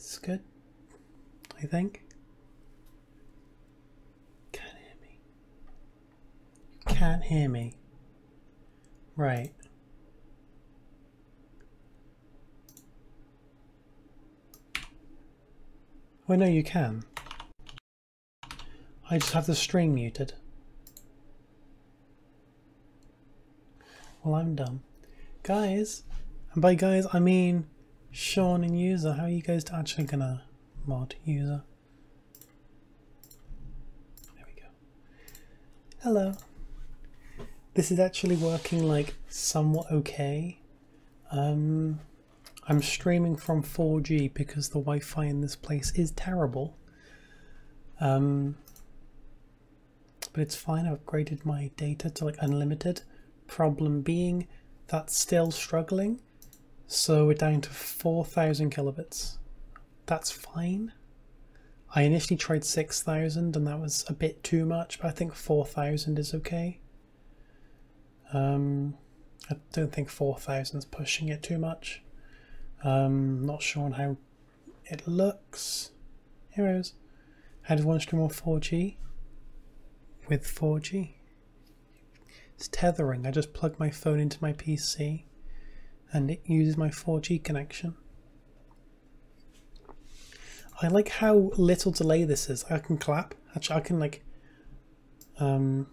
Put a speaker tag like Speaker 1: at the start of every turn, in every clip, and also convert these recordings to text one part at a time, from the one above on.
Speaker 1: This is good, I think. Can't hear me. You can't hear me. Right. Well, no, you can. I just have the stream muted. Well, I'm dumb. Guys, and by guys, I mean Sean and User. How are you guys actually gonna mod User? There we go. Hello. This is actually working like somewhat okay. I'm streaming from 4G because the Wi-Fi in this place is terrible. But it's fine. I've upgraded my data to like unlimited. Problem being, that's still struggling. So we're down to 4,000 kilobits. That's fine. I initially tried 6,000 and that was a bit too much, but I think 4,000 is okay. I don't think 4,000 is pushing it too much. Not sure on how it looks. Here it is. How does one stream on 4G? With 4G. It's tethering. I just plug my phone into my PC and it uses my 4G connection. I like how little delay this is. I can clap. Actually, I can like that's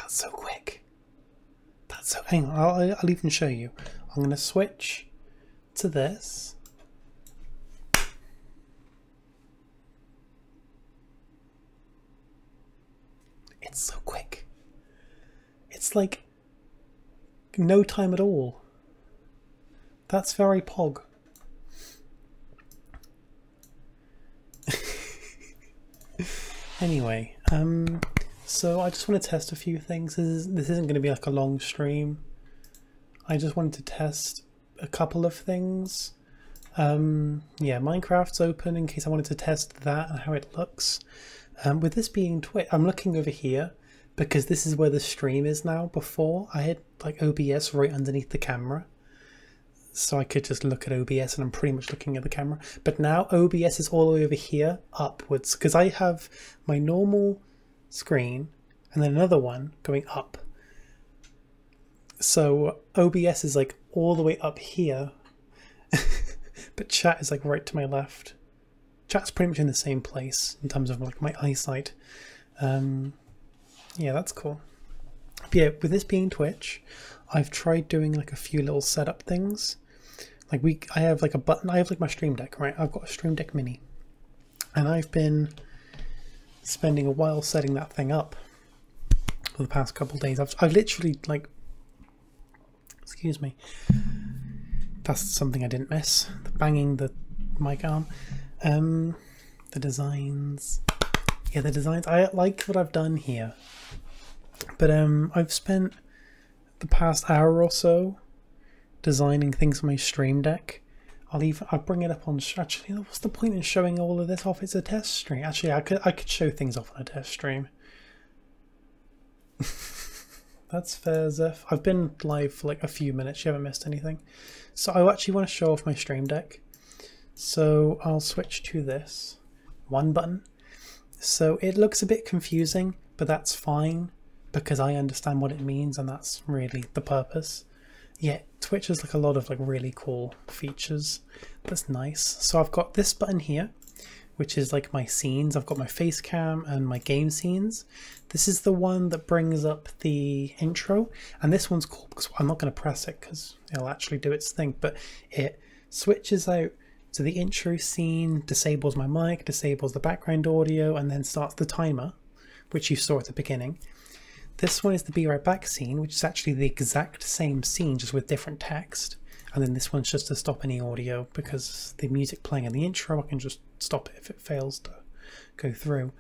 Speaker 1: so quick. That's so... Hang on, I'll even show you. I'm going to switch to this. It's so quick. It's like no time at all. That's very pog. Anyway, so I just want to test a few things. This isn't going to be like a long stream. I just wanted to test a couple of things. Yeah, Minecraft's open in case I wanted to test that and how it looks. With this being Twitch, I'm looking over here because this is where the stream is now. Before I had like OBS right underneath the camera, so I could just look at OBS and I'm pretty much looking at the camera. But now OBS is all the way over here upwards because I have my normal screen and then another one going up. So OBS is like all the way up here, but chat is like right to my left. Chat's pretty much in the same place in terms of like my eyesight. Yeah, that's cool. But yeah, with this being Twitch, I've tried doing like a few little setup things. Like I have like a button. I have like my Stream Deck, right? I've got a Stream Deck Mini, and I've been spending a while setting that thing up for the past couple of days. I've literally like, excuse me. That's something I didn't miss. The banging the mic arm. The designs. Yeah, the designs. I like what I've done here. But I've spent the past hour or so designing things on my Stream Deck. I'll bring it up on... Actually, what's the point in showing all of this off? It's a test stream. Actually, I could show things off on a test stream. That's fair, Zeph. I've been live for like a few minutes. You haven't missed anything. So I actually want to show off my Stream Deck. So I'll switch to this one button. So it looks a bit confusing, but that's fine because I understand what it means and that's really the purpose. Yeah, Twitch has like a lot of like really cool features. That's nice. So I've got this button here, which is like my scenes. I've got my face cam and my game scenes. This is the one that brings up the intro, and this one's cool because I'm not going to press it because it'll actually do its thing, but it switches out to the intro scene, disables my mic, disables the background audio, and then starts the timer, which you saw at the beginning. This one is the Be Right Back scene, which is actually the exact same scene, just with different text. And then this one's just to stop any audio, because the music playing in the intro, I can just stop it if it fails to go through.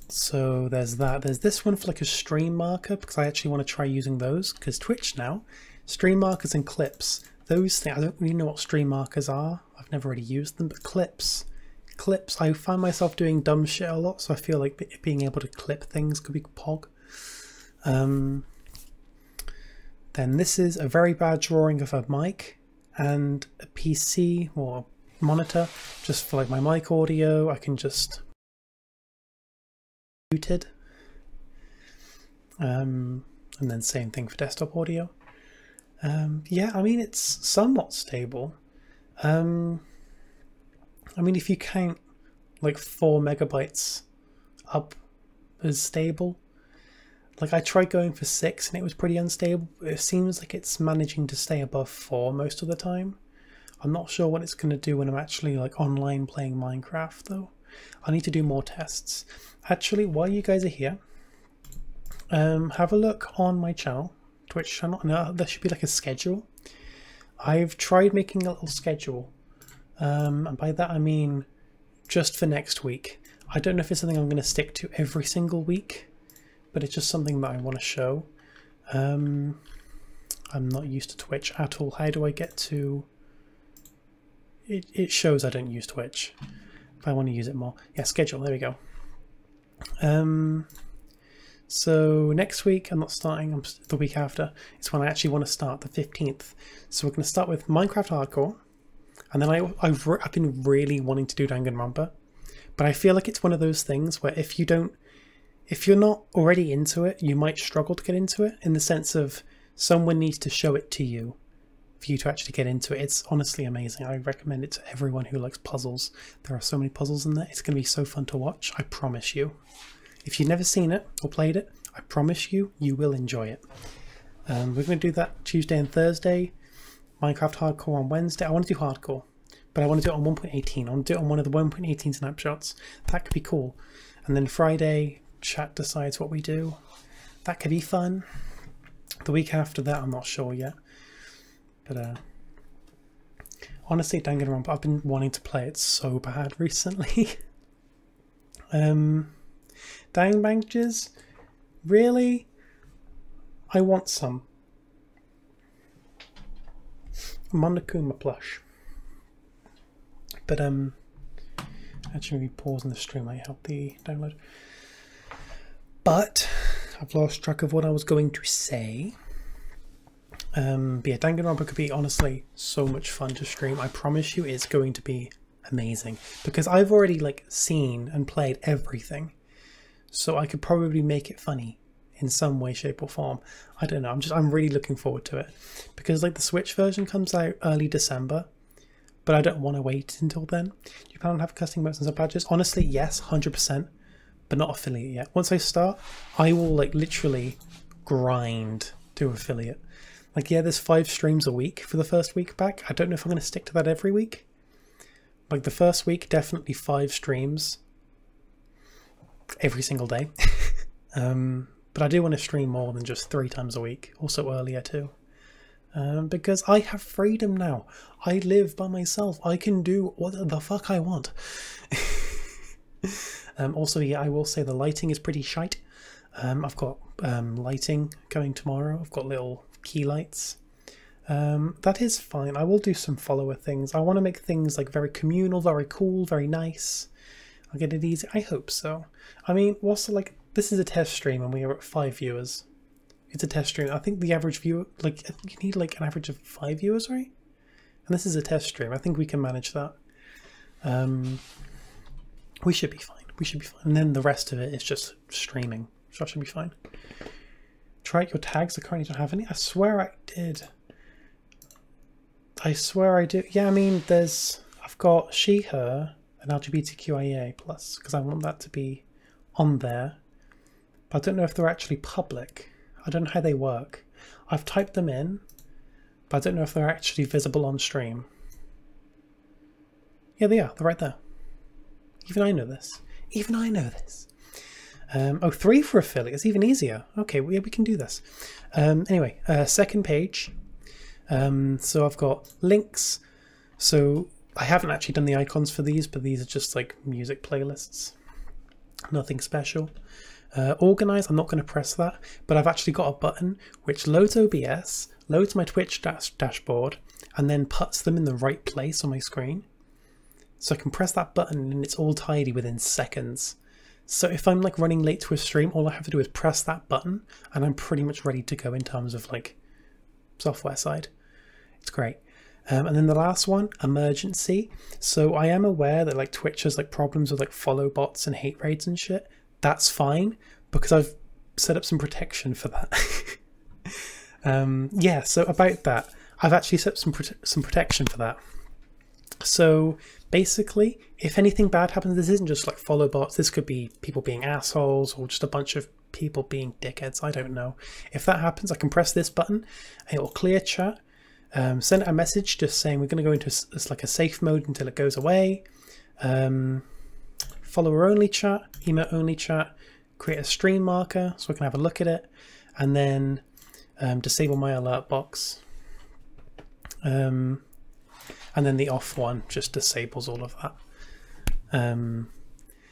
Speaker 1: So there's that. There's this one for like a stream marker, because I actually want to try using those, because Twitch now, stream markers and clips, those things, I don't really know what stream markers are. I've never really used them, but clips, I find myself doing dumb shit a lot, so I feel like being able to clip things could be pog. Then this is a very bad drawing of a mic and a PC or monitor, just for like my mic audio. I can just muted. And then same thing for desktop audio. Yeah, I mean, it's somewhat stable. I mean, if you count like 4 megabytes up as stable, like I tried going for 6 and it was pretty unstable. It seems like it's managing to stay above 4 most of the time. I'm not sure what it's going to do when I'm actually like online playing Minecraft though. I need to do more tests. Actually, while you guys are here, have a look on my channel, Twitch channel. No, there should be like a schedule. I've tried making a little schedule, and by that I mean just for next week. I don't know if it's something I'm going to stick to every single week, but it's just something that I want to show. I'm not used to Twitch at all. How do I get to... It shows I don't use Twitch. If I want to use it more. Yeah, schedule, there we go. So next week, I'm not starting, the week after, it's when I actually want to start, the 15th. So we're going to start with Minecraft Hardcore. And then I've been really wanting to do Danganronpa. But I feel like it's one of those things where if you're not already into it, you might struggle to get into it, in the sense of someone needs to show it to you for you to actually get into it. It's honestly amazing. I recommend it to everyone who likes puzzles. There are so many puzzles in there. It's going to be so fun to watch, I promise you. If you've never seen it or played it, I promise you, you will enjoy it. We're going to do that Tuesday and Thursday. Minecraft Hardcore on Wednesday. I want to do Hardcore, but I want to do it on 1.18. I want to do it on one of the 1.18 snapshots. That could be cool. And then Friday, chat decides what we do. That could be fun. The week after that, I'm not sure yet. But honestly, Danganronpa, I've been wanting to play it so bad recently. Dangbangers? Really? I want some. Monokuma plush. But actually maybe pausing the stream might help the download. But I've lost track of what I was going to say. But yeah, Danganronpa could be honestly so much fun to stream. I promise you it's going to be amazing. Because I've already like seen and played everything. So I could probably make it funny in some way, shape or form. I don't know, I'm really looking forward to it. Because like the Switch version comes out early December, but I don't want to wait until then. Do you plan on having custom emotes and sub badges? Honestly, yes, 100%, but not affiliate yet. Once I start, I will like literally grind to affiliate. Like yeah, there's 5 streams a week for the first week back. I don't know if I'm going to stick to that every week. Like the first week, definitely 5 streams every single day. But I do want to stream more than just 3 times a week, also earlier too, because I have freedom now. I live by myself. I can do what the fuck I want. Also, yeah, I will say the lighting is pretty shite. I've got lighting going tomorrow. I've got little key lights. That is fine. I will do some follower things. I want to make things like very communal, very cool, very nice. I'll get it easy. I hope so. I mean, what's the, like, this is a test stream and we are at 5 viewers. It's a test stream. I think the average viewer, like, you need like an average of 5 viewers, right? And this is a test stream. I think we can manage that. We should be fine. We should be fine. And then the rest of it is just streaming. So that should be fine. Try out your tags. I currently don't have any. I swear I did. I swear I do. Yeah, I mean, I've got she, her, and LGBTQIA+, because I want that to be on there. But I don't know if they're actually public. I don't know how they work. I've typed them in, but I don't know if they're actually visible on stream. Yeah, they are. They're right there. Even I know this. Even I know this. Oh, 3 for affiliates. Even easier. Okay, we can do this. Anyway, second page. So I've got links. So I haven't actually done the icons for these, but these are just like music playlists. Nothing special. Organize, I'm not going to press that, but I've actually got a button which loads OBS, loads my Twitch dashboard, and then puts them in the right place on my screen. So I can press that button and it's all tidy within seconds. So if I'm like running late to a stream, all I have to do is press that button and I'm pretty much ready to go in terms of like software side. It's great. And then the last one, emergency. So I am aware that like Twitch has like problems with like follow bots and hate raids and shit. That's fine because I've set up some protection for that. Yeah, so about that, I've actually set up some protection for that. So basically, if anything bad happens, this isn't just like follow bots. This could be people being assholes or just a bunch of people being dickheads. I don't know. If that happens, I can press this button and it will clear chat. Send a message just saying we're going to go into like a safe mode until it goes away. Follower only chat, emote only chat, create a stream marker so I can have a look at it, and then disable my alert box. And then the off one just disables all of that.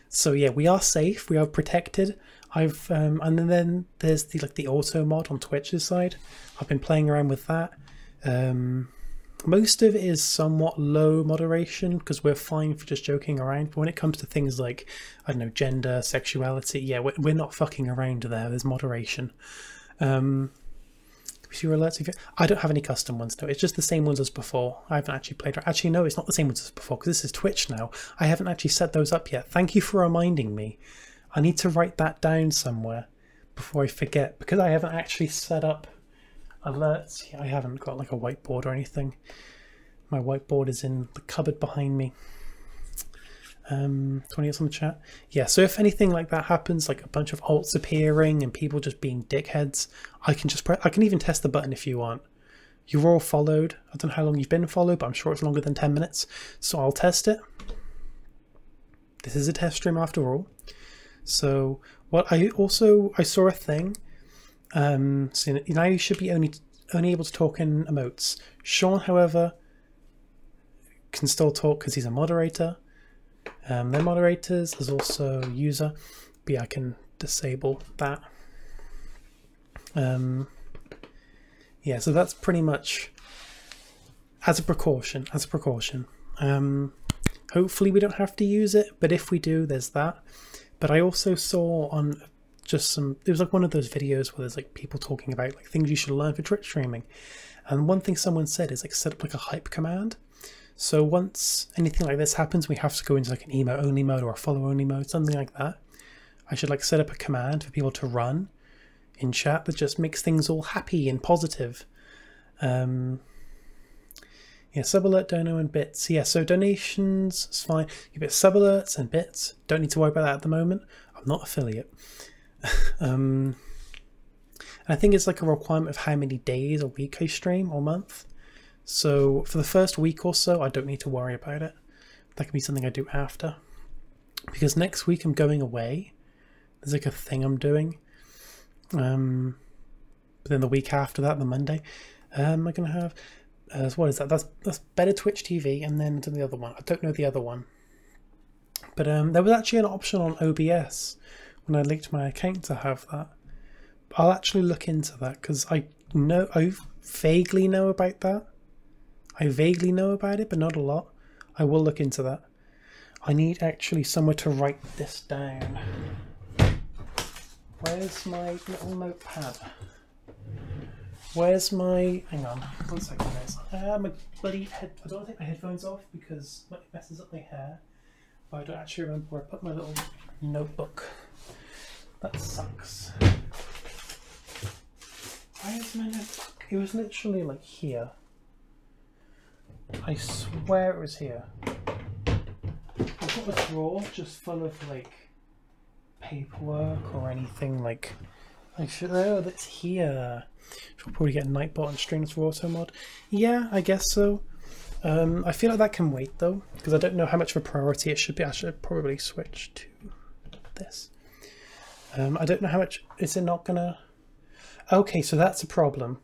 Speaker 1: So yeah, we are safe, we are protected. And then there's the auto mod on Twitch's side. I've been playing around with that. Most of it is somewhat low moderation because we're fine for just joking around, but when it comes to things like, I don't know, gender, sexuality, yeah, we're not fucking around there. There's moderation. Your alerts, I don't have any custom ones, no, it's just the same ones as before. I haven't actually played. Actually, no, it's not the same ones as before because this is Twitch now. I haven't actually set those up yet. Thank you for reminding me. I need to write that down somewhere before I forget because I haven't actually set up alerts. I haven't got like a whiteboard or anything. My whiteboard is in the cupboard behind me. 20 minutes on the chat. Yeah, so if anything like that happens, like a bunch of alts appearing and people just being dickheads, I can just press. I can even test the button if you want. You're all followed. I don't know how long you've been followed, but I'm sure it's longer than 10 minutes. So I'll test it. This is a test stream after all. So what I saw a thing. So now you should be only able to talk in emotes. Sean, however, can still talk because he's a moderator. They're moderators. There's also user, but yeah, I can disable that. Yeah, so that's pretty much as a precaution. Hopefully we don't have to use it, but if we do, there's that. But I also saw on just it was like one of those videos where there's like people talking about like things you should learn for Twitch streaming, and one thing someone said is like set up like a hype command. So once anything like this happens, we have to go into like an emote only mode or a follow only mode, something like that. I should like set up a command for people to run in chat that just makes things all happy and positive. Yeah, sub alert, dono, and bits. Yeah, so donations is fine. You get sub alerts and bits. Don't need to worry about that at the moment. I'm not affiliate. And I think it's like a requirement of how many days a week I stream or month. So for the first week or so, I don't need to worry about it. That can be something I do after. Because next week I'm going away. There's like a thing I'm doing. But then the week after that, the Monday, I'm going to have... what is that? That's Better Twitch TV, and then to the other one. I don't know the other one. But there was actually an option on OBS when I linked my account to have that. I'll actually look into that because I vaguely know about that. I vaguely know about it, but not a lot. I will look into that. I need actually somewhere to write this down. Where's my little notepad? Where's my... Hang on, 1 second guys. My bloody head... I don't take my headphones off because it messes up my hair. But I don't actually remember where I put my little notebook. That sucks. Where's my notebook? It was literally like here. I swear it was here. I've got a drawer just full of like paperwork or anything like... Oh, that's here. Should probably get Nightbot and streams for auto mod. Yeah, I guess so. I feel like that can wait though, because I don't know how much of a priority it should be. I should probably switch to this. I don't know how much. Is it not gonna... Okay, so that's a problem.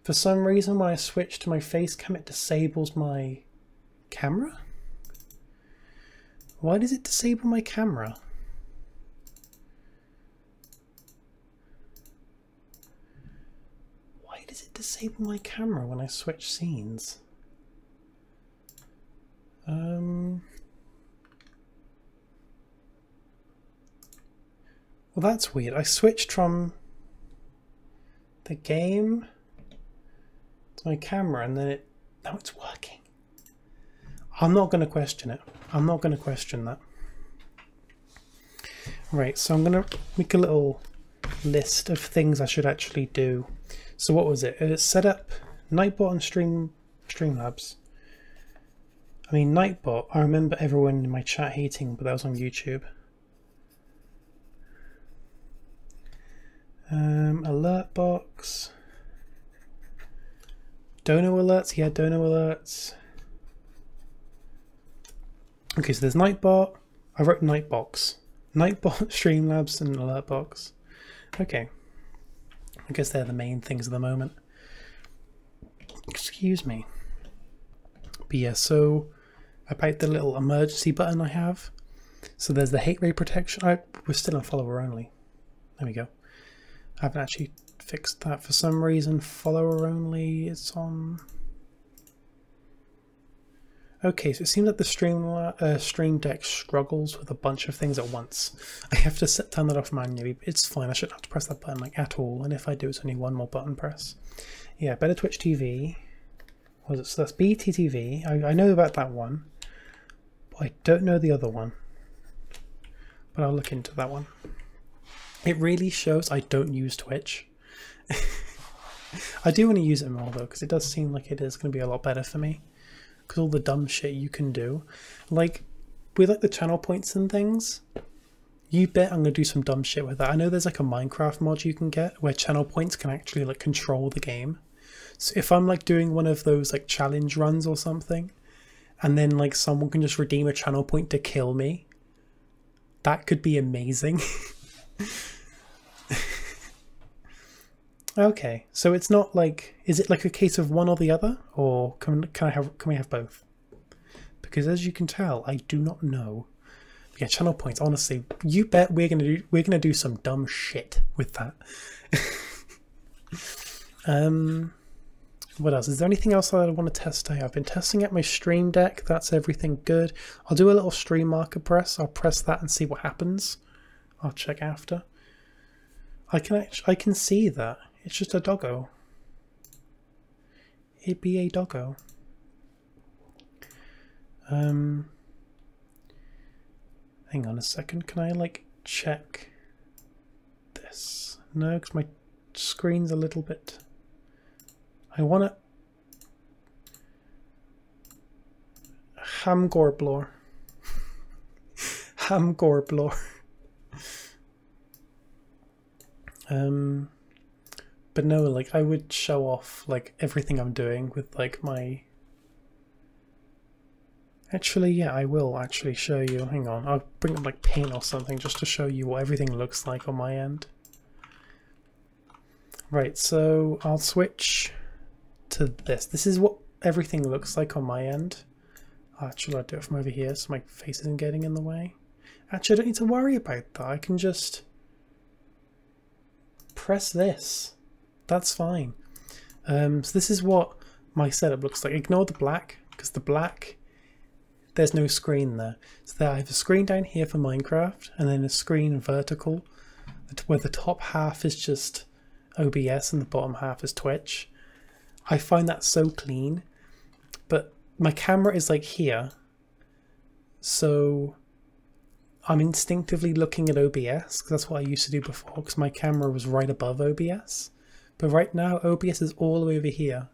Speaker 1: For some reason, when I switch to my face cam, it disables my camera. Why does it disable my camera? Why does it disable my camera when I switch scenes? Well, that's weird. I switched from the game to my camera and then now it's working. I'm not going to question it. I'm not going to question that. Right, so I'm going to make a little list of things I should actually do. So what was it? Set up Nightbot and Streamlabs. I mean, Nightbot, I remember everyone in my chat hating, but that was on YouTube. Alert box. Dono alerts, yeah, dono alerts. Okay, so there's Nightbot. I wrote Nightbox. Nightbot, Streamlabs, and alert box. Okay. I guess they're the main things at the moment. Excuse me. But yeah, so about the little emergency button I have. So there's the hate rate protection. We're still on follower only. There we go. I haven't actually fixed that for some reason. Follower only, it's on. Okay, so it seems like the Stream Deck struggles with a bunch of things at once. I have to turn that off manually, but it's fine. I shouldn't have to press that button like at all. And if I do, it's only one more button press. Yeah, Better Twitch TV. What was it? So that's BTTV. I know about that one, but I don't know the other one. But I'll look into that one. It really shows I don't use Twitch. I do want to use it more though, because it does seem like it is going to be a lot better for me. Because all the dumb shit you can do, like with like the channel points and things, you bet I'm gonna do some dumb shit with that. I know there's like a Minecraft mod you can get where channel points can actually like control the game. So if I'm like doing one of those like challenge runs or something, and then like someone can just redeem a channel point to kill me, that could be amazing. Okay, so it's not like, is it like a case of one or the other, or can we have both? Because as you can tell, I do not know. Yeah, channel points. Honestly, you bet we're gonna do some dumb shit with that. What else? Is there anything else that I want to test today? I've been testing out my Stream Deck. That's everything good. I'll do a little stream marker press. I'll press that and see what happens. I'll check after. I can see that. It's just a doggo. It'd be a doggo. Hang on a second. Can I like check this? No, because my screen's a little bit. I want to. Hamgorblor. Hamgorblor. But no, like I would show off like everything I'm doing with like my. Actually, yeah, I will actually show you. Hang on, I'll bring up like paint or something just to show you what everything looks like on my end. Right, so I'll switch to this. This is what everything looks like on my end. Actually, I'll do it from over here so my face isn't getting in the way. Actually, I don't need to worry about that. I can just press this. That's fine. So this is what my setup looks like. Ignore the black, because the black, there's no screen there. So there I have a screen down here for Minecraft, and then a screen vertical, where the top half is just OBS and the bottom half is Twitch. I find that so clean, but my camera is like here, so I'm instinctively looking at OBS, because that's what I used to do before, because my camera was right above OBS. But right now OBS is all the way over here,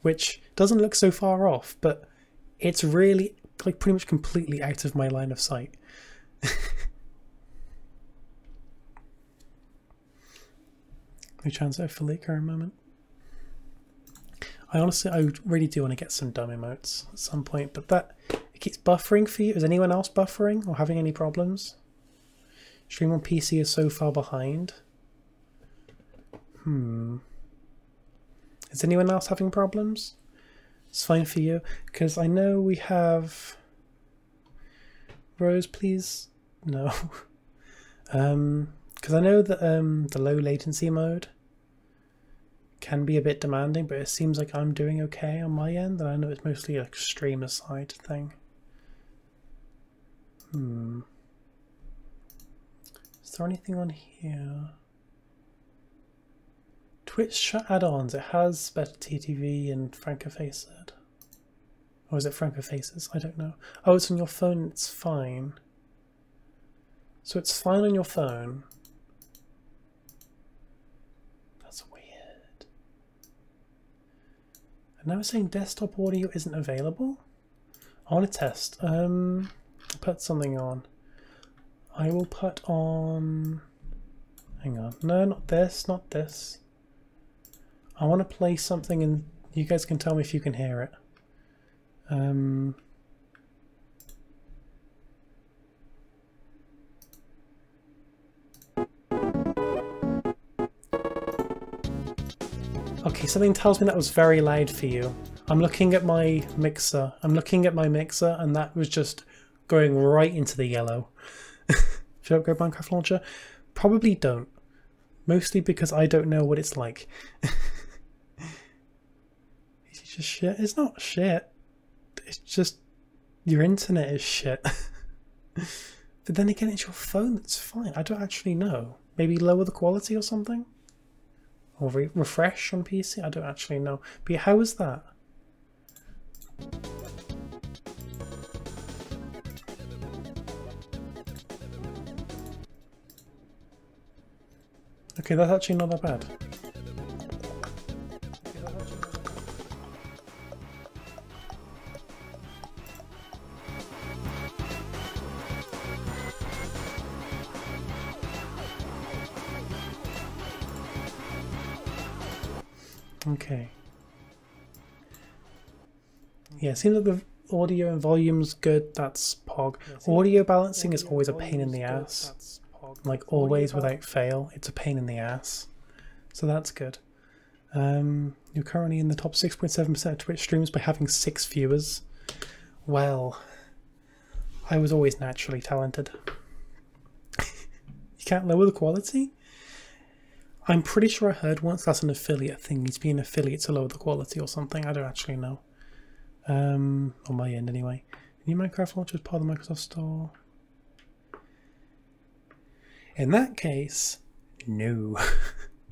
Speaker 1: which doesn't look so far off, but it's really like pretty much completely out of my line of sight. Let me transfer for Leaker a moment. I really do want to get some dumb emotes at some point, but it keeps buffering for you. Is anyone else buffering or having any problems? Stream on PC is so far behind. Is anyone else having problems? It's fine for you, because I know we have... Rose, please? No. Because I know that the low latency mode can be a bit demanding, but it seems like I'm doing okay on my end, and I know it's mostly like a streamer side thing. Is there anything on here? Twitch add-ons. It has better TTV and Franco Face said. Or is it Franco Faces? I don't know. Oh, it's on your phone. It's fine. So it's fine on your phone. That's weird. And now it's saying desktop audio isn't available. I want to test. Put something on. I will put on. Hang on. No, not this. Not this. I want to play something, and you guys can tell me if you can hear it. Okay, something tells me that was very loud for you. I'm looking at my mixer. And that was just going right into the yellow. Should I upgrade Minecraft Launcher? Probably don't. Mostly because I don't know what it's like. It's just shit. It's not shit. It's just your internet is shit. But then again, it's your phone that's fine. I don't actually know. Maybe lower the quality or something? Or refresh on PC? I don't actually know. But yeah, how is that? Okay, that's actually not that bad. Okay. Yeah, it seems like the audio and volume's good. That's POG. Audio balancing is always a pain in the ass. Like always, without fail, it's a pain in the ass. So that's good. You're currently in the top 6.7% of Twitch streams by having 6 viewers. Well, I was always naturally talented. You can't lower the quality? I'm pretty sure I heard once that's an affiliate thing. You need to be an affiliate to lower the quality or something. I don't actually know. On my end anyway. New Minecraft launcher is part of the Microsoft Store. In that case, no.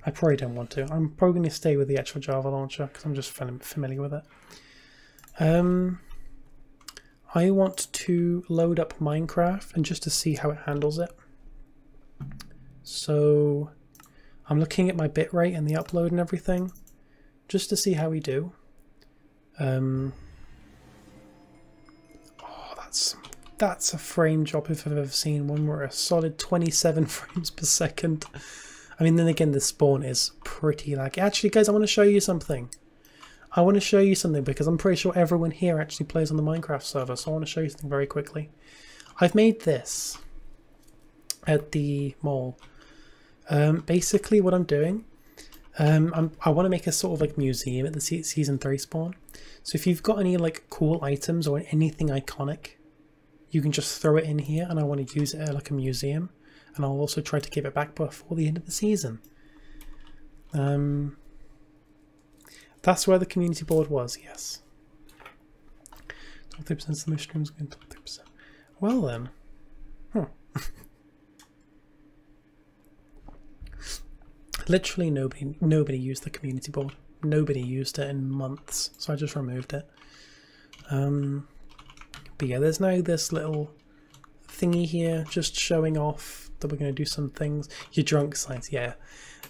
Speaker 1: I probably don't want to. I'm probably going to stay with the actual Java launcher because I'm just familiar with it. I want to load up Minecraft and just to see how it handles it. So I'm looking at my bitrate and the upload and everything just to see how we do. Oh, that's a frame drop if I've ever seen one. We're a solid 27 frames per second. I mean, then again, the spawn is pretty laggy. Actually, guys, I want to show you something. I want to show you something because I'm pretty sure everyone here actually plays on the Minecraft server. So I want to show you something very quickly. I've made this at the mall. Basically, what I'm doing, I want to make a sort of like museum at the season 3 spawn. So if you've got any like cool items or anything iconic, you can just throw it in here, and I want to use it like a museum. And I'll also try to give it back before the end of the season. That's where the community board was, yes. 23% of the streams going 23%. Well then. Literally nobody used the community board. Nobody used it in months, so I just removed it. But yeah, there's now this little thingy here just showing off that we're going to do some things. Your drunk signs, yeah.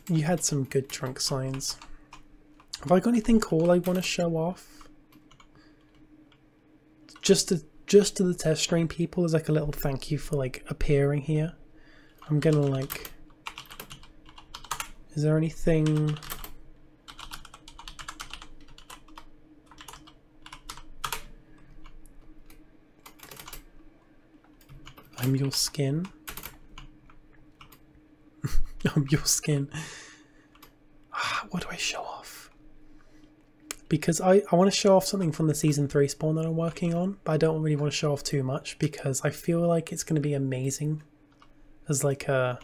Speaker 1: You had some good drunk signs. Have I got anything cool I want to show off? Just to the test stream people, as like a little thank you for like appearing here. I'm gonna like... Is there anything... I'm your skin. I'm your skin. What do I show off? Because I want to show off something from the season 3 spawn that I'm working on, but I don't really want to show off too much because I feel like it's going to be amazing as like a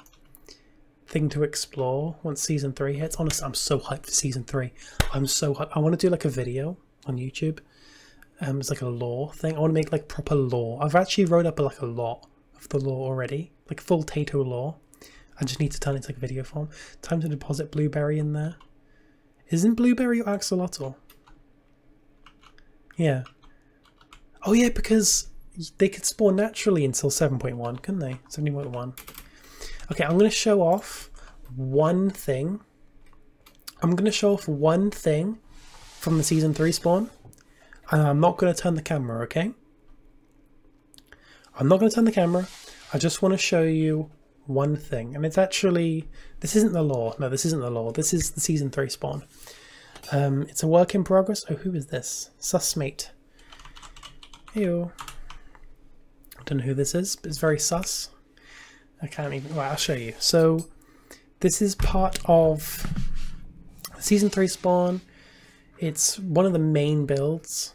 Speaker 1: thing to explore once season 3 hits. Honestly, I'm so hyped for season 3. I'm so hyped. I want to do like a video on YouTube. It's like a lore thing. I want to make like proper lore. I've actually wrote up like a lot of the lore already, like full Tato lore, I just need to turn it to like a video form. Time to deposit Blueberry in there. Isn't Blueberry your axolotl? Yeah. Oh yeah, because they could spawn naturally until 7.1, couldn't they? 7.1. Okay, I'm going to show off one thing. I'm going to show off one thing from the Season 3 spawn. And I'm not going to turn the camera, okay? I'm not going to turn the camera. I just want to show you one thing. And it's actually... This isn't the lore. No, this isn't the lore. This is the Season 3 spawn. It's a work in progress. Oh, who is this? Susmate. Heyo. I don't know who this is, but it's very sus. I can't even... Well, I'll show you. So, this is part of Season 3 spawn. It's one of the main builds.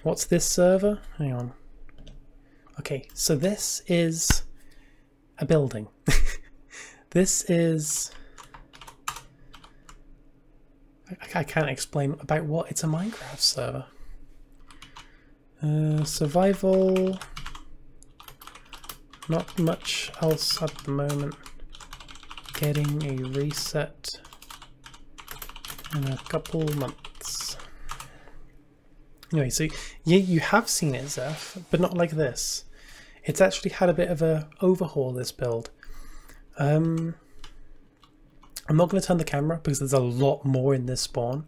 Speaker 1: What's this server? Hang on. Okay, so this is a building. This is... I can't explain about what. It's a Minecraft server. Survival. Not much else at the moment. Getting a reset in a couple months. Anyway, so you have seen it, Zeph, but not like this. It's actually had a bit of a overhaul, this build. I'm not going to turn the camera because there's a lot more in this spawn.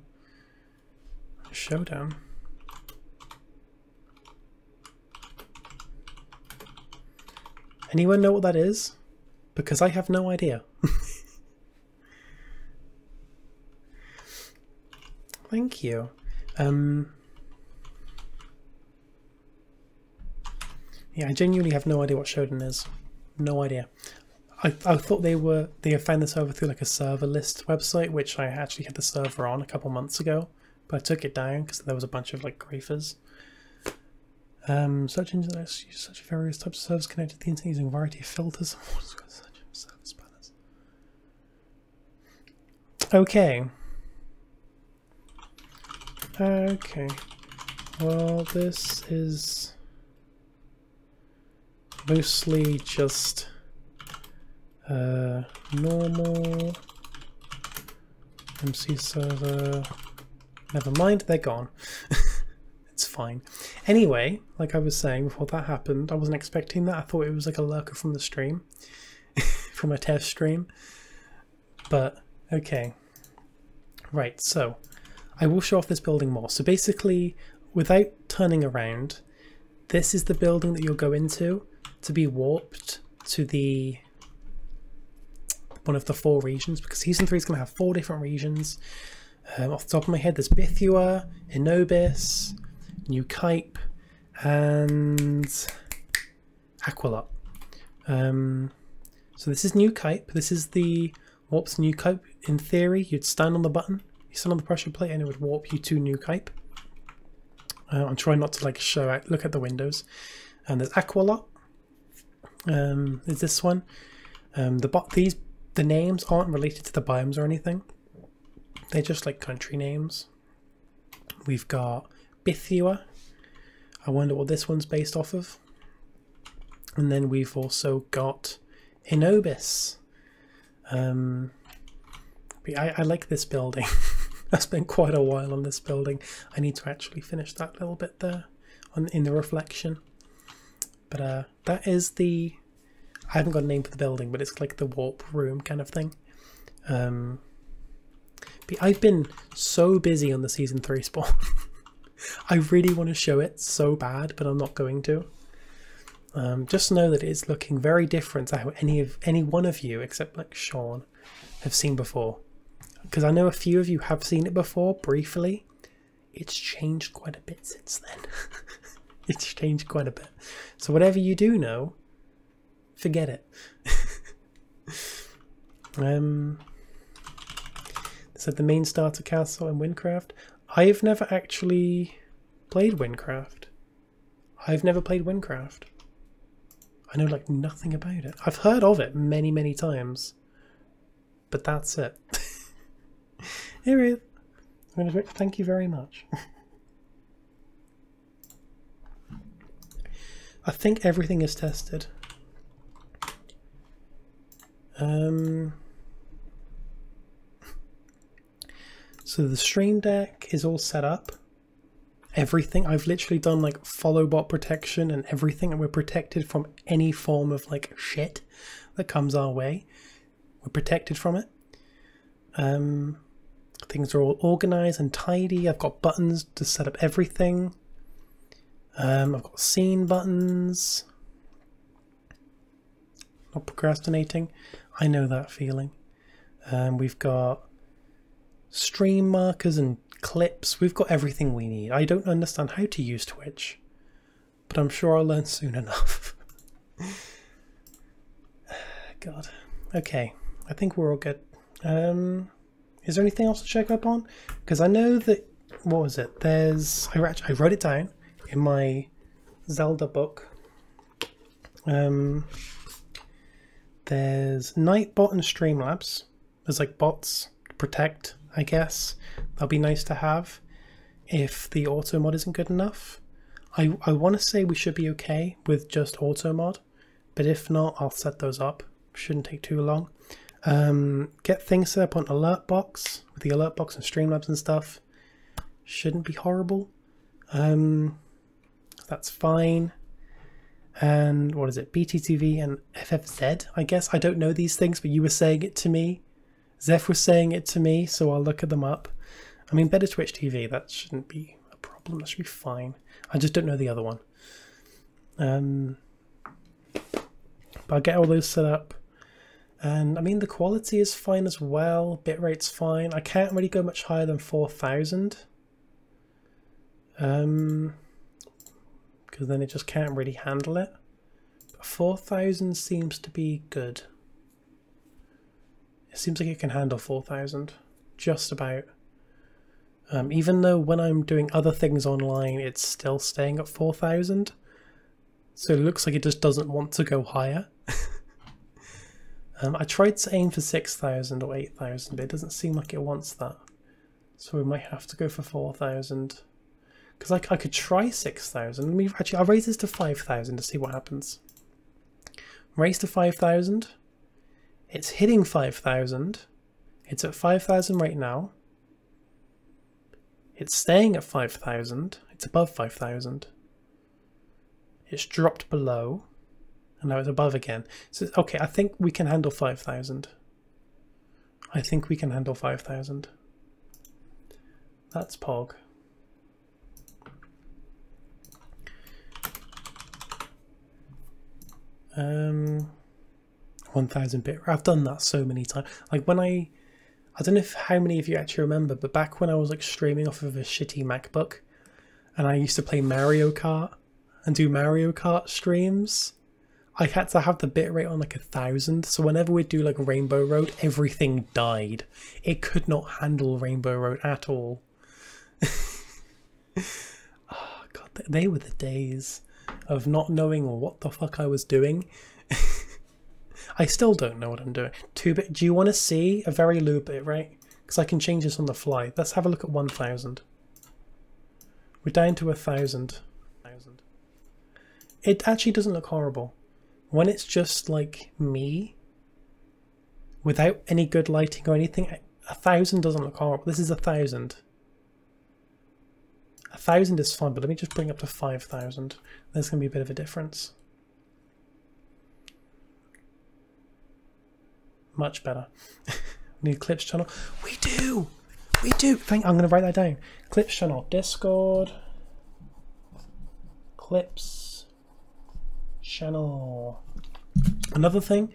Speaker 1: Showdown. Anyone know what that is? Because I have no idea. Thank you. Yeah, I genuinely have no idea what Showdown is. No idea. I thought they had found this over through like a server list website, which I actually had the server on a couple months ago, but I took it down because there was a bunch of like griefers. Search engines use such various types of servers connected to the internet using a variety of filters. Service banners. Okay. Okay. Well, this is mostly just normal MC server. Never mind, they're gone. It's fine. Anyway, like I was saying before that happened, I wasn't expecting that. I thought it was like a lurker from the stream, from a test stream. But okay, right. So I will show off this building more. So basically, without turning around, this is the building that you'll go into to be warped to the one of the 4 regions, because Season 3 is going to have 4 different regions. Off the top of my head, there's Bithua, Enobis, New Kype, and Aqualot. So this is New Kype. This is the warp to New Kype. In theory, you'd stand on the button, you stand on the pressure plate, and it would warp you to New Kype. I'm trying not to like show out. Look at the windows. And there's Aqualot. There's this one. The names aren't related to the biomes or anything. They're just like country names. We've got Bithua. I wonder what this one's based off of. And then we've also got Enobis. I like this building. I spent quite a while on this building. I need to actually finish that little bit there in the reflection. But that is the... I haven't got a name for the building, but it's like the warp room kind of thing. But I've been so busy on the Season 3 spawn. I really want to show it so bad, but I'm not going to. Just know that it's looking very different to how any one of you, except like Sean, have seen before. Because I know a few of you have seen it before, briefly. It's changed quite a bit since then. It's changed quite a bit. So whatever you do know, forget it. So the main starter castle in Windcraft. I've never actually played Windcraft. I've never played Windcraft. I know like nothing about it. I've heard of it many, many times. But that's it. Here it is. Thank you very much. I think everything is tested. So the Stream Deck is all set up. Everything. I've literally done like follow bot protection and everything, and we're protected from any form of like shit that comes our way. We're protected from it. Things are all organized and tidy. I've got buttons to set up everything. I've got scene buttons. Not procrastinating. I know that feeling. We've got stream markers and clips. We've got everything we need. I don't understand how to use Twitch, but I'm sure I'll learn soon enough. God. Okay, I think we're all good. Is there anything else to check up on? Because I know that, what was it? I wrote it down in my Zelda book. There's Nightbot and Streamlabs. There's like bots to protect, I guess. That'll be nice to have if the auto mod isn't good enough. I want to say we should be okay with just auto mod, but if not, I'll set those up. Shouldn't take too long. Get things set up on alert box with the alert box and Streamlabs and stuff. Shouldn't be horrible. That's fine. And what is it? BTTV and FFZ, I guess. I don't know these things, but you were saying it to me. Zeph was saying it to me, so I'll look at them up. I mean, better Twitch TV, that shouldn't be a problem. That should be fine. I just don't know the other one. But I'll get all those set up. And I mean, the quality is fine as well. Bitrate's fine. I can't really go much higher than 4,000. Because then it just can't really handle it. But 4,000 seems to be good. It seems like it can handle 4,000. Just about. Even though when I'm doing other things online, it's still staying at 4,000. So it looks like it just doesn't want to go higher. I tried to aim for 6,000 or 8,000, but it doesn't seem like it wants that. So we might have to go for 4,000. Because I could try 6,000. I'll raise this to 5,000 to see what happens. Raise to 5,000. It's hitting 5,000. It's at 5,000 right now. It's staying at 5,000. It's above 5,000. It's dropped below. And now it's above again. So, okay, I think we can handle 5,000. I think we can handle 5,000. That's Pog. Um, 1,000 bit. I've done that so many times. Like when I don't know how many of you actually remember, but back when I was like streaming off of a shitty MacBook, and I used to play Mario Kart and do Mario Kart streams, I had to have the bitrate on like 1,000. So whenever we'd do like Rainbow Road, everything died. It could not handle Rainbow Road at all. Oh god, they were the days of not knowing what the fuck I was doing. I still don't know what I'm doing. 2-bit. Do you want to see a very low bit, right? Because I can change this on the fly. Let's have a look at 1,000. We're down to 1,000. It actually doesn't look horrible. When it's just like me, without any good lighting or anything, 1,000 doesn't look horrible. This is 1,000. 1,000 is fine, but let me just bring up to 5,000. There's going to be a bit of a difference. Much better. New Clips channel. We do! We do! I'm going to write that down. Clips channel. Discord. Clips channel. Another thing,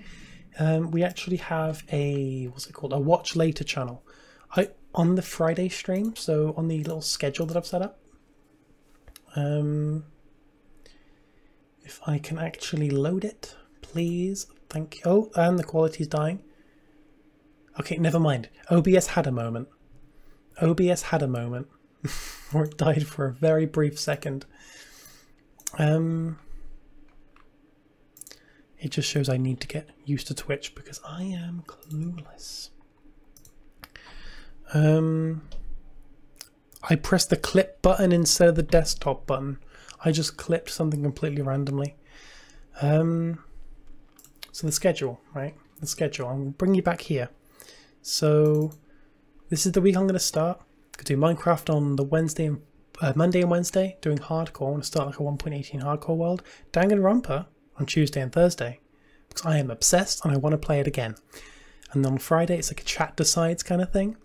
Speaker 1: we actually have a, what's it called? A watch later channel. On the Friday stream, so on the little schedule that I've set up. If I can actually load it, please. Thank you. Oh, and the quality's dying. Okay, never mind. OBS had a moment. OBS had a moment. Or it died for a very brief second. It just shows I need to get used to Twitch because I am clueless. I pressed the clip button instead of the desktop button. I just clipped something completely randomly. So the schedule, right? the schedule. I'll bring you back here. So this is the week I'm going to start. I could do Minecraft on the Monday and Wednesday, doing hardcore. I want to start like a 1.18 hardcore world. Danganronpa on Tuesday and Thursday, because I am obsessed and I want to play it again. And on Friday it's like a chat decides kind of thing.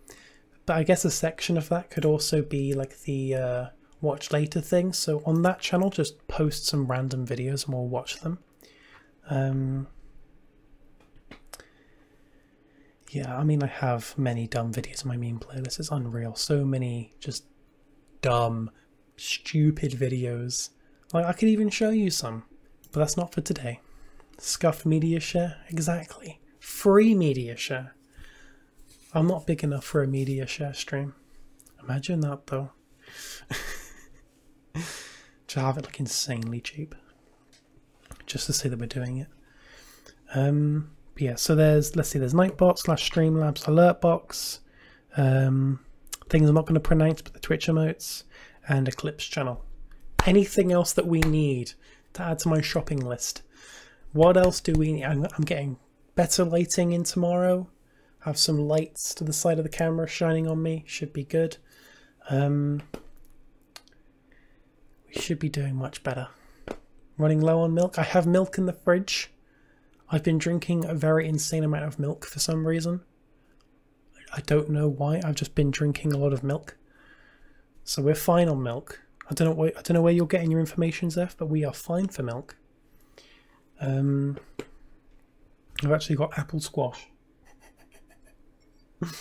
Speaker 1: But I guess a section of that could also be like the watch later thing. So on that channel, just post some random videos and we'll watch them. Yeah, I mean, I have many dumb videos in my meme playlist. It's unreal. So many just dumb, stupid videos. Like, I could even show you some, but that's not for today. Scuff media share? Exactly. Free media share. I'm not big enough for a media share stream. Imagine that, though. To have it like insanely cheap. Just to say that we're doing it. Yeah, so there's, let's see, there's Nightbot / Streamlabs alert box, things I'm not going to pronounce, but the Twitch emotes, and Eclipse channel. Anything else that we need to add to my shopping list? What else do we need? I'm getting better lighting in tomorrow. Have some lights to the side of the camera shining on me. Should be good. We should be doing much better. Running low on milk. I have milk in the fridge. I've been drinking a very insane amount of milk for some reason. I don't know why. I've just been drinking a lot of milk. So we're fine on milk. I don't know where you're getting your information, Zeph, but we are fine for milk. I've actually got apple squash. I'm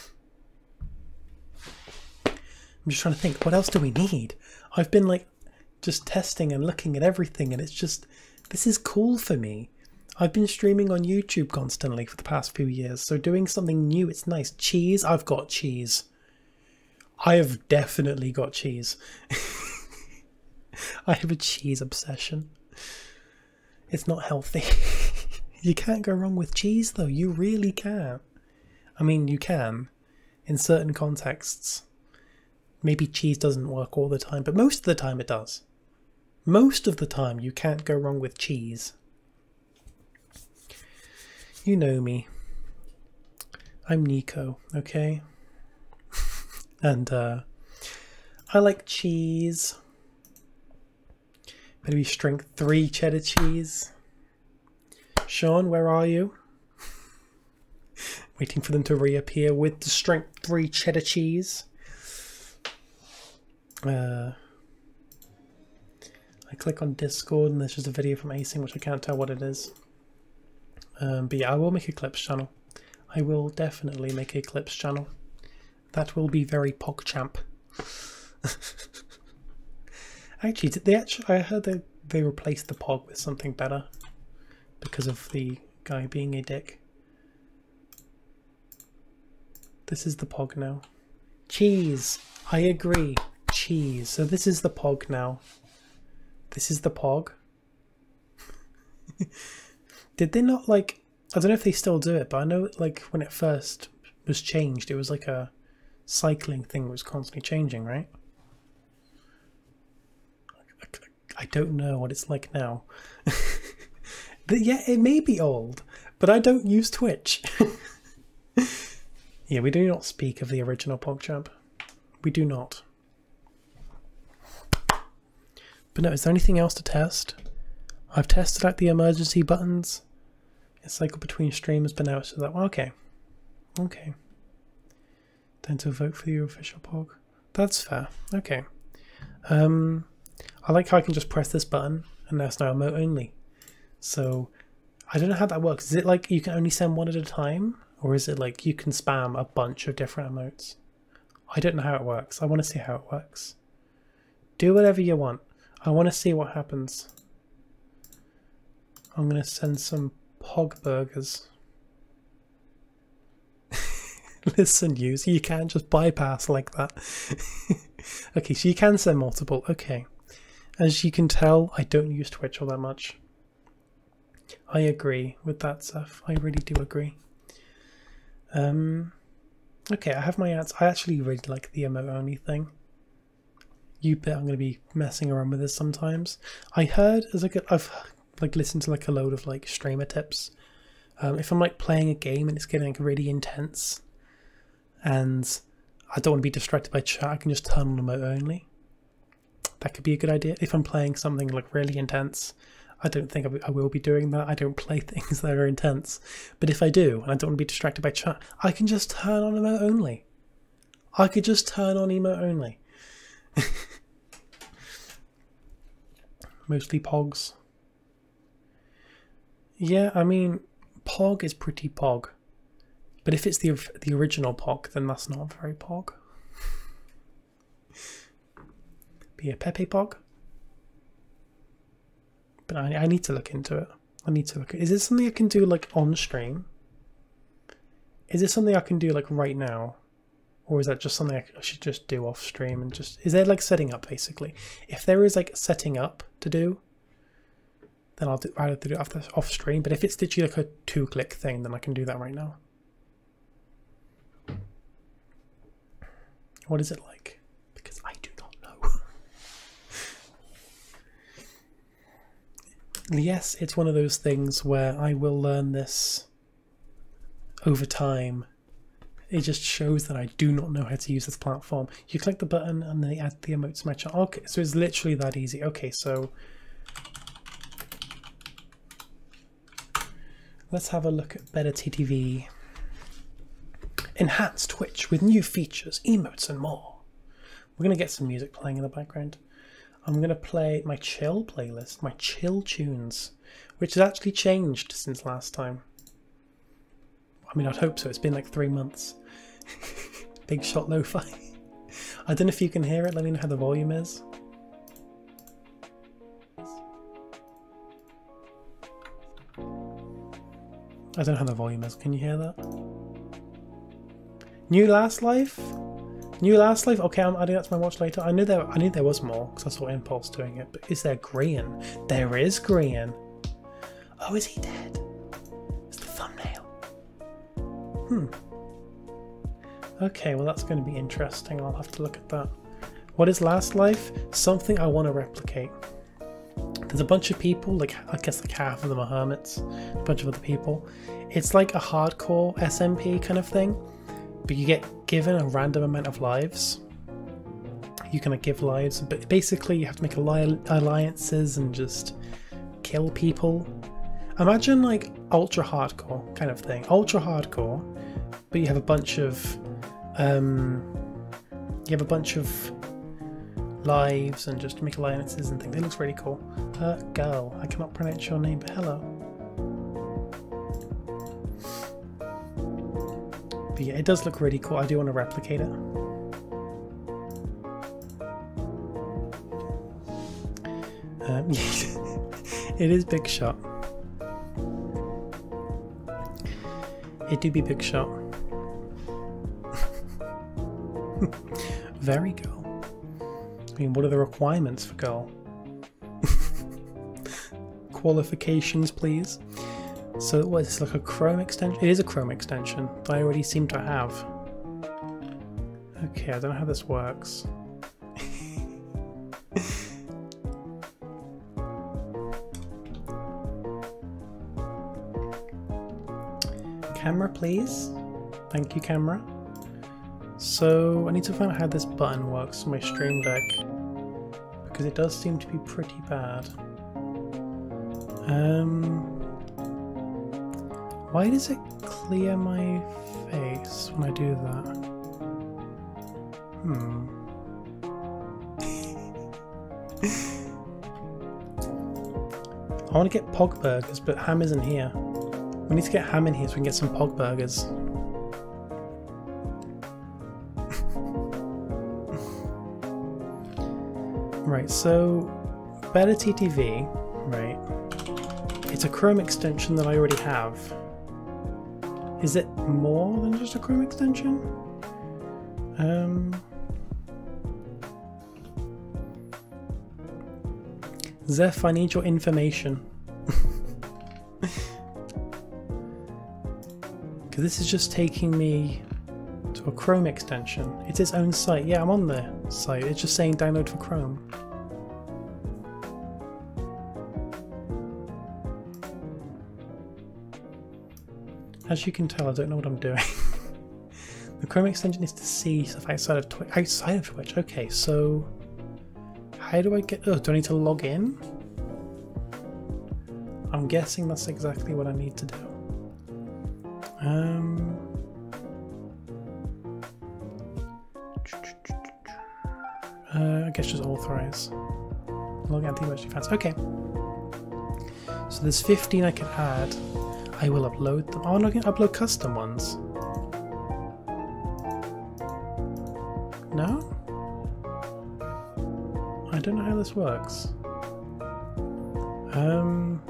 Speaker 1: just trying to think, what else do we need? I've been like just testing and looking at everything, and it's just, this is cool for me. I've been streaming on YouTube constantly for the past few years, so doing something new, it's nice. Cheese? I've got cheese. I have definitely got cheese. I have a cheese obsession. It's not healthy. You can't go wrong with cheese, though. You really can't. I mean, you can in certain contexts. Maybe cheese doesn't work all the time, but most of the time it does. Most of the time you can't go wrong with cheese. You know me. I'm Nico, okay? And I like cheese. Better be strength 3 cheddar cheese. Sean, where are you? Waiting for them to reappear with the strength 3 cheddar cheese. I click on Discord and there's just a video from Acing, which I can't tell what it is. But yeah, I will make a clips channel. I will definitely make a clips channel. That will be very PogChamp. I heard they replaced the Pog with something better because of the guy being a dick. This is the Pog now. Cheese. I agree. Cheese. So this is the Pog now. This is the Pog. Did they not, like, I don't know if they still do it, but I know, like, when it first was changed, it was like a cycling thing that was constantly changing, right? I don't know what it's like now. But yeah, it may be old, but I don't use Twitch. Yeah, we do not speak of the original PogChamp. We do not. But no, is there anything else to test? I've tested out the emergency buttons. It's cycle between streams, but now it's just like, well, okay. Okay. Time to vote for your official Pog. That's fair. Okay. I like how I can just press this button and now it's now emote only. So I don't know how that works. Is it like you can only send one at a time? Or is it like you can spam a bunch of different emotes? I don't know how it works. I want to see how it works. Do whatever you want. I want to see what happens. I'm going to send some Pog burgers. Listen, you can't just bypass like that. Okay, so you can send multiple. Okay. As you can tell, I don't use Twitch all that much. I agree with that stuff. I really do agree. Okay, I have my ads. I actually really like the emote only thing. You bet I'm going to be messing around with this sometimes. I heard, as I've like listened to like a load of like streamer tips If I'm like playing a game and it's getting like really intense and I don't want to be distracted by chat, I can just turn on emote only. That could be a good idea. If I'm playing something like really intense, I don't think I will be doing that. I don't play things that are intense. But if I do, and I don't want to be distracted by chat, I can just turn on emote only. I could just turn on emote only. Mostly pogs. Yeah, I mean, pog is pretty pog. But if it's the original pog, then that's not very pog. Be a Pepe pog. But I need to look into it. I need to look at. Is this something I can do like on stream? Is this something I can do like right now? Or is that just something I should just do off stream and just... Is there like setting up basically? If there is like setting up to do, then I'll have to do it off stream. But if it's literally like a 2-click thing, then I can do that right now. What is it like? Because I do not know. Yes, it's one of those things where I will learn this over time. It just shows that I do not know how to use this platform. You click the button and then they add the emotes to my channel. Okay, so it's literally that easy. Okay, so let's have a look at Better TTV. Enhance Twitch with new features, emotes and more. We're going to get some music playing in the background. I'm going to play my chill playlist, my chill tunes, which has actually changed since last time. I mean, I'd hope so. It's been like 3 months. Big shot lo-fi. I don't know if you can hear it. Let me know how the volume is. I don't know how the volume is. Can you hear that? New Last Life? New Last Life? Okay, I'm adding that to my watch later. I knew there was more because I saw Impulse doing it. But is there Grian? There is Grian. Oh, is he dead? It's the thumbnail. Okay, well that's going to be interesting. I'll have to look at that. What is Last Life? Something I want to replicate. There's a bunch of people, like I guess like half of them are hermits, a bunch of other people. It's like a hardcore SMP kind of thing, but you get given a random amount of lives. You can like give lives, but basically you have to make alliances and just kill people. Imagine like ultra hardcore kind of thing. Ultra hardcore, but you have a bunch of lives and just make alliances and things. It looks really cool. Girl, I cannot pronounce your name, but hello. But yeah, it does look really cool. I do want to replicate it. It is Big Shot. It do be Big Shot. Very girl. I mean, what are the requirements for girl? Qualifications, please. So what is this, like a Chrome extension? It is a Chrome extension that I already seem to have. Okay, I don't know how this works. Camera, please. Thank you, camera. So I need to find out how this button works on my Stream Deck, because it does seem to be pretty bad. Why does it clear my face when I do that? I want to get Pog Burgers, but Ham isn't here. We need to get Ham in here so we can get some Pog Burgers. Right, so Better TTV, right? It's a Chrome extension that I already have. Is it more than just a Chrome extension? Zeph, I need your information. Because this is just taking me to a Chrome extension. It's its own site. Yeah, I'm on the site. It's just saying download for Chrome. As you can tell, I don't know what I'm doing. The Chrome extension is to see stuff outside of Twitch. Outside of Twitch, okay, so how do I get... Oh, do I need to log in? I'm guessing that's exactly what I need to do. I guess just authorize. Log out the defense. Okay. So there's 15 I can add. I will upload them. Oh, I'm not going to upload custom ones. No? I don't know how this works.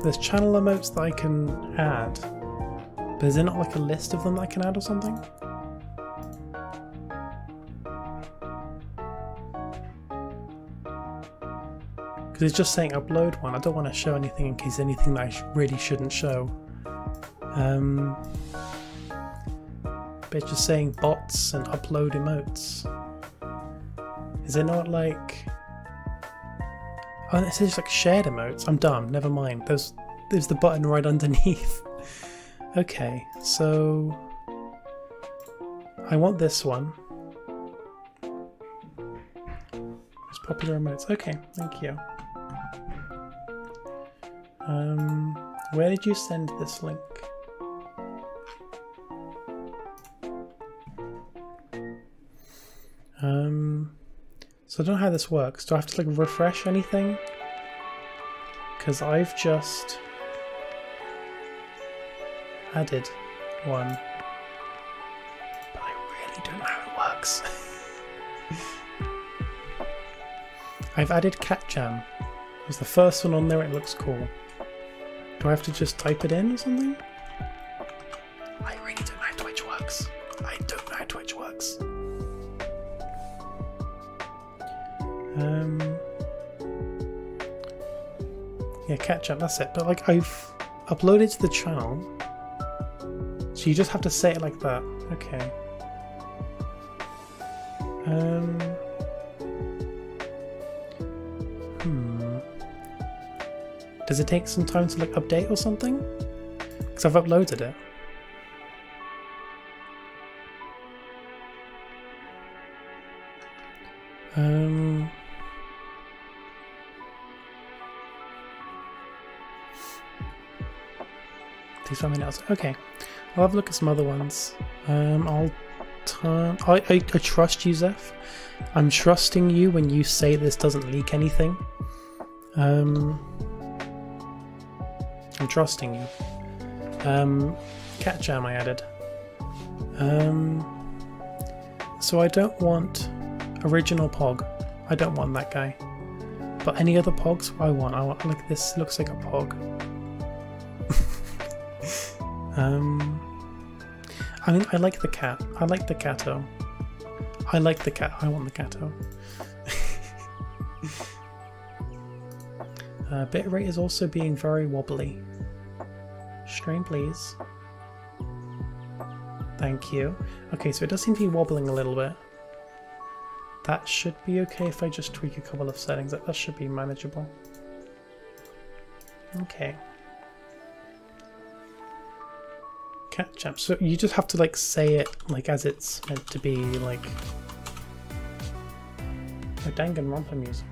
Speaker 1: There's channel emotes that I can add, but is there not like a list of them that I can add or something? Because it's just saying upload one. I don't want to show anything in case anything that I really shouldn't show. But it's just saying bots and upload emotes. Is it not like... Oh, it says like shared emotes. I'm dumb, never mind. There's the button right underneath. Okay, so I want this one. It's popular emotes. Okay, thank you. Where did you send this link? So I don't know how this works. Do I have to like refresh anything? Because I've just added one. But I really don't know how it works. I've added Cat Jam. It was the first one on there, it looks cool. Do I have to just type it in or something? I really don't know how Twitch works. I don't know how Twitch works. Yeah, catch up, that's it. But like I've uploaded to the channel. So you just have to say it like that. Okay. Does it take some time to like update or something? Because I've uploaded it. Do something else. Okay, I'll have a look at some other ones. I'll turn. I trust you, Zeph. I'm trusting you when you say this doesn't leak anything. I'm trusting you. Cat Jam I added. So I don't want original Pog. I don't want that guy. But any other Pogs I want. I want like this looks like a Pog. I mean I like the cat. I like the Cato. I like the cat. I want the Cato. Bitrate is also being very wobbly. Stream please. Thank you. Okay, so it does seem to be wobbling a little bit. That should be okay if I just tweak a couple of settings. That should be manageable. Okay. Cat Jam. So you just have to like say it like as it's meant to be, like oh, Danganronpa music.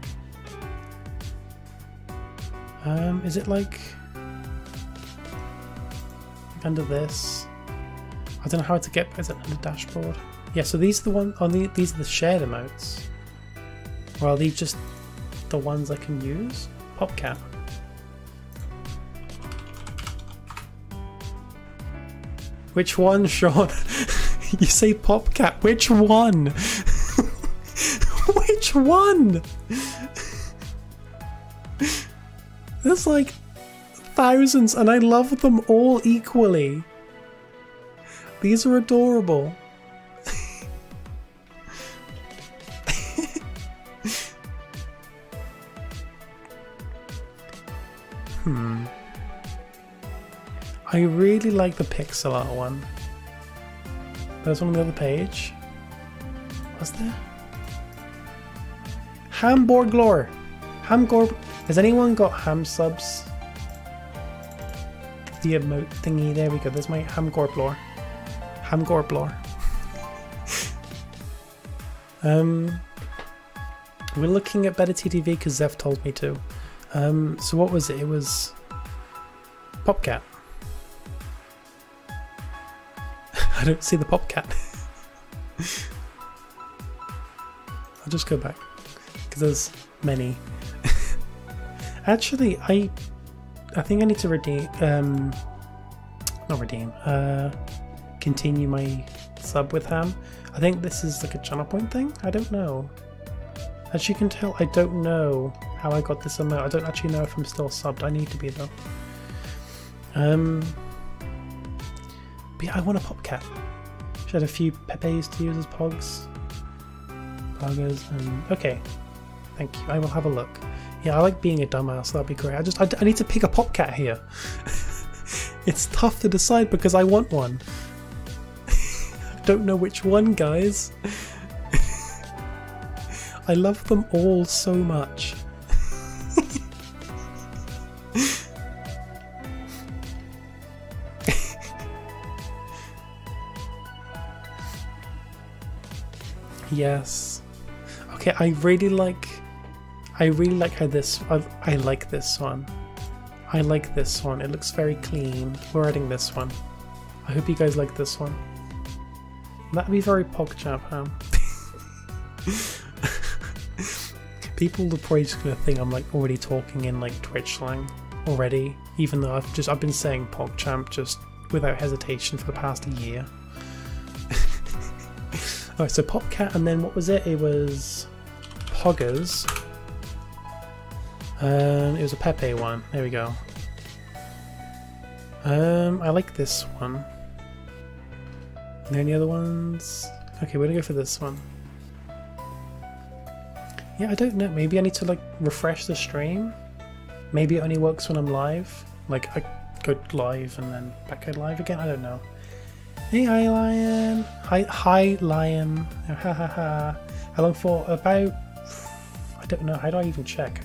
Speaker 1: Is it like under this? I don't know how to get. Is it under dashboard? Yeah. So these are the ones. These are the shared emotes. Or are these just the ones I can use? Popcat. Which one, Sean? You say Popcat. Which one? Which one? There's like thousands and I love them all equally. These are adorable. I really like the pixel art one. There's one on the other page. Was there? Hamborglor. Hamgor. Has anyone got ham subs? the emote thingy. There we go. There's my Hamgorblar. Hamgorblar. We're looking at better TTV because Zev told me to. So what was it? It was Popcat. I don't see the Popcat. I'll just go back because there's many. Actually, I think I need to continue my sub with Ham. I think this is like a channel point thing. I don't know. As you can tell, I don't know how I got this amount. I don't actually know if I'm still subbed. I need to be though. But yeah, I want a Popcat. She had a few Pepes to use as Pogs. Poggers and okay. Thank you. I will have a look. Yeah, I like being a dumbass. That'd be great. I need to pick a Popcat here. It's tough to decide because I want one. I don't know which one, guys. I love them all so much. Yes. Okay, I really like how this. I like this one. I like this one. It looks very clean. We're adding this one. I hope you guys like this one. That'd be very PogChamp, Ham. People are probably just gonna think I'm like already talking in like Twitch slang already, even though I've been saying PogChamp just without hesitation for the past year. Alright, so Popcat, and then what was it? It was Poggers. It was a Pepe one. There we go. I like this one. Are there any other ones? Okay, we're gonna go for this one. Yeah, I don't know. Maybe I need to like refresh the stream. Maybe it only works when I'm live. Like I go live and then back out live again. I don't know. Hey, hi Lion. Hi Lion. Ha ha ha. How long for? About. I don't know. How do I even check?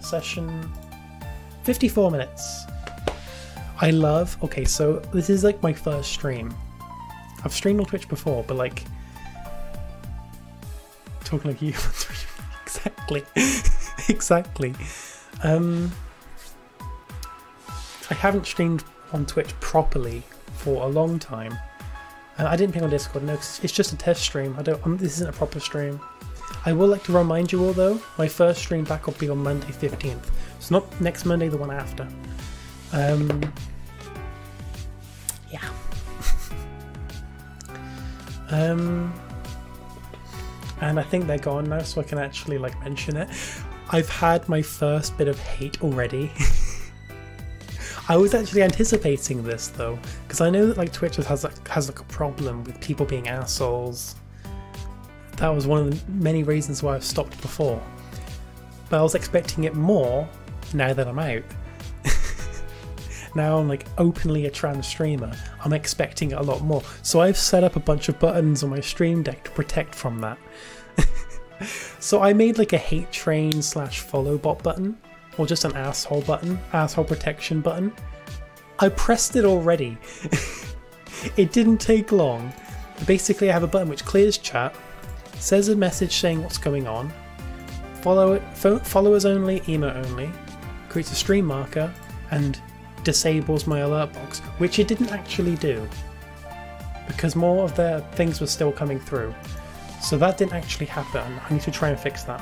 Speaker 1: Session. 54 minutes. I love. Okay, so this is like my first stream. I've streamed on Twitch before, but like talking like you. Exactly. Exactly. I haven't streamed on Twitch properly for a long time. I didn't ping on Discord, no, it's just a test stream. This isn't a proper stream. I will like to remind you all though, my first stream back will be on Monday 15th. It's not next Monday, the one after. Yeah. And I think they're gone now, so I can actually like mention it. I've had my first bit of hate already. I was actually anticipating this though, because I know that like Twitch has like a problem with people being assholes. That was one of the many reasons why I've stopped before. But I was expecting it more now that I'm out. Now I'm like openly a trans streamer. I'm expecting it a lot more. So I've set up a bunch of buttons on my stream deck to protect from that. So I made like a hate train / follow bot button, or just an asshole button, asshole protection button. I pressed it already. It didn't take long. Basically I have a button which clears chat, says a message saying what's going on, followers only, emote only, creates a stream marker, and disables my alert box, which it didn't actually do because more of their things were still coming through. So that didn't actually happen. I need to try and fix that.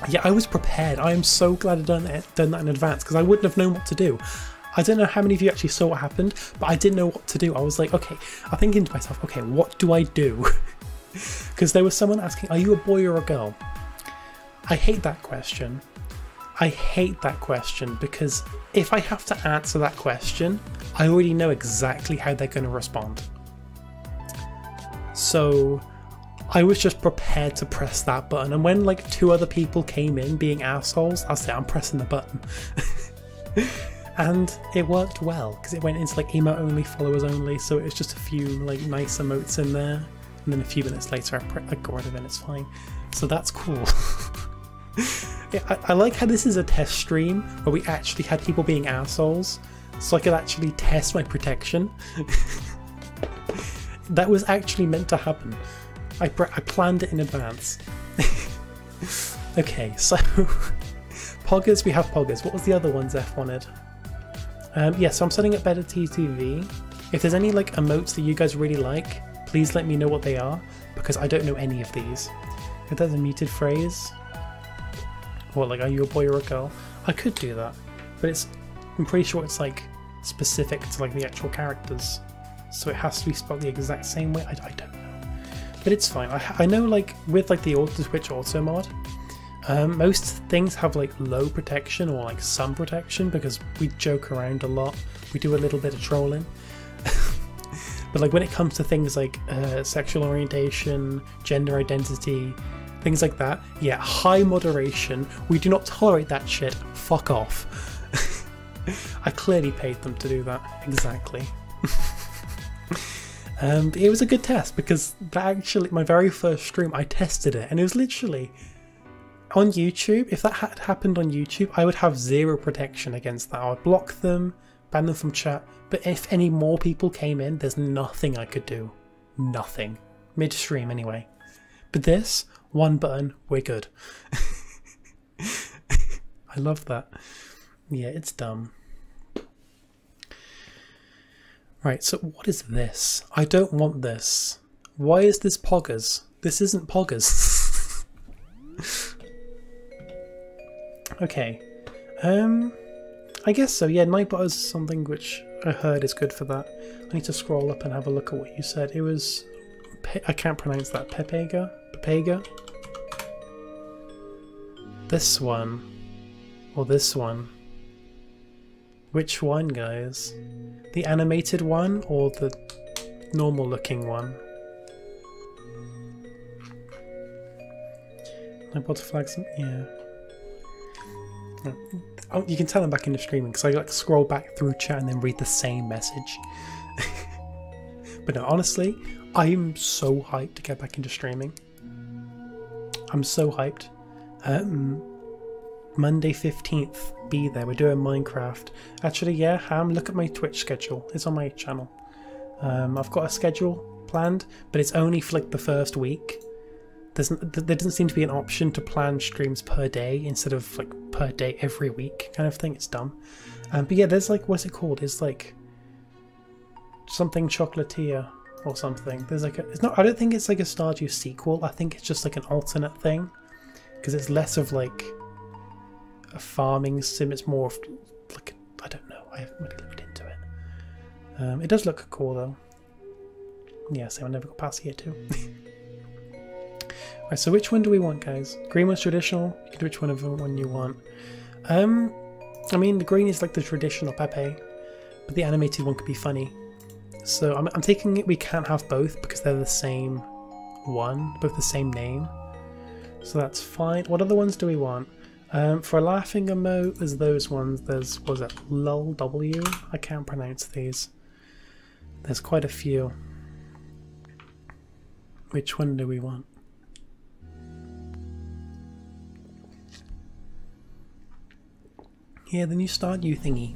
Speaker 1: Yeah, I was prepared. I am so glad I've done that in advance because I wouldn't have known what to do. I don't know how many of you actually saw what happened, but I didn't know what to do. I was like, okay, I'm thinking to myself, okay, what do I do? Because there was someone asking, are you a boy or a girl? I hate that question. I hate that question because if I have to answer that question, I already know exactly how they're going to respond. So I was just prepared to press that button, and when like 2 other people came in being assholes, I said, I'm pressing the button. And it worked well because it went into like emote only, followers only, so it was just a few like nice emotes in there, and then a few minutes later I got rid of it and it's fine. So that's cool. Yeah, I like how this is a test stream where we actually had people being assholes, so I could actually test my protection. That was actually meant to happen. I planned it in advance. Okay, so poggers, we have poggers. What was the other one Zeph wanted? Yeah, so I'm setting up better TTV. If there's any like emotes that you guys really like, please let me know what they are, because I don't know any of these. If there's a muted phrase, what, like, are you a boy or a girl? I could do that, but I'm pretty sure it's like specific to like the actual characters, so it has to be spelled the exact same way. I don't know, but it's fine. I know, like with like the auto switch auto mod, most things have like low protection or like some protection because we joke around a lot. We do a little bit of trolling. But like when it comes to things like sexual orientation, gender identity, things like that, yeah, high moderation. We do not tolerate that shit. Fuck off. I clearly paid them to do that. Exactly. It was a good test because that actually, my very first stream, I tested it, and it was literally on YouTube. If that had happened on YouTube, I would have zero protection against that. I would block them, ban them from chat. But if any more people came in, there's nothing I could do. Nothing. Mid-stream anyway. But this, one button, we're good. I love that. Yeah, it's dumb. Right, so what is this? I don't want this. Why is this poggers? This isn't poggers. Okay. I guess so, yeah, Nightbot is something which I heard is good for that. I need to scroll up and have a look at what you said. It was... I can't pronounce that. Pepega? Pepega? This one. Or this one. Which one, guys? The animated one or the normal looking one? Nightbot flags... yeah. Oh, you can tell I'm back into streaming because I like scroll back through chat and then read the same message. But no, honestly, I'm so hyped to get back into streaming. I'm so hyped. Monday 15th, be there. We're doing Minecraft. Actually, yeah, Ham, look at my Twitch schedule. It's on my channel. I've got a schedule planned, but it's only for like the first week. There doesn't seem to be an option to plan streams per day instead of like per day every week kind of thing. It's dumb. But yeah, there's like, what's it called? It's like something chocolatier or something. There's like a, it's not, I don't think it's like a Stardew sequel. I think it's just like an alternate thing because it's less of like a farming sim. It's more of like, I don't know. I haven't really looked into it. It does look cool though. Yeah, so I never got past here too. Right, so which one do we want, guys? Green one's traditional. You can do which one of them one you want. I mean, the green is like the traditional Pepe, but the animated one could be funny. So I'm taking it we can't have both because they're the same one, both the same name. So that's fine. What other ones do we want? For a laughing emote, there's those ones. There's, what was it, lol w? I can't pronounce these. There's quite a few. Which one do we want? Yeah, the new Stardew thingy.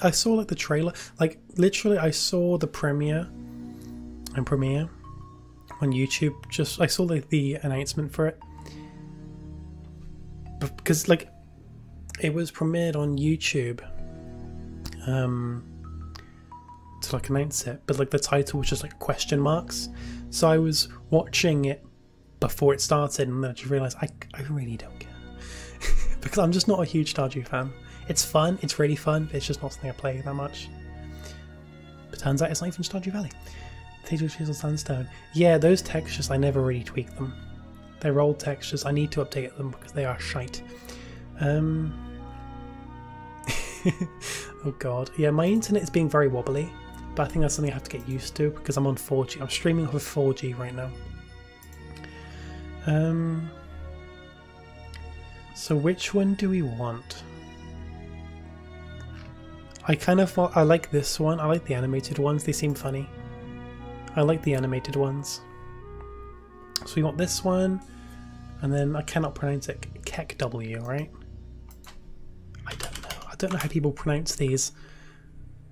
Speaker 1: I saw like the trailer, like literally I saw the premiere on YouTube. Just I saw like the announcement for it because like it was premiered on YouTube to like announce it, but like the title was just like question marks. So I was watching it before it started, and then I just realised I really don't care. Because I'm just not a huge Stardew fan. It's fun, it's really fun, but it's just not something I play that much. But turns out it's not even Stardew Valley. Potato Chisel Sandstone. Yeah, those textures, I never really tweak them. They're old textures, I need to update them because they are shite. Oh god. Yeah, my internet is being very wobbly, but I think that's something I have to get used to because I'm on 4G. I'm streaming off of 4G right now. So which one do we want? I like this one. I like the animated ones. They seem funny. I like the animated ones. So we want this one, and then I cannot pronounce it. Kek W, right? I don't know. don't know how people pronounce these.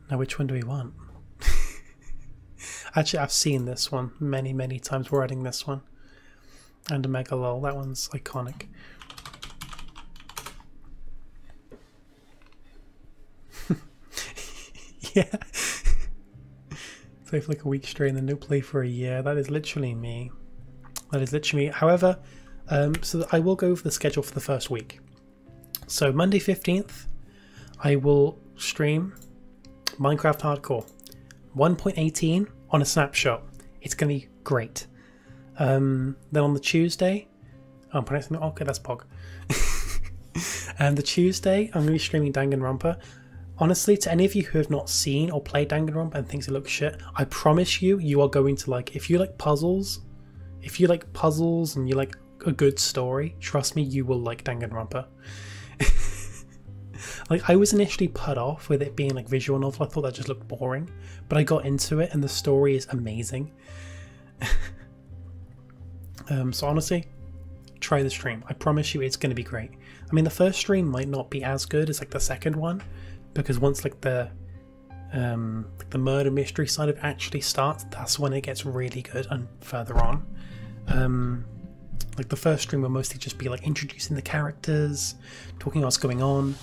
Speaker 1: Now, which one do we want? Actually, I've seen this one many times. We're adding this one. And a Mega Lol. That one's iconic. Yeah. Play for like a week straight and then no play for a year. That is literally me. That is literally me. However, so I will go over the schedule for the first week. So Monday 15th, I will stream Minecraft Hardcore 1.18 on a snapshot. It's going to be great. Then on the Tuesday, I'm pronouncing it, okay, that's Pog. And the Tuesday, I'm going to be streaming Danganronpa. Honestly, to any of you who have not seen or played Danganronpa and thinks it looks shit, I promise you, you are going to like, if you like puzzles and you like a good story, trust me, you will like Danganronpa. Like, I was initially put off with it being like visual novel. I thought that just looked boring, but I got into it and the story is amazing. So honestly, try the stream. I promise you it's going to be great. I mean, the first stream might not be as good as like the second one, because once like the murder mystery side of it actually starts, that's when it gets really good, and further on. Like the first stream will mostly just be like introducing the characters, talking about what's going on,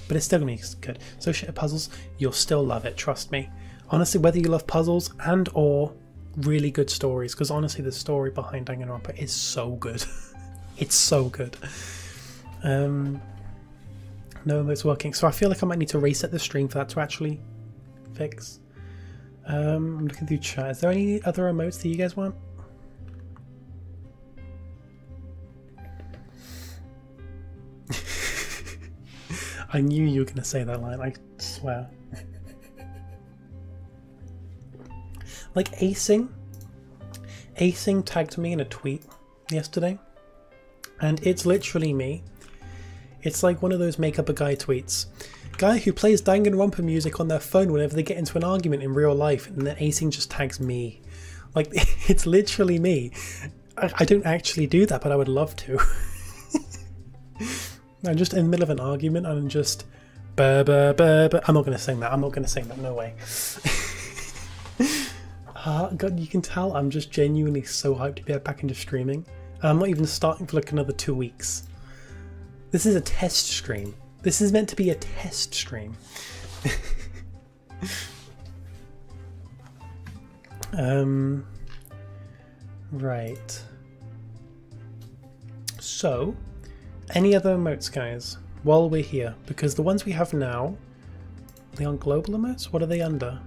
Speaker 1: but it's still gonna be good. So shit at puzzles, you'll still love it, trust me. Honestly, whether you love puzzles and or really good stories, because honestly the story behind Danganronpa is so good. It's so good. No, it's working. So I feel like I might need to reset the stream for that to actually fix. I'm looking through chat. Is there any other emotes that you guys want? I knew you were going to say that line, I swear. Like Acing tagged me in a tweet yesterday, and it's literally me. It's like one of those make up a guy tweets. Guy who plays Danganronpa music on their phone whenever they get into an argument in real life, and then Acing just tags me. Like, it's literally me. I don't actually do that, but I would love to. I'm just in the middle of an argument and I'm just I'm not going to sing that. I'm not going to sing that. No way. God, you can tell I'm just genuinely so hyped to be back into streaming. And I'm not even starting for like another 2 weeks. This is a test stream. This is meant to be a test stream. Right. So, any other emotes, guys, while we're here? Because the ones we have now, are they on global emotes? What are they under?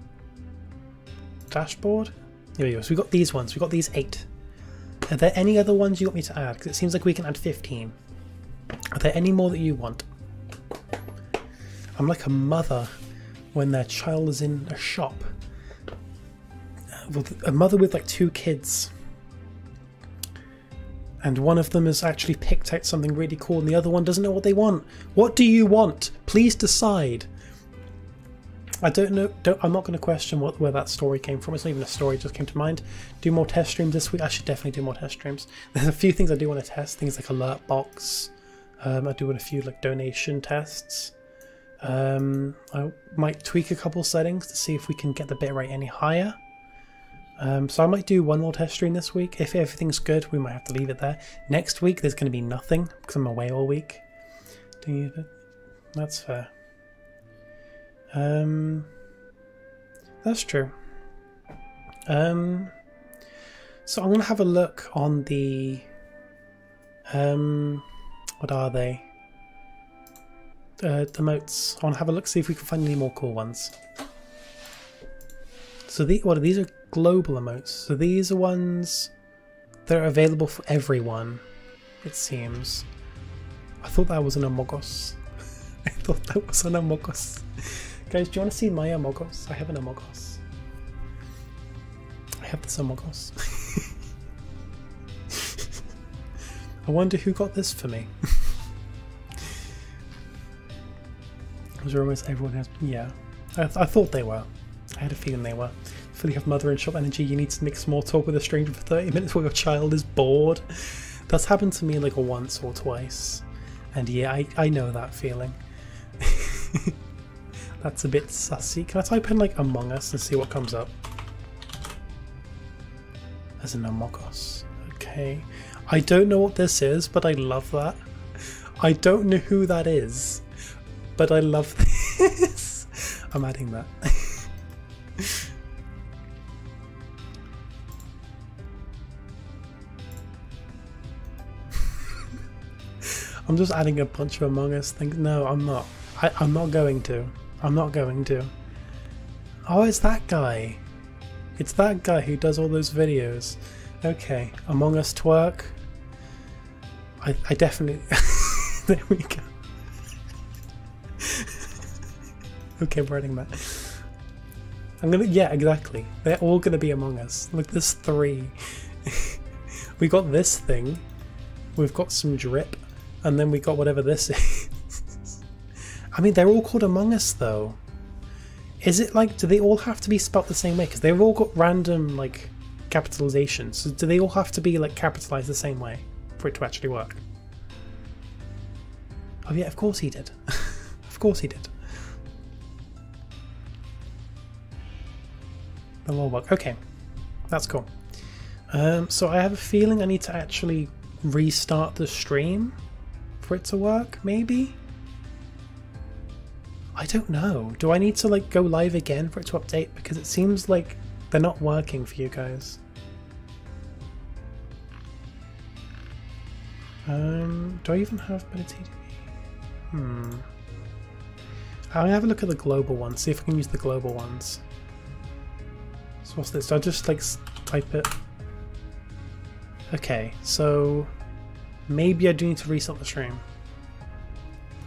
Speaker 1: Dashboard? Here we go. So we've got these ones. We've got these 8. Are there any other ones you want me to add? Because it seems like we can add 15. Are there any more that you want? I'm like a mother when their child is in a shop. A mother with like 2 kids. And one of them has actually picked out something really cool and the other one doesn't know what they want. What do you want? Please decide. I don't know. I'm not going to question where that story came from. It's not even a story, it just came to mind. Do more test streams this week. I should definitely do more test streams. There's a few things I do want to test. Things like alert box. I do want a few like donation tests. I might tweak a couple settings to see if we can get the bitrate any higher. So I might do one more test stream this week. If everything's good, we might have to leave it there. Next week, there's going to be nothing because I'm away all week. That's fair. That's true. So I'm going to have a look on the... what are they? Emotes. I want to have a look, see if we can find any more cool ones. So these are global emotes. So these are ones that are available for everyone, it seems. I thought that was an Amogos. I thought that was an Amogos. Guys, do you want to see my Amogos? I have an Amogos. I have this Amogos. I wonder who got this for me. Was almost everyone has? Yeah, I thought they were. I had a feeling they were. Fully have mother and shop energy. You need to make small talk with a stranger for 30 minutes while your child is bored. That's happened to me like once or twice. And yeah, I know that feeling. That's a bit sussy. Can I type in like Among Us and see what comes up? As an Among Us. Okay. I don't know what this is, but I love that. I don't know who that is, but I love this. I'm adding that. I'm just adding a bunch of Among Us things. No, I'm not. I'm not going to. I'm not going to. Oh, it's that guy. It's that guy who does all those videos. Okay, Among Us twerk. I definitely... There we go. Okay, I'm writing that. I'm gonna... Yeah, exactly. They're all gonna be Among Us. Look, there's 3. We got this thing. We've got some drip. And then we got whatever this is. I mean, they're all called Among Us, though. Is it like, do they all have to be spelt the same way? Because they've all got random, like, capitalizations. So do they all have to be, like, capitalized the same way for it to actually work? Oh yeah, of course he did. Of course he did. They'll all work. Okay, that's cool. So I have a feeling I need to actually restart the stream for it to work, maybe? I don't know. Do I need to like go live again for it to update? Because it seems like they're not working for you guys. Do I even have Libbytato? I'll have a look at the global ones, see if I can use the global ones. So what's this? Do I just like type it? Okay, so maybe I do need to reset the stream.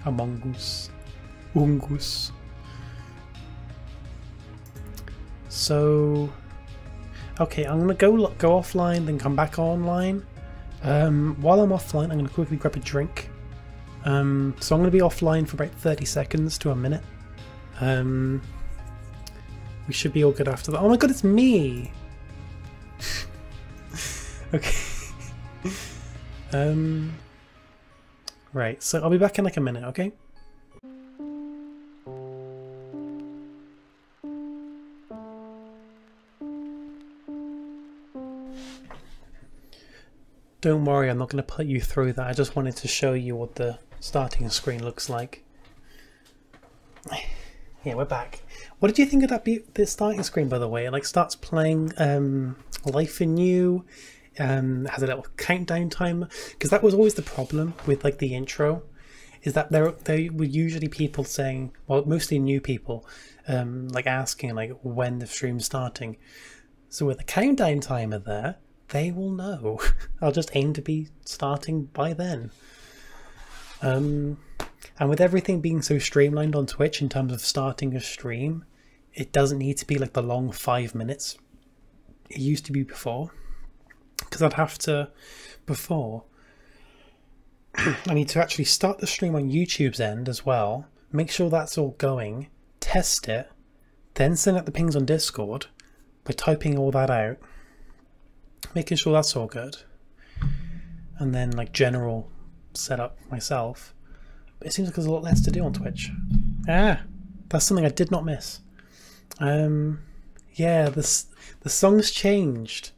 Speaker 1: Among Us. Ungus. So, okay, I'm gonna go offline, then come back online. While I'm offline, I'm gonna quickly grab a drink. So I'm gonna be offline for about 30 seconds to a minute. We should be all good after that. Oh my god, it's me! Okay. Right, so I'll be back in like a minute, okay? Don't worry, I'm not going to put you through that. I just wanted to show you what the starting screen looks like. Yeah, we're back. What did you think of the starting screen, by the way? It like starts playing Life in You, has a little countdown timer, because that was always the problem with like the intro, is that there were usually people saying, well, mostly new people, like asking like when the stream's starting. So with a countdown timer there, they will know. I'll just aim to be starting by then. And with everything being so streamlined on Twitch in terms of starting a stream, it doesn't need to be like the long 5 minutes it used to be before. Because I'd have to, before, I need to actually start the stream on YouTube's end as well, make sure that's all going, test it, then send out the pings on Discord by typing all that out, making sure that's all good, and then like general setup myself. But it seems like there's a lot less to do on Twitch. Ah, that's something I did not miss. Yeah, the song's changed.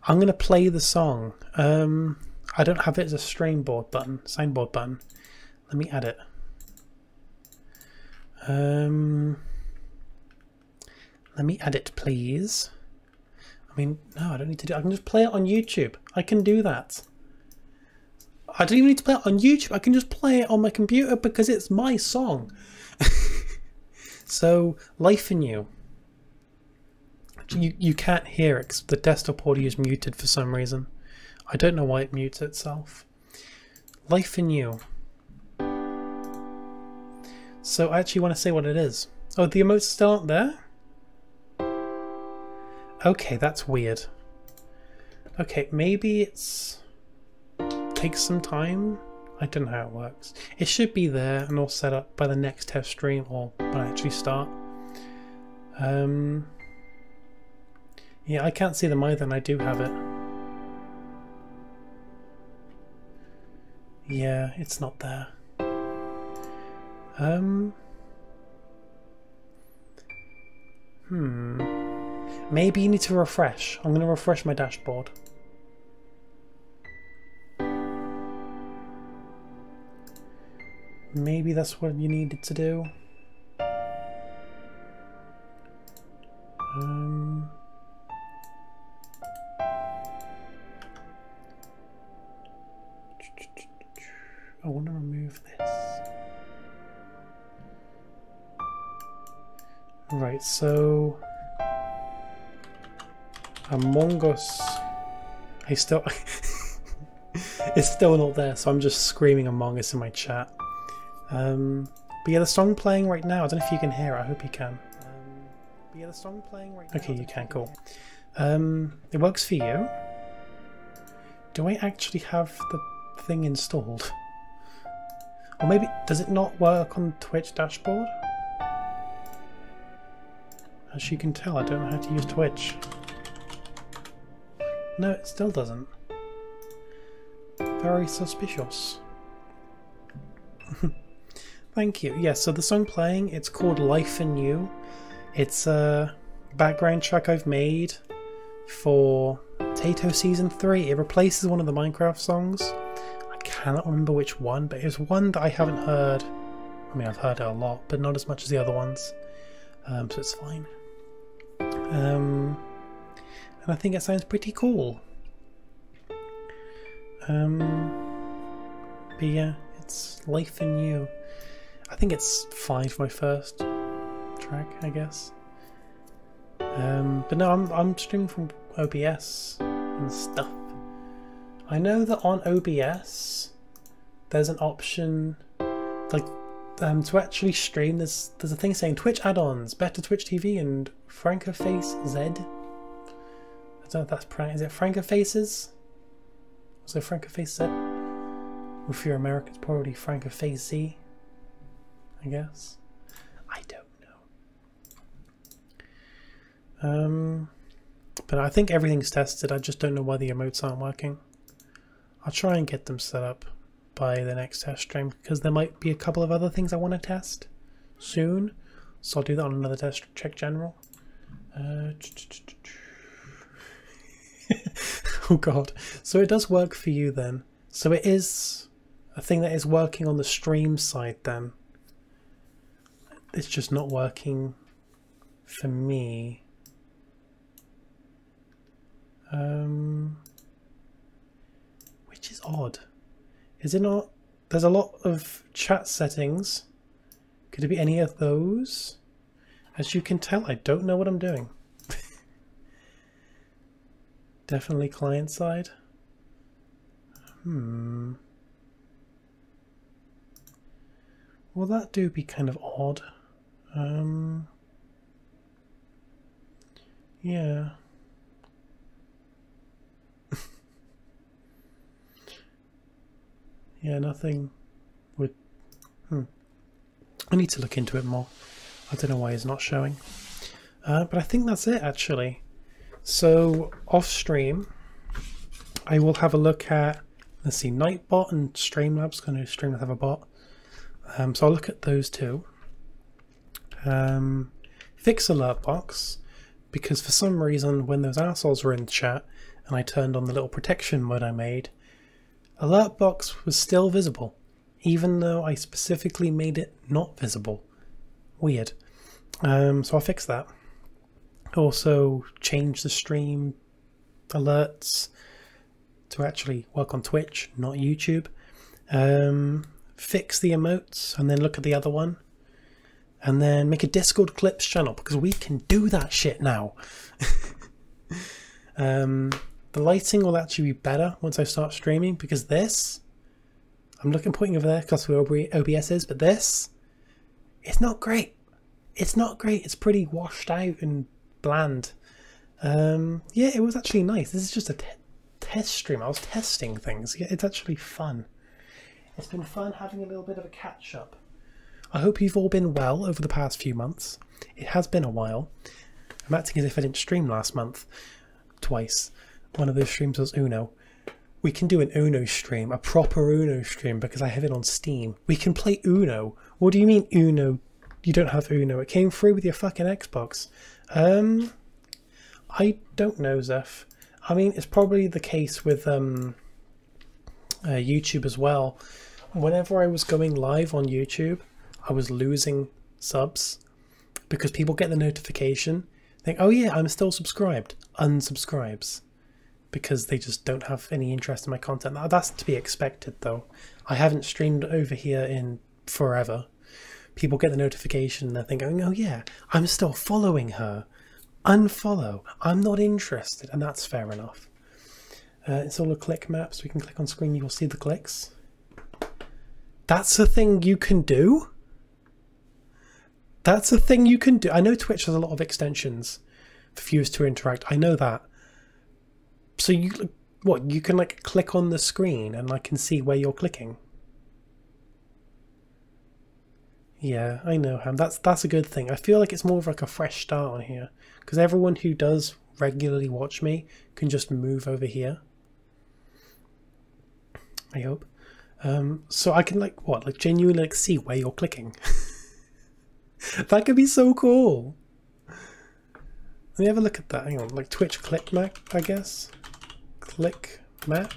Speaker 1: I'm gonna play the song. I don't have it as a soundboard button. Let me add it. Let me add it, please. I mean, no, I don't need to do it. I can just play it on YouTube. I can do that. I don't even need to play it on YouTube. I can just play it on my computer because it's my song. So, Life in You. You can't hear it because the desktop audio is muted for some reason. I don't know why it mutes itself. Life in You. So I actually want to say what it is. Oh, the emotes still aren't there? Okay, that's weird. Okay, maybe it's... takes some time? I don't know how it works. It should be there and all set up by the next test stream or when I actually start. Yeah, I can't see them either and I do have it. Yeah, it's not there. Maybe you need to refresh. I'm going to refresh my dashboard. Maybe that's what you needed to do. I want to remove this. Right, so Among Us, I still it's still not there, so I'm just screaming Among Us in my chat. But yeah, the song playing right now, I don't know if you can hear it, I hope you can. But yeah, the song playing right now. Okay, you can, cool. It works for you. Do I actually have the thing installed? Or maybe, does it not work on Twitch dashboard? As you can tell, I don't know how to use Twitch. No, it still doesn't. Very suspicious. Thank you. Yeah, so the song playing, it's called Life in You. It's a background track I've made for Tato Season 3. It replaces one of the Minecraft songs. I cannot remember which one, but it's one that I haven't heard. I mean, I've heard it a lot, but not as much as the other ones. So it's fine. And I think it sounds pretty cool. But yeah, it's Life in You. I think it's fine for my first track, I guess. But no, I'm streaming from OBS and stuff. I know that on OBS there's an option like to actually stream. There's a thing saying Twitch add-ons, better Twitch TV, and Francoface Z. I don't know if that's pronounced. Is it Francofaces? So Francoface Z. If you're American, it's probably Francoface Z, I guess. I don't know. But I think everything's tested. I just don't know why the emotes aren't working. I'll try and get them set up by the next test stream, because there might be a couple of other things I want to test soon. So I'll do that on another test check general. Oh god. So it does work for you then. So it is a thing that is working on the stream side then. It's just not working for me. Which is odd. Is it not? There's a lot of chat settings. Could it be any of those? As you can tell, I don't know what I'm doing. Definitely client side. Well, that do be kind of odd. Yeah. Yeah, nothing would... I need to look into it more. I don't know why it's not showing. But I think that's it, actually. So, off stream, I will have a look at, let's see, Nightbot and Streamlabs. Going to Streamlabs have a bot. So I'll look at those two. Fix alert box, because for some reason when those assholes were in the chat and I turned on the little protection mode I made, alert box was still visible, even though I specifically made it not visible. Weird. So I'll fix that. Also change the stream alerts to actually work on Twitch, not YouTube. Fix the emotes and then look at the other one. And then make a Discord clips channel, because we can do that shit now. The lighting will actually be better once I start streaming, because this, I'm pointing over there because where OBS is, but this, it's not great. It's not great. It's pretty washed out and bland. Yeah, it was actually nice. This is just a test stream. I was testing things. Yeah, it's actually fun. It's been fun having a little bit of a catch up. I hope you've all been well over the past few months. It has been a while. I'm acting as if I didn't stream last month. Twice. One of those streams was Uno. We can do an Uno stream, a proper Uno stream, because I have it on Steam. We can play Uno. What do you mean Uno? You don't have Uno. It came free with your fucking Xbox. I don't know, Zeph. I mean, it's probably the case with YouTube as well. Whenever I was going live on YouTube, I was losing subs because people get the notification, think, oh yeah, I'm still subscribed, unsubscribes, because they just don't have any interest in my content. Now, that's to be expected though. I haven't streamed over here in forever. People get the notification and they're thinking, oh yeah, I'm still following her. Unfollow, I'm not interested, and that's fair enough. It's all a click map, so we can click on screen, you'll see the clicks. That's a thing you can do? That's a thing you can do. I know Twitch has a lot of extensions for viewers to interact, I know that. So you, what, you can like click on the screen and I can see where you're clicking? Yeah, I know, Ham. That's a good thing. I feel like it's more of like a fresh start on here, because everyone who does regularly watch me can just move over here. I hope. So I can like what, like genuinely like see where you're clicking. That could be so cool. Let me have a look at that. Hang on, like Twitch click map, I guess. Click map.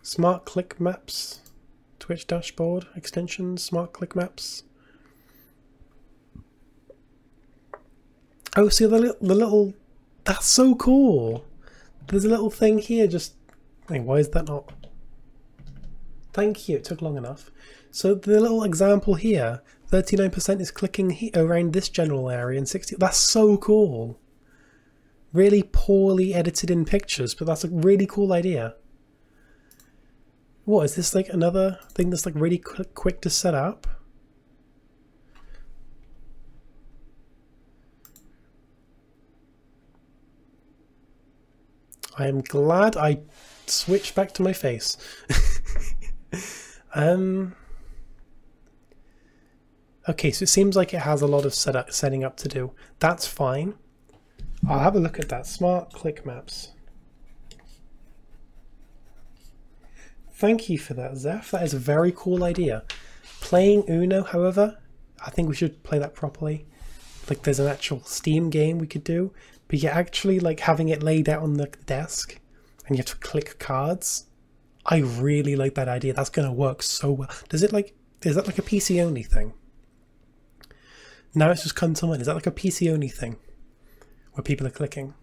Speaker 1: Smart click maps. Twitch dashboard, extensions, smart click maps. Oh, see the little, that's so cool. There's a little thing here just, hey, why is that not? Thank you, it took long enough. So the little example here, 39% is clicking around this general area and 60, that's so cool. Really poorly edited in pictures, but that's a really cool idea. What, is this like another thing that's like really quick to set up? I am glad I switched back to my face. Okay, so it seems like it has a lot of setting up to do. That's fine. I'll have a look at that. Smart click maps. Thank you for that, Zeph. That is a very cool idea. Playing Uno, however, I think we should play that properly. Like there's an actual Steam game we could do, but you're actually like having it laid out on the desk and you have to click cards. I really like that idea. That's going to work so well. Does it like, is that like a PC only thing? Now it's just come to mind. Is that like a PC only thing where people are clicking?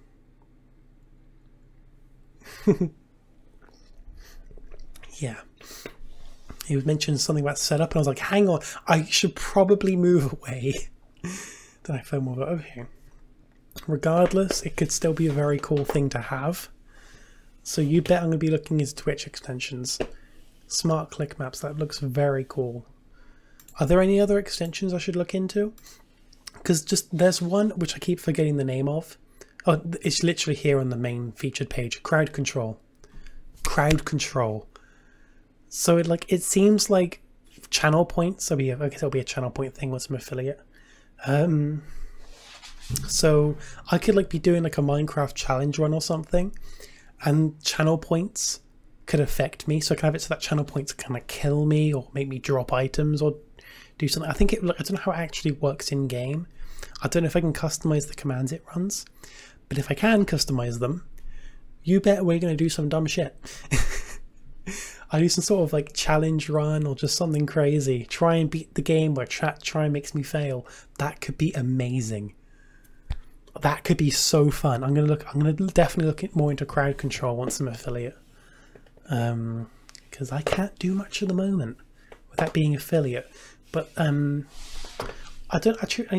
Speaker 1: Yeah, he was mentioning something about setup and I was like, hang on, I should probably move away. Then I found more over here. Regardless, it could still be a very cool thing to have. So you bet I'm going to be looking into Twitch extensions. Smart click maps, that looks very cool. Are there any other extensions I should look into? Because just there's one which I keep forgetting the name of. Oh, it's literally here on the main featured page. Crowd control. Crowd control. So it seems like channel points. I guess it'll be a channel point thing with some affiliate. So I could like be doing like a Minecraft challenge run or something, and channel points could affect me. So I can have it so that channel points kind of kill me or make me drop items or do something. I don't know how it actually works in game. I don't know if I can customize the commands it runs, but if I can customize them, you bet we're going to do some dumb shit. I do some sort of like challenge run or just something crazy. Try and beat the game where chat try and makes me fail. That could be amazing. That could be so fun. I'm gonna definitely look more into crowd control once I'm affiliate. Because I can't do much at the moment without being affiliate. But I need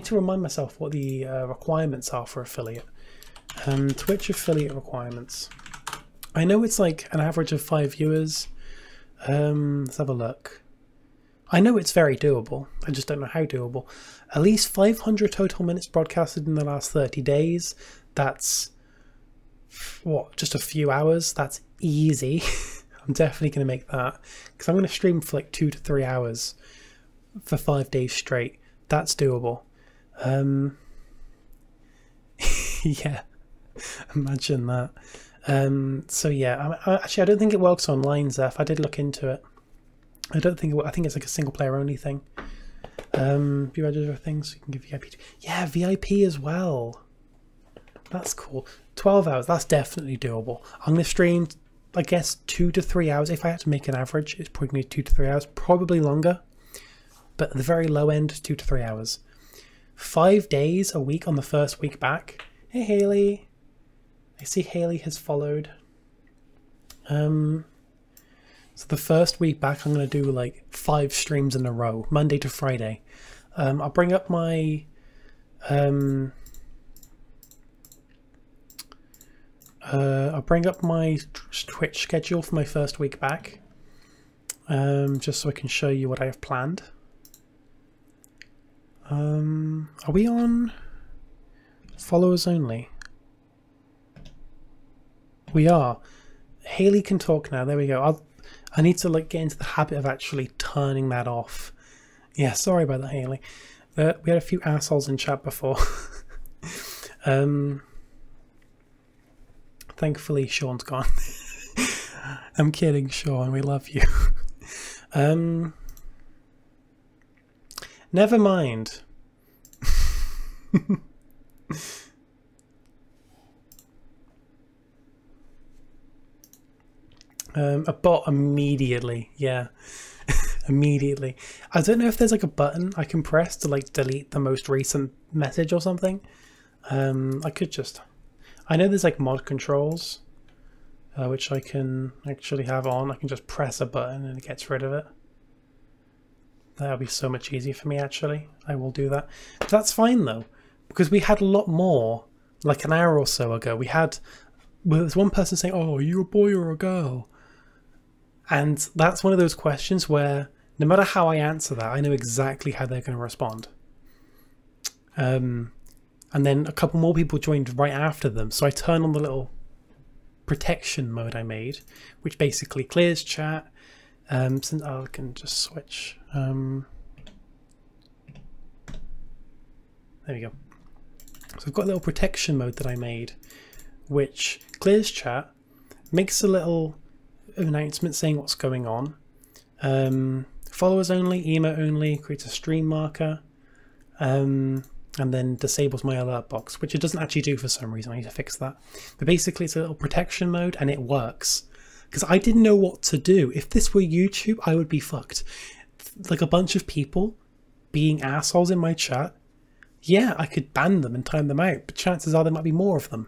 Speaker 1: to remind myself what the requirements are for affiliate. Twitch affiliate requirements. I know it's like an average of 5 viewers. Let's have a look. I know it's very doable. I just don't know how doable. At least 500 total minutes broadcasted in the last 30 days. That's what, just a few hours? That's easy. I'm definitely going to make that because I'm going to stream for like 2 to 3 hours for 5 days straight. That's doable. Yeah, imagine that. So yeah, actually I don't think it works online, Zeph. I did look into it. I think it's like a single player only thing. Be registered for things so you can give VIP. Yeah, VIP as well. That's cool. 12 hours, that's definitely doable. I'm going to stream, I guess, 2 to 3 hours. If I had to make an average, it's probably 2 to 3 hours. Probably longer. But at the very low end, 2 to 3 hours. 5 days a week on the first week back. Hey, Haley. I see Haley has followed. So the first week back, I'm going to do like 5 streams in a row, Monday to Friday. I'll bring up my Twitch schedule for my first week back, just so I can show you what I have planned. Are we on followers only? We are. Haley can talk now. There we go. I need to like get into the habit of actually turning that off. Yeah, sorry about that, Haley. We had a few assholes in chat before. Thankfully, Sean's gone. I'm kidding, Sean. We love you. Never mind. A bot immediately. Yeah. Immediately. I don't know if there's like a button I can press to like delete the most recent message or something. I could just... I know there's like mod controls, which I can actually have on. I can just press a button and it gets rid of it. That'll be so much easier for me, actually. I will do that. But that's fine though, because we had a lot more like an hour or so ago. There was one person saying, oh, are you a boy or a girl? And that's one of those questions where no matter how I answer that, I know exactly how they're going to respond. And then a couple more people joined right after them. So I turn on the little protection mode I made, which basically clears chat. Since I can just switch. There we go. So I've got a little protection mode that I made, which clears chat, makes a little announcement saying what's going on. Followers only, emote only, creates a stream marker, and then disables my alert box, which it doesn't actually do for some reason. I need to fix that. But basically it's a little protection mode and it works. Because I didn't know what to do. If this were YouTube, I would be fucked. Like a bunch of people being assholes in my chat. Yeah, I could ban them and time them out, but chances are there might be more of them.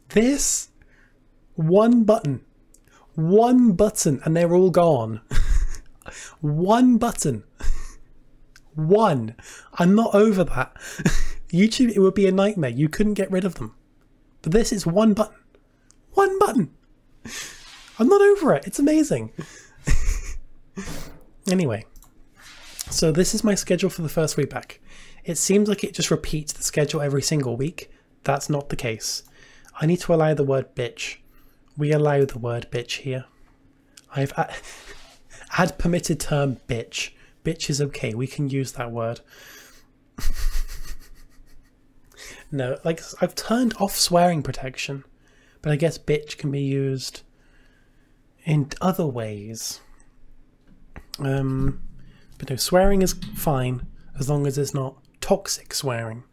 Speaker 1: This, one button, and they're all gone. One button. One. I'm not over that. YouTube, it would be a nightmare. You couldn't get rid of them. But this is one button. One button. I'm not over it. It's amazing. Anyway, so this is my schedule for the first week back. It seems like it just repeats the schedule every single week. That's not the case. I need to allow the word bitch. We allow the word bitch here. I've add permitted term bitch. Bitch is okay. We can use that word. No, like I've turned off swearing protection, but I guess bitch can be used in other ways. But no, swearing is fine as long as it's not toxic swearing.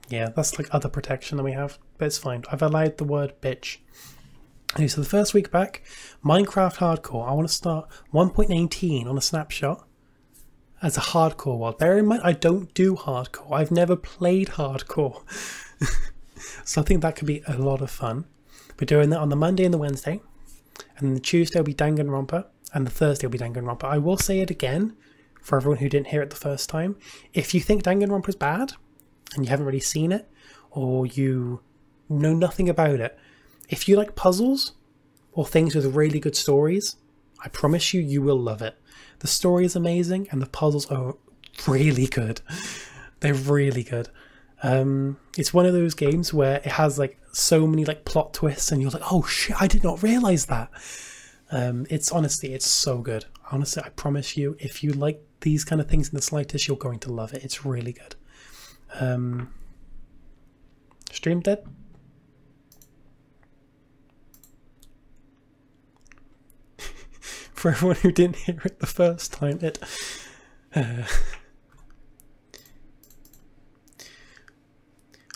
Speaker 1: Yeah, that's like other protection that we have, but it's fine. I've allowed the word bitch. Okay, so the first week back, Minecraft Hardcore. I want to start 1.19 on a snapshot as a hardcore world. Bear in mind, I don't do hardcore. I've never played hardcore. So I think that could be a lot of fun. We're doing that on the Monday and the Wednesday. And then the Tuesday will be Danganronpa. And the Thursday will be Danganronpa. I will say it again for everyone who didn't hear it the first time. If you think Danganronpa is bad and you haven't really seen it, or you know nothing about it, if you like puzzles or things with really good stories, I promise you, you will love it. The story is amazing and the puzzles are really good. They're really good. It's one of those games where it has like so many like plot twists and you're like, oh shit, I did not realize that. It's honestly, it's so good. Honestly, I promise you, if you like these kind of things in the slightest, you're going to love it. It's really good. Stream dead? For everyone who didn't hear it the first time, it...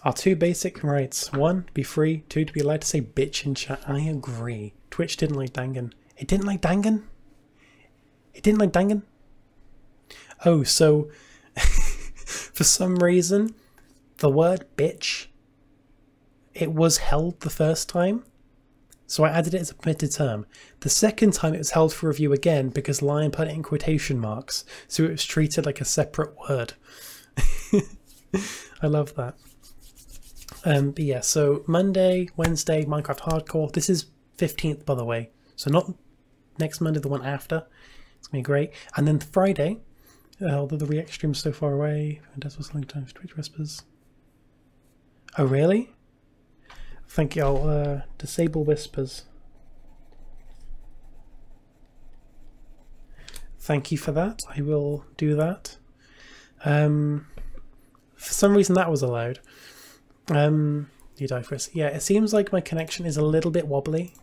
Speaker 1: Our two basic rights. 1, to be free. 2, to be allowed to say bitch in chat. I agree. Twitch didn't like Dangan. It didn't like Dangan? It didn't like Dangan? Oh, so... for some reason, the word bitch, it was held the first time. So I added it as a permitted term. The second time it was held for review again because Lion put it in quotation marks. So it was treated like a separate word. I love that. But yeah, so Monday, Wednesday, Minecraft Hardcore. This is 15th, by the way. So not next Monday, the one after. It's going to be great. And then Friday, although the React stream's so far away, and that's what's times Twitch Whispers. Oh, really? Thank you. I'll disable Whispers. Thank you for that. I will do that. For some reason that was allowed. You die first. Yeah, it seems like my connection is a little bit wobbly.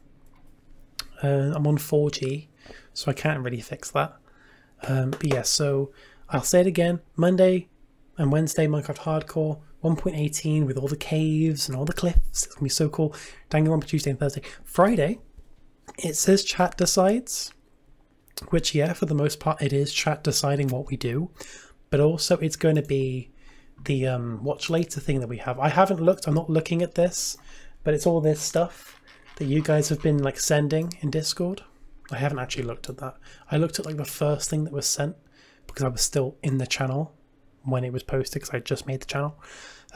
Speaker 1: I'm on 4G, so I can't really fix that. But yeah, so I'll say it again. Monday and Wednesday, Minecraft Hardcore. 1.18 with all the caves and all the cliffs. It's going to be so cool. Danganronpa Tuesday and Thursday. Friday, it says chat decides. Which, yeah, for the most part, it is chat deciding what we do. But also, it's going to be the watch later thing that we have. I haven't looked. I'm not looking at this. But it's all this stuff that you guys have been like sending in Discord. I haven't actually looked at that. I looked at like the first thing that was sent because I was still in the channel when it was posted because I just made the channel.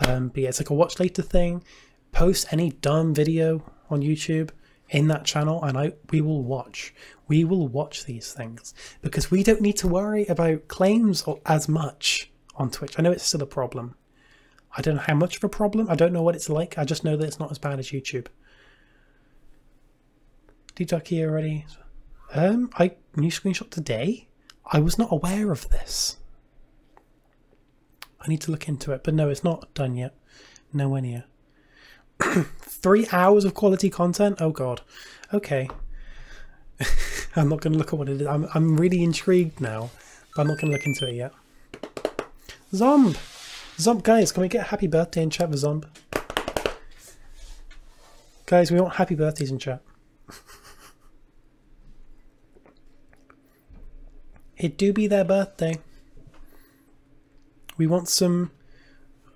Speaker 1: But yeah, it's like a watch later thing. Post any dumb video on YouTube in that channel and we will watch. We will watch these things because we don't need to worry about claims as much on Twitch. I know it's still a problem. I don't know how much of a problem. I don't know what it's like. I just know that it's not as bad as YouTube. Ducky already. New screenshot today? I was not aware of this. I need to look into it, but no, it's not done yet. Nowhere near. 3 hours of quality content? Oh god. Okay. I'm not going to look at what it is. I'm really intrigued now, but I'm not going to look into it yet. Zomb! Zomb, guys, can we get a happy birthday in chat for Zomb? Guys, we want happy birthdays in chat. It do be their birthday. We want some...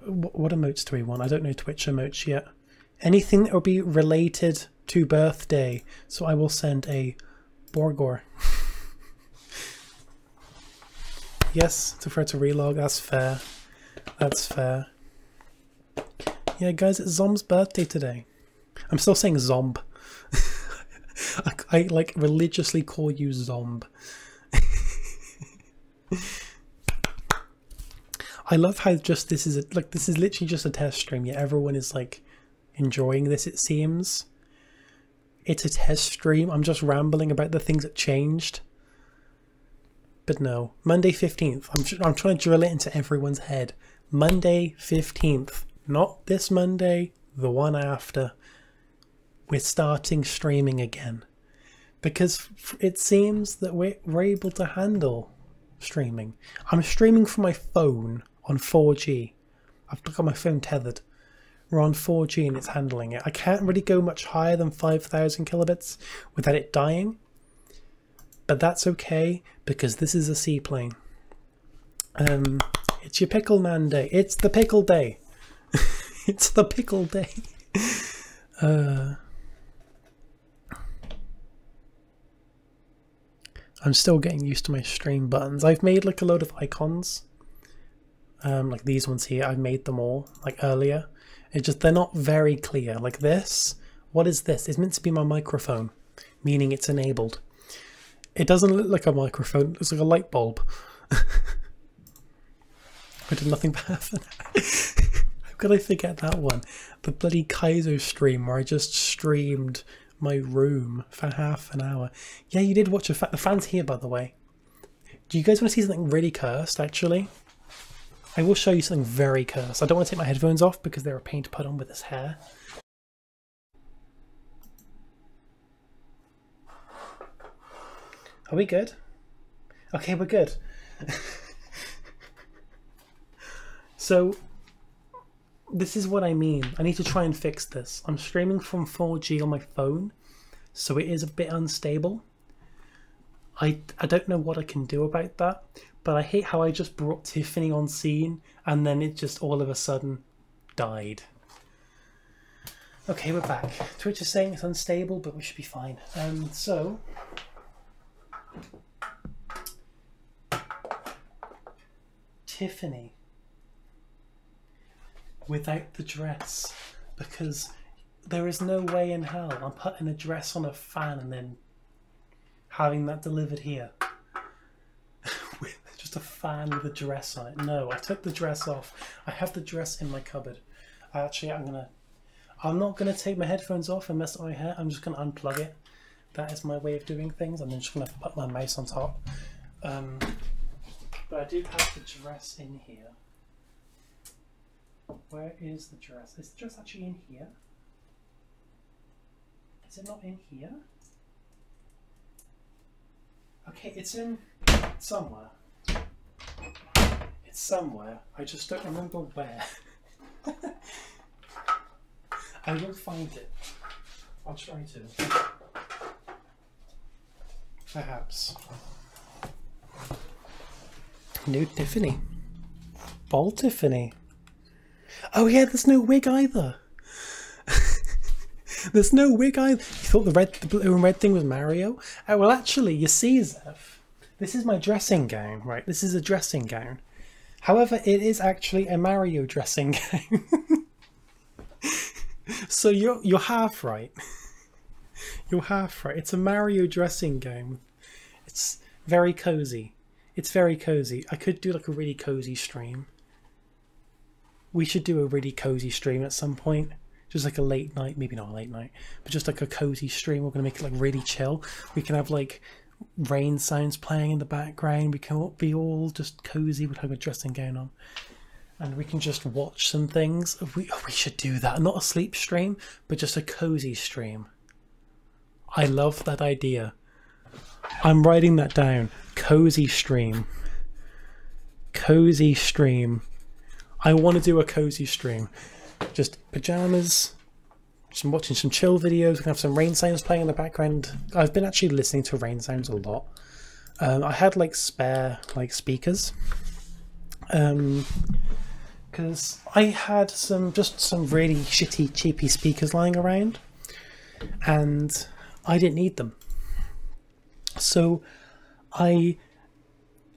Speaker 1: What emotes do we want? I don't know Twitch emotes yet. Anything that will be related to birthday. So I will send a Borgor. Yes, to for to relog. That's fair. That's fair. Yeah, guys, it's Zomb's birthday today. I'm still saying Zomb. I like religiously call you Zomb. I love how just this is this is literally just a test stream, yet everyone is like enjoying this. It seems it's a test stream. I'm just rambling about the things that changed, but no. Monday 15th. I'm trying to drill it into everyone's head. Monday 15th, not this Monday, the one after. We're starting streaming again because it seems that we're able to handle streaming. I'm streaming from my phone on 4G. I've got my phone tethered. We're on 4G and it's handling it. I can't really go much higher than 5,000 kilobits without it dying, but that's okay because this is a seaplane. It's your pickle man day. It's the pickle day. It's the pickle day. I'm still getting used to my stream buttons. I've made like a load of icons. Like these ones here, I've made them all like earlier. It's just, they're not very clear. Like this, what is this? It's meant to be my microphone, meaning it's enabled. It doesn't look like a microphone, it's like a light bulb. I did nothing but half an hour. How could I forget that one? The bloody Kaizo stream where I just streamed my room for half an hour. Yeah, you did watch the fan's here, by the way. Do you guys want to see something really cursed, actually? I will show you something very cursed. I don't want to take my headphones off because they're a pain to put on with this hair. Are we good? Okay, we're good. So, this is what I mean. I need to try and fix this. I'm streaming from 4G on my phone, so it is a bit unstable. I don't know what I can do about that, but I hate how I just brought Tiffany on scene and then it just all of a sudden died. Okay, we're back. Twitch is saying it's unstable, but we should be fine. So Tiffany without the dress, because there is no way in hell I'm putting a dress on a fan and then having that delivered here. With just a fan with a dress on it. No, I took the dress off. I have the dress in my cupboard. I'm not gonna take my headphones off and mess up my hair. I'm just gonna unplug it. That is my way of doing things. I'm then just gonna put my mouse on top. But I do have the dress in here. Where is the dress? Is the dress actually in here? Is it not in here? Okay, it's in somewhere. It's somewhere. I just don't remember where. I will find it. I'll try to. Perhaps. New Tiffany. Bald Tiffany. Oh yeah, there's no wig either. There's no wig either. You thought the blue and red thing was Mario? Well, actually, you see, Zeph, this is my dressing gown, right? This is a dressing gown. However, it is actually a Mario dressing gown. So you're half right. You're half right. It's a Mario dressing gown. It's very cozy. It's very cozy. I could do like a really cozy stream. We should do a really cozy stream at some point. Just like a late night, maybe not a late night, but just like a cozy stream. We're going to make it like really chill. We can have like rain sounds playing in the background. We can be all just cozy with like a dressing gown on. And we can just watch some things. We should do that. Not a sleep stream, but just a cozy stream. I love that idea. I'm writing that down. Cozy stream. Cozy stream. I want to do a cozy stream. Just pajamas, some watching some chill videos. We can have some rain sounds playing in the background. I've been actually listening to rain sounds a lot. I had like spare like speakers. Because I had some really shitty, cheapy speakers lying around, and I didn't need them. So I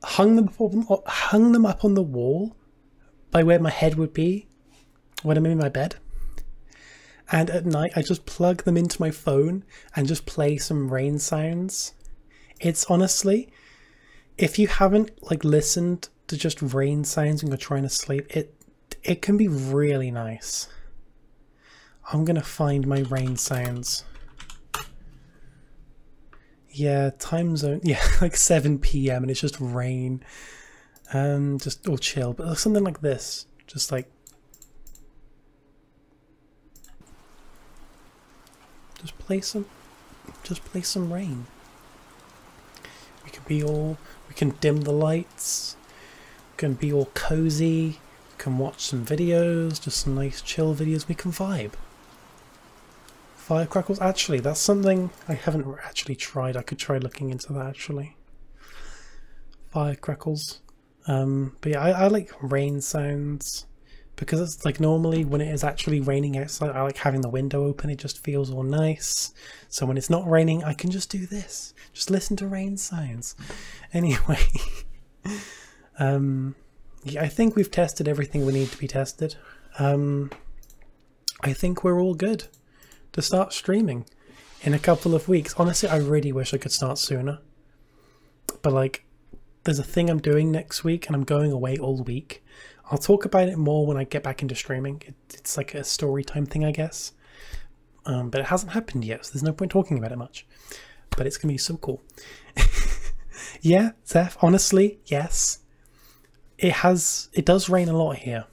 Speaker 1: hung them up on the wall by where my head would be when I'm in my bed. And at night, I just plug them into my phone and just play some rain sounds. It's honestly, if you haven't like listened to just rain sounds when you're trying to sleep, it can be really nice. I'm gonna find my rain sounds. Yeah, time zone. Yeah, like 7 PM and it's just rain. Just all chill. But something like this, just like. Just play some rain. We can dim the lights. We can be all cozy. We can watch some videos, just some nice chill videos. We can vibe. Firecrackles, actually, that's something I haven't actually tried. I could try looking into that actually. Firecrackles. But yeah, I like rain sounds. Because it's like normally when it is actually raining outside, I like having the window open. It just feels all nice. So when it's not raining, I can just do this. Just listen to rain sounds. Anyway. Yeah, I think we've tested everything we need to be tested. I think we're all good to start streaming in a couple of weeks. Honestly, I really wish I could start sooner. But like, there's a thing I'm doing next week and I'm going away all week. I'll talk about it more when I get back into streaming. It's like a story time thing, I guess. But it hasn't happened yet, so there's no point talking about it much. But it's going to be so cool. Yeah, Zeph, honestly, yes. It does rain a lot here.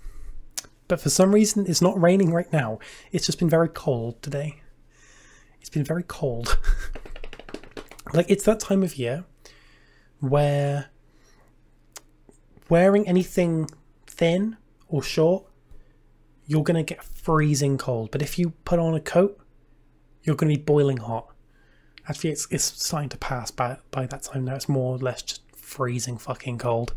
Speaker 1: But for some reason, it's not raining right now. It's just been very cold today. It's been very cold. Like, it's that time of year where wearing anything thin or short, you're going to get freezing cold. But if you put on a coat, you're going to be boiling hot. Actually, it's starting to pass by that time now. It's more or less just freezing fucking cold.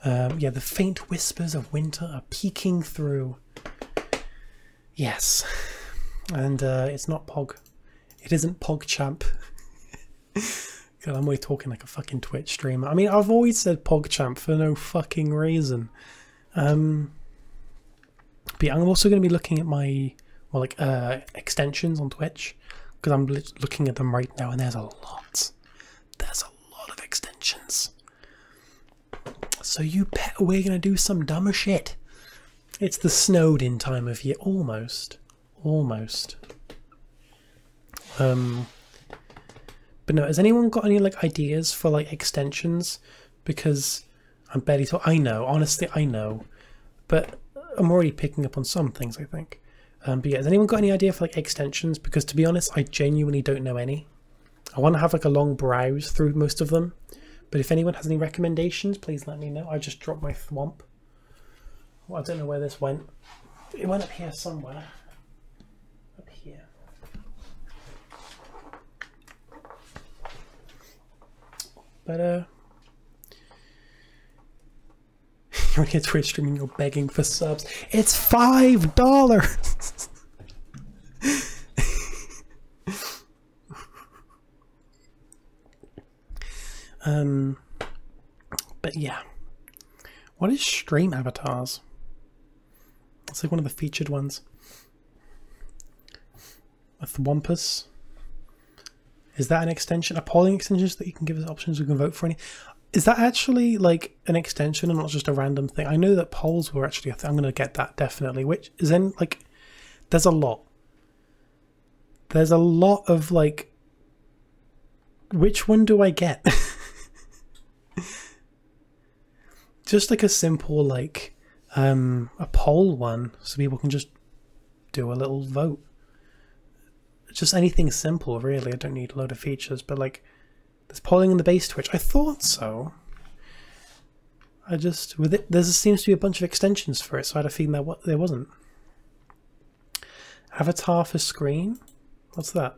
Speaker 1: Yeah, the faint whispers of winter are peeking through. Yes. And it's not Pog. It isn't PogChamp. God, I'm always talking like a fucking Twitch streamer. I mean, I've always said PogChamp for no fucking reason. But yeah, I'm also going to be looking at my extensions on Twitch, because I'm looking at them right now, and there's a lot. There's a lot of extensions. So you bet we're going to do some dumber shit. It's the snowed in time of year. Almost. Almost. But no, has anyone got any like ideas for like extensions? Because I'm barely I know, honestly I know. But I'm already picking up on some things, I think. But yeah, has anyone got any idea for like extensions? Because to be honest, I genuinely don't know any. I want to have like a long browse through most of them. But if anyone has any recommendations, please let me know. I just dropped my thwomp. Well, I don't know where this went. It went up here somewhere. Up here. But you're on your Twitch streaming, you're begging for subs. It's $5! But yeah. What is stream avatars? It's like one of the featured ones. A thwompus. Is that an extension? A polling extension that you can give us options, we can vote for any? Is that actually like an extension and not just a random thing? I know that polls were actually a thing. I'm going to get that definitely. Which is then like, there's a lot. There's a lot of like, which one do I get? Just like a simple like a poll one, so people can just do a little vote. Just anything simple, really. I don't need a load of features, but like there's polling in the base Twitch. I thought so. I just with it, there seems to be a bunch of extensions for it, so I had a feeling that there wasn't. Avatar for screen. What's that?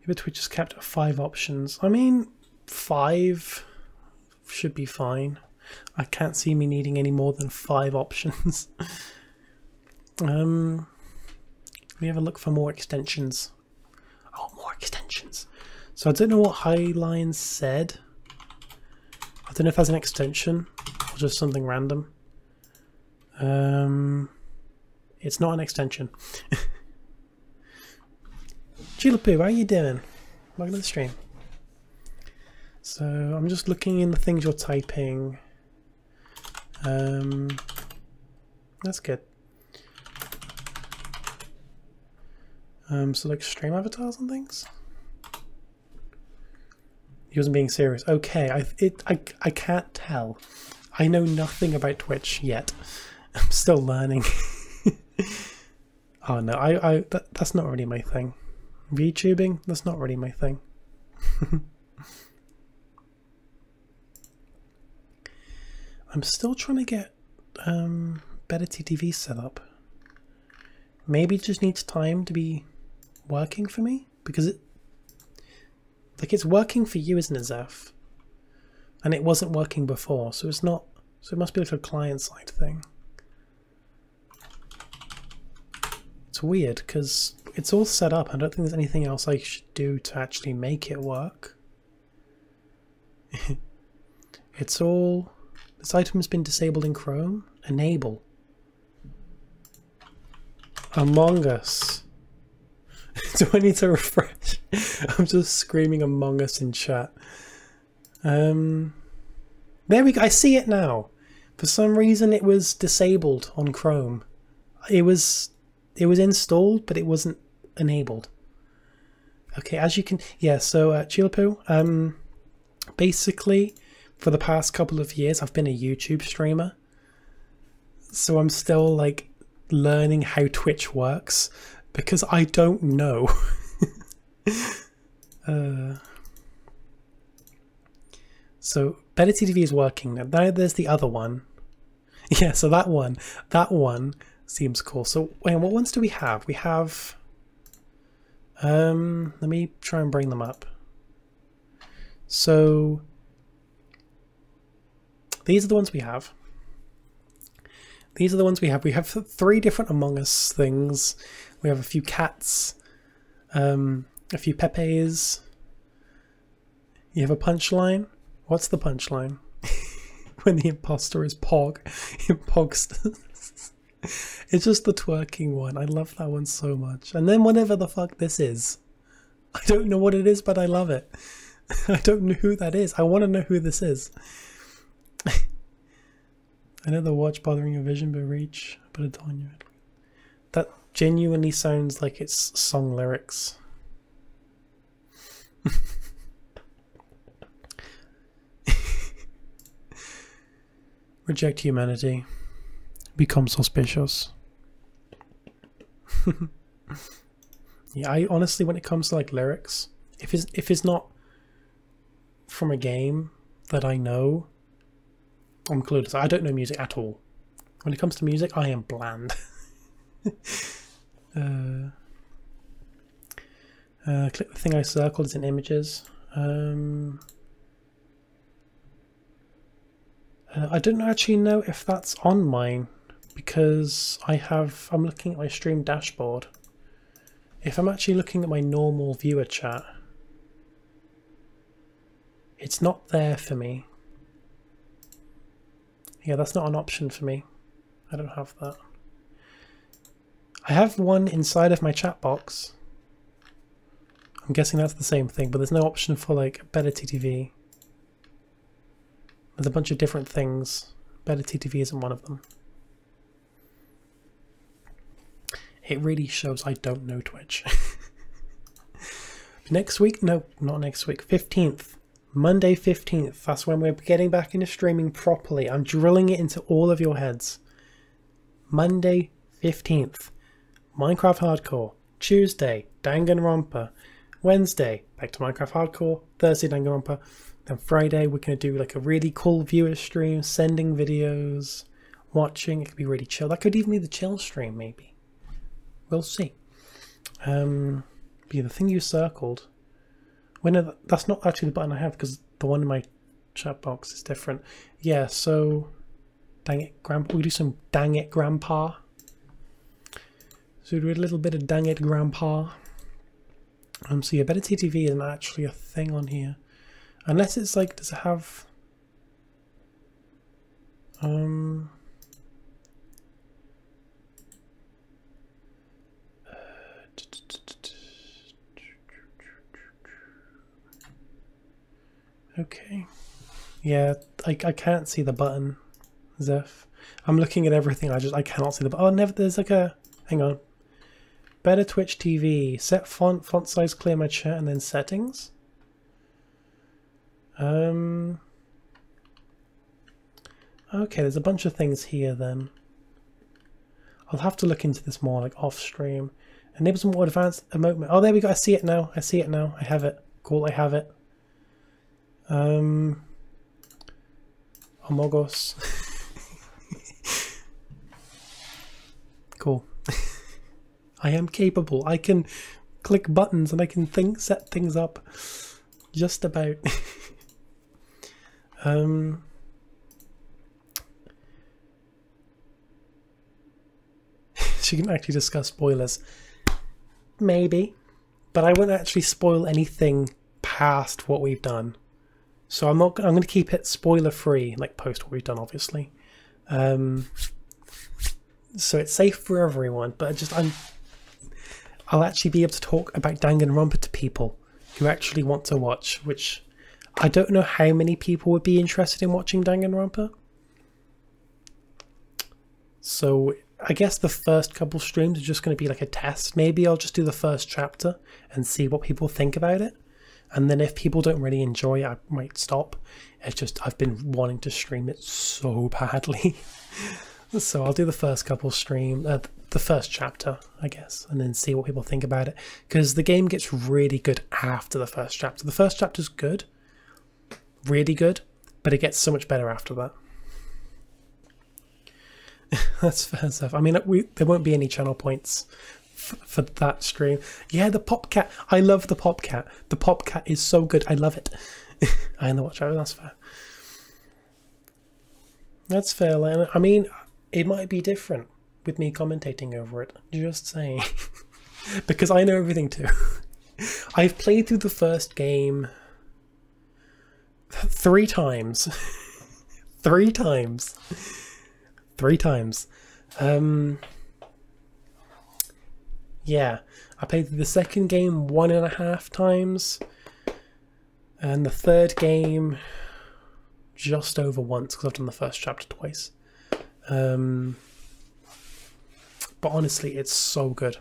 Speaker 1: If Twitch is capped at 5 options. I mean, 5 should be fine. I can't see me needing any more than 5 options. Let me have a look for more extensions. Oh, more extensions. So I don't know what Highline said. I don't know if that's an extension or just something random. It's not an extension. Chilapoo, how are you doing? Welcome to the stream. So I'm just looking in the things you're typing. That's good. So like stream avatars and things. He wasn't being serious. Okay, I can't tell. I know nothing about Twitch yet. I'm still learning. Oh no, that's not really my thing. VTubing, that's not really my thing. I'm still trying to get better TTV set up. Maybe it just needs time to be working for me, because it's working for you, isn't it, Zeph? And it wasn't working before, so it's not. So it must be like a client side thing. It's weird because it's all set up. I don't think there's anything else I should do to actually make it work. It's all. This item has been disabled in Chrome. Enable. Among Us. Do I need to refresh? I'm just screaming Among Us in chat. There we go. I see it now. For some reason it was disabled on Chrome. It was installed, but it wasn't enabled. Okay, as you can, yeah, so Chilapoo, basically for the past couple of years I've been a YouTube streamer. So I'm still like learning how Twitch works because I don't know. So Better TV is working now. Now there's the other one. Yeah, so that one seems cool. So wait, what ones do we have? We have let me try and bring them up. So these are the ones we have. These are the ones we have. We have 3 different Among Us things. We have a few cats, a few Pepes. You have a punchline. What's the punchline? When the imposter is Pog. Impogsters. It's just the twerking one. I love that one so much. And then whatever the fuck this is. I don't know what it is, but I love it. I don't know who that is. I want to know who this is. I know the watch bothering your vision, but reach, but it's on you. That genuinely sounds like it's song lyrics. Reject humanity. Become suspicious. Yeah, I honestly, when it comes to like lyrics, if it's not from a game that I know, I'm clueless. I don't know music at all. When it comes to music, I am bland. Click the thing I circled. It's in images. I don't actually know if that's on mine because I'm looking at my stream dashboard. If I'm actually looking at my normal viewer chat, it's not there for me. Yeah, that's not an option for me. I don't have that. I have one inside of my chat box. I'm guessing that's the same thing, but there's no option for like Better TTV. There's a bunch of different things. Better TTV isn't one of them. It really shows I don't know Twitch. Next week? No, not next week. 15th. Monday 15th. That's when we're getting back into streaming properly. I'm drilling it into all of your heads. Monday 15th. Minecraft Hardcore. Tuesday, Danganronpa. Wednesday, back to Minecraft Hardcore. Thursday, Danganronpa. Then Friday, we're going to do like a really cool viewer stream, sending videos, watching. It could be really chill. That could even be the chill stream, maybe. We'll see. But yeah, the thing you circled. Well, that's not actually the button I have because the one in my chat box is different. Yeah, so dang it, Grandpa. We do some dang it, Grandpa. So we do a little bit of dang it, Grandpa. So yeah, Better TTV isn't actually a thing on here. Unless it's like, does it have... Okay. Yeah, I can't see the button, Zeph. I'm looking at everything, I cannot see the button. Oh, never, there's like a... Hang on. Better Twitch TV. Set font size, clear my chat, and then settings. Okay, there's a bunch of things here then. I'll have to look into this more like off stream. Enable some more advanced emote. Oh, there we go. I see it now. I see it now. I have it. Cool. I have it. Amogos. Cool. I am capable. I can click buttons and I can set things up. Just about. She can actually discuss spoilers. Maybe. But I won't actually spoil anything past what we've done. So I'm going to keep it spoiler free, like post what we've done, obviously. So it's safe for everyone, but I'll actually be able to talk about Danganronpa to people who actually want to watch, which I don't know how many people would be interested in watching Danganronpa. So I guess the first couple streams are just going to be like a test. Maybe I'll just do the first chapter and see what people think about it. And then if people don't really enjoy it, I might stop. It's just I've been wanting to stream it so badly. So I'll do the first couple the first chapter, I guess, and then see what people think about it. Because the game gets really good after the first chapter. The first chapter's good, really good, but it gets so much better after that. That's fair stuff. I mean, there won't be any channel points for that stream. Yeah, the Popcat. I love the Popcat. The Popcat is so good. I love it. I know what show. That's fair. That's fair. Lana. I mean, it might be different with me commentating over it. Just saying. Because I know everything too. I've played through the first game 3 times. 3 times. 3 times. Yeah, I played the second game 1.5 times, and the third game just over once because I've done the first chapter twice. But honestly, it's so good.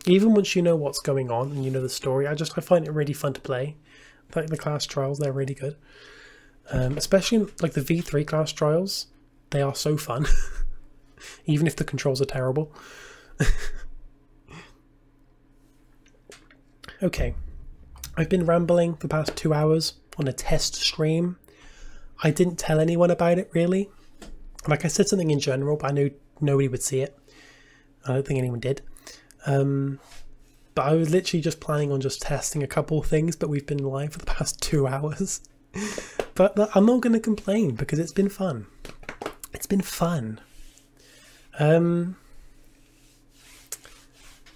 Speaker 1: Even once you know what's going on and you know the story, I find it really fun to play. Like the class trials, they're really good. Especially like the V3 class trials, they are so fun. Even if the controls are terrible. Okay, I've been rambling for the past 2 hours on a test stream. I didn't tell anyone about it really. Like I said something in general, but I knew nobody would see it. I don't think anyone did. But I was literally just planning on just testing a couple of things, but we've been live for the past 2 hours. But I'm not going to complain because it's been fun. It's been fun.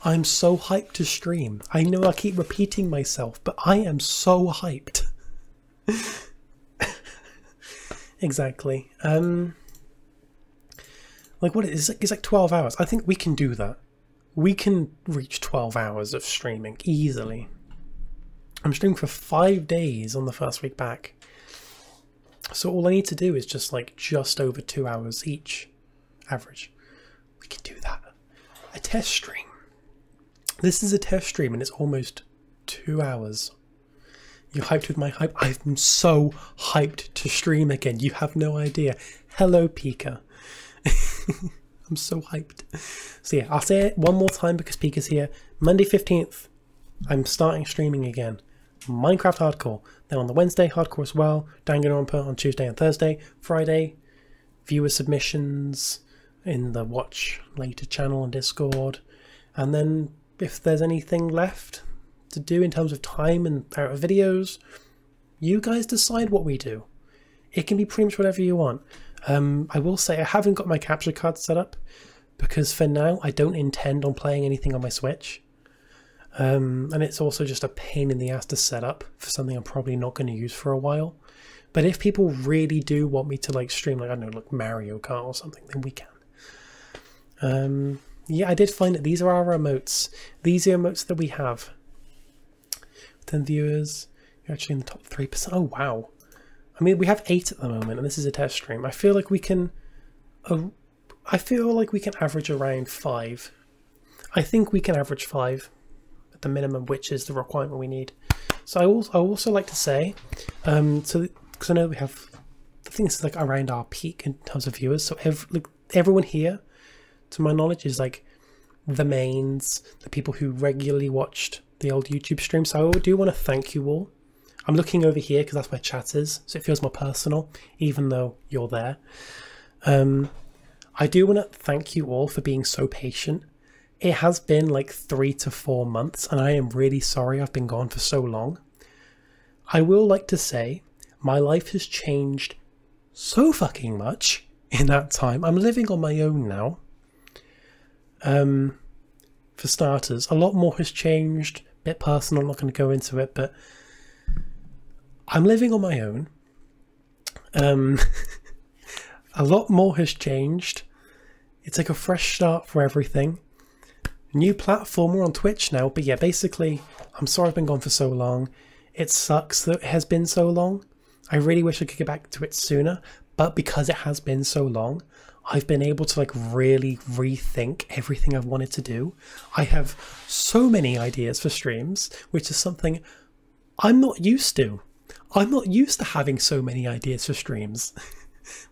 Speaker 1: I'm so hyped to stream. I know I keep repeating myself, but I am so hyped. Exactly. Like what is it? It's like 12 hours. I think we can do that. We can reach 12 hours of streaming easily. I'm streaming for 5 days on the first week back. So all I need to do is just over 2 hours each average. We can do that. A test stream. This is a test stream and it's almost 2 hours. You hyped with my hype? I'm so hyped to stream again. You have no idea. Hello, Pika. I'm so hyped. So yeah, I'll say it one more time because Pika's here. Monday 15th, I'm starting streaming again. Minecraft Hardcore. Then on the Wednesday, Hardcore as well. Danganronpa on Tuesday and Thursday. Friday, viewer submissions in the Watch Later channel on Discord. And then if there's anything left to do in terms of time and out of videos, you guys decide what we do. It can be pretty much whatever you want. I will say I haven't got my capture card set up because for now I don't intend on playing anything on my Switch. And it's also just a pain in the ass to set up for something I'm probably not going to use for a while. But if people really do want me to stream, I don't know, like Mario Kart or something, then we can. Yeah, I did find that these are our emotes. These are emotes that we have. 10 viewers. You're actually in the top 3%. Oh, wow. I mean, we have 8 at the moment, and this is a test stream. I feel like we can... average around 5. I think we can average 5 at the minimum, which is the requirement we need. So I also like to say, because I know we have... I think this is around our peak in terms of viewers. So everyone here, to my knowledge, is the mains, the people who regularly watched the old YouTube stream. So I do want to thank you all. I'm looking over here because that's where chat is, so it feels more personal, even though you're there. I do want to thank you all for being so patient. It has been 3 to 4 months, and I am really sorry I've been gone for so long. I will like to say my life has changed so fucking much in that time. I'm living on my own now. For starters, a lot more has changed. A bit personal, I'm not going to go into it, but I'm living on my own. A lot more has changed. It's a fresh start for everything. New platform, we're on Twitch now, but yeah, basically, I'm sorry I've been gone for so long. It sucks that it has been so long. I really wish I could get back to it sooner, but because it has been so long, I've been able to really rethink everything I've wanted to do. I have so many ideas for streams, which is something I'm not used to. I'm not used to having so many ideas for streams.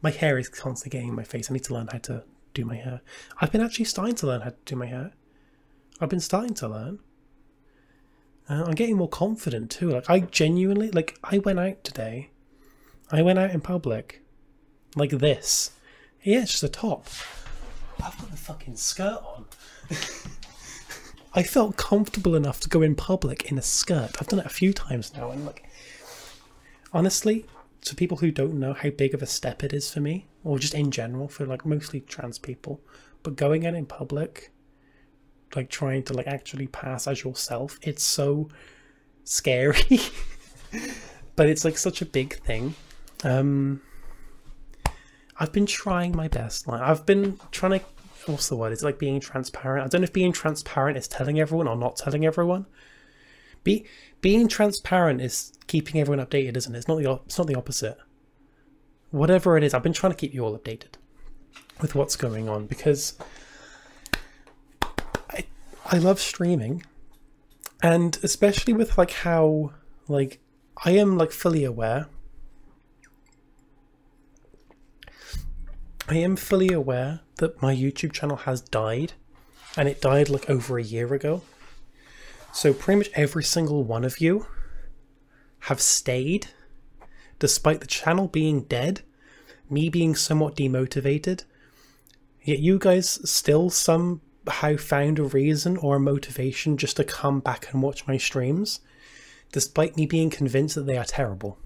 Speaker 1: My hair is constantly getting in my face. I need to learn how to do my hair. I've been actually starting to learn how to do my hair. I've been starting to learn. I'm getting more confident too. Like, I genuinely, like, I went out today. I went out in public. Like this. Yeah, it's just a top. I've got a fucking skirt on. I felt comfortable enough to go in public in a skirt. I've done it a few times now, and like, honestly, to people who don't know how big of a step it is for me, or just in general for like mostly trans people, but going out in public, like trying to like actually pass as yourself, it's so scary. But it's like such a big thing. I've been trying my best. Like, I've been trying to, what's the word? It's like being transparent. I don't know if being transparent is telling everyone or not telling everyone. Being transparent is keeping everyone updated, isn't it? It's not the opposite. Whatever it is, I've been trying to keep you all updated with what's going on, because I love streaming, and especially with like how like I am like fully aware. I am fully aware that my YouTube channel has died, and it died like over a year ago. So pretty much every single one of you have stayed, despite the channel being dead, me being somewhat demotivated. Yet you guys still somehow found a reason or a motivation just to come back and watch my streams, despite me being convinced that they are terrible.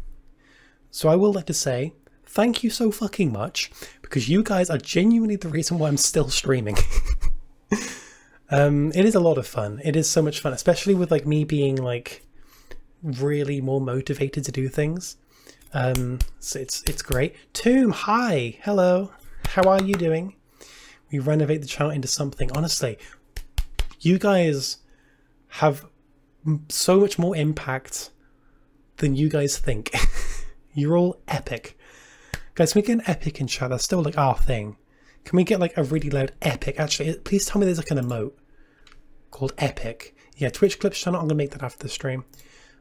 Speaker 1: So I will like to say, thank you so fucking much, because you guys are genuinely the reason why I'm still streaming. It is a lot of fun. It is so much fun, especially with like me being like really more motivated to do things. So it's great. Tomb, hi, hello, how are you doing? We renovate the channel into something. Honestly, you guys have so much more impact than you guys think. You're all epic. Guys, can we get an epic in chat? That's still like our thing. Can we get like a really loud epic? Actually, please tell me there's like an emote called epic. Yeah, Twitch Clips channel. I'm going to make that after the stream.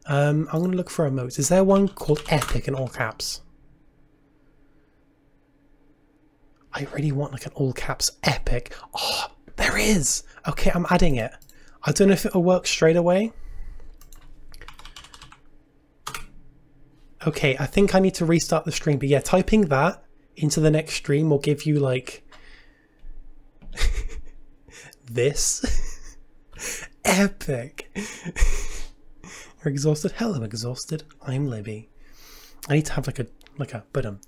Speaker 1: I'm going to look for emotes. Is there one called epic in all caps? I really want like an all caps epic. Oh, there is. Okay, I'm adding it. I don't know if it'll work straight away. Okay, I think I need to restart the stream, but yeah, typing that into the next stream will give you like this. Epic. You're exhausted? Hello, exhausted. I'm Libby. I need to have like a button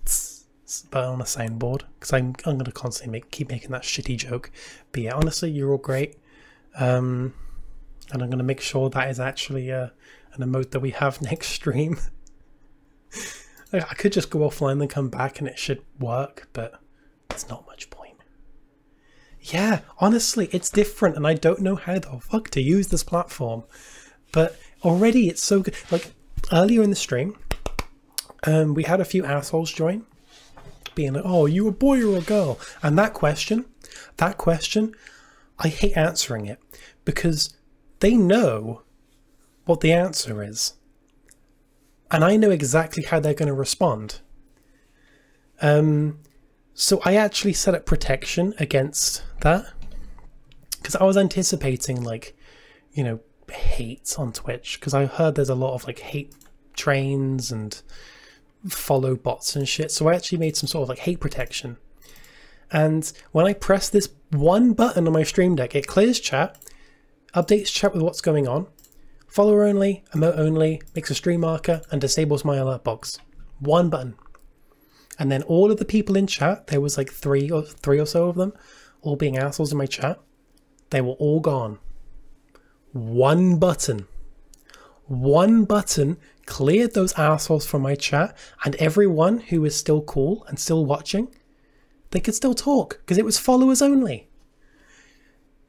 Speaker 1: on a soundboard, because I'm gonna constantly keep making that shitty joke. But yeah, honestly, you're all great. And I'm gonna make sure that is actually an emote that we have next stream. I could just go offline and come back and it should work, but there's not much point. Yeah, honestly, it's different, and I don't know how the fuck to use this platform. But already it's so good. Like, earlier in the stream, we had a few assholes join, being like, oh, are you a boy or a girl? And that question, I hate answering it, because they know what the answer is. And I know exactly how they're going to respond. So I actually set up protection against that, because I was anticipating, like, you know, hate on Twitch, because I heard there's a lot of like hate trains and follow bots and shit. So I actually made some sort of like hate protection. And when I press this one button on my stream deck, it clears chat, updates chat with what's going on, follower only, emote only, makes a stream marker, and disables my alert box. One button. And then all of the people in chat, there was like three or so of them, all being assholes in my chat, they were all gone. One button cleared those assholes from my chat, and everyone who is still cool and still watching, they could still talk, because it was followers only.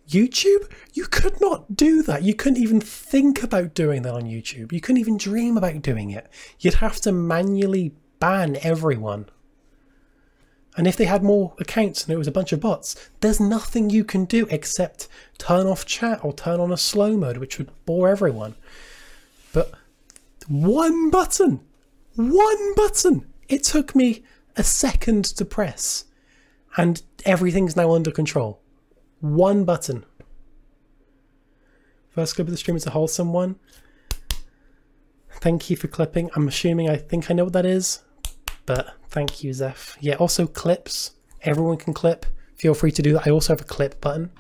Speaker 1: YouTube, you could not do that. You couldn't even think about doing that on YouTube. You couldn't even dream about doing it. You'd have to manually ban everyone. And if they had more accounts and it was a bunch of bots, there's nothing you can do except turn off chat or turn on a slow mode, which would bore everyone. But one button, it took me a second to press, And everything's now under control. One button. First clip of the stream is a wholesome one. Thank you for clipping. I'm assuming I think I know what that is, but thank you, Zeph. Yeah, also clips. Everyone can clip. Feel free to do that. I also have a clip button.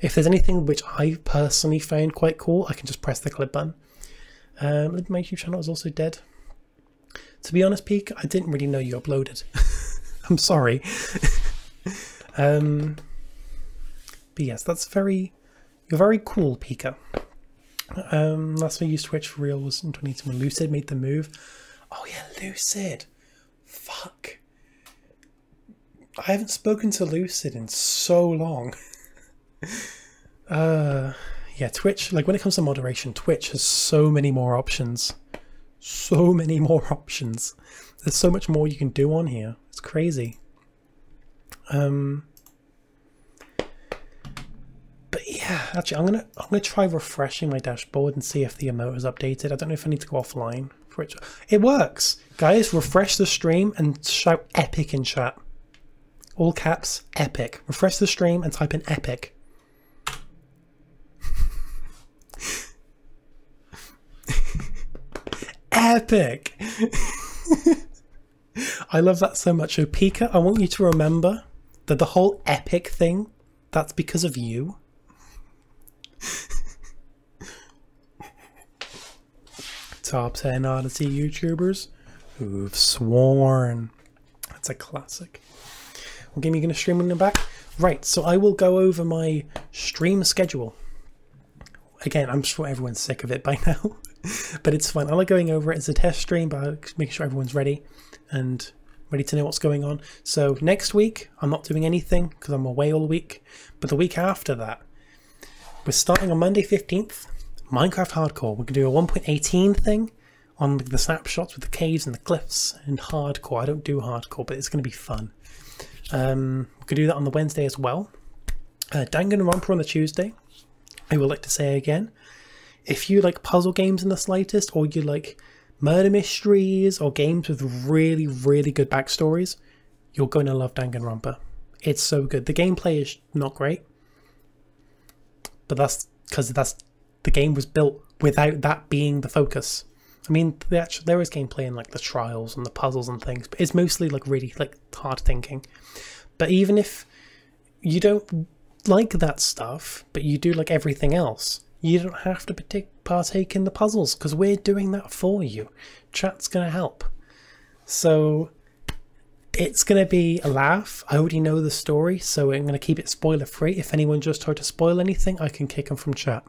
Speaker 1: If there's anything which I personally found quite cool, I can just press the clip button. My YouTube channel is also dead. To be honest, Peak, I didn't really know you uploaded. I'm sorry. But yes, that's you're very cool, Pika. Last time I used Twitch for real was in 2018 when Lucid made the move. Oh yeah, Lucid. Fuck. I haven't spoken to Lucid in so long. Yeah, Twitch, like when it comes to moderation, Twitch has so many more options. So many more options. There's so much more you can do on here. It's crazy. But yeah, actually I'm gonna try refreshing my dashboard and see if the emote is updated. I don't know if I need to go offline for it. It works! Guys, refresh the stream and shout epic in chat. All caps, epic. Refresh the stream and type in epic. Epic! I love that so much. So Pika, I want you to remember that the whole epic thing, that's because of you. Top 10 Odyssey YouTubers who've sworn. That's a classic. What game are you going to stream in the back? Right, so I will go over my stream schedule. Again, I'm sure everyone's sick of it by now, but it's fine. I like going over it as a test stream, but I make sure everyone's ready and ready to know what's going on. So next week, I'm not doing anything because I'm away all week, but the week after that, we're starting on Monday 15th, Minecraft Hardcore. We're going to do a 1.18 thing on the snapshots with the caves and the cliffs and hardcore. I don't do hardcore, but it's going to be fun. We could do that on the Wednesday as well. Danganronpa on the Tuesday. I would like to say again, if you like puzzle games in the slightest, or you like murder mysteries or games with really, really good backstories, you're going to love Danganronpa. It's so good. The gameplay is not great, but that's because the game was built without that being the focus. I mean, there is gameplay in like the trials and the puzzles and things, but it's mostly like really like hard thinking. But even if you don't like that stuff, but you do like everything else, you don't have to partake in the puzzles because we're doing that for you. Chat's gonna help. So it's gonna be a laugh. I already know the story, so I'm gonna keep it spoiler free. If anyone just tried to spoil anything, I can kick them from chat.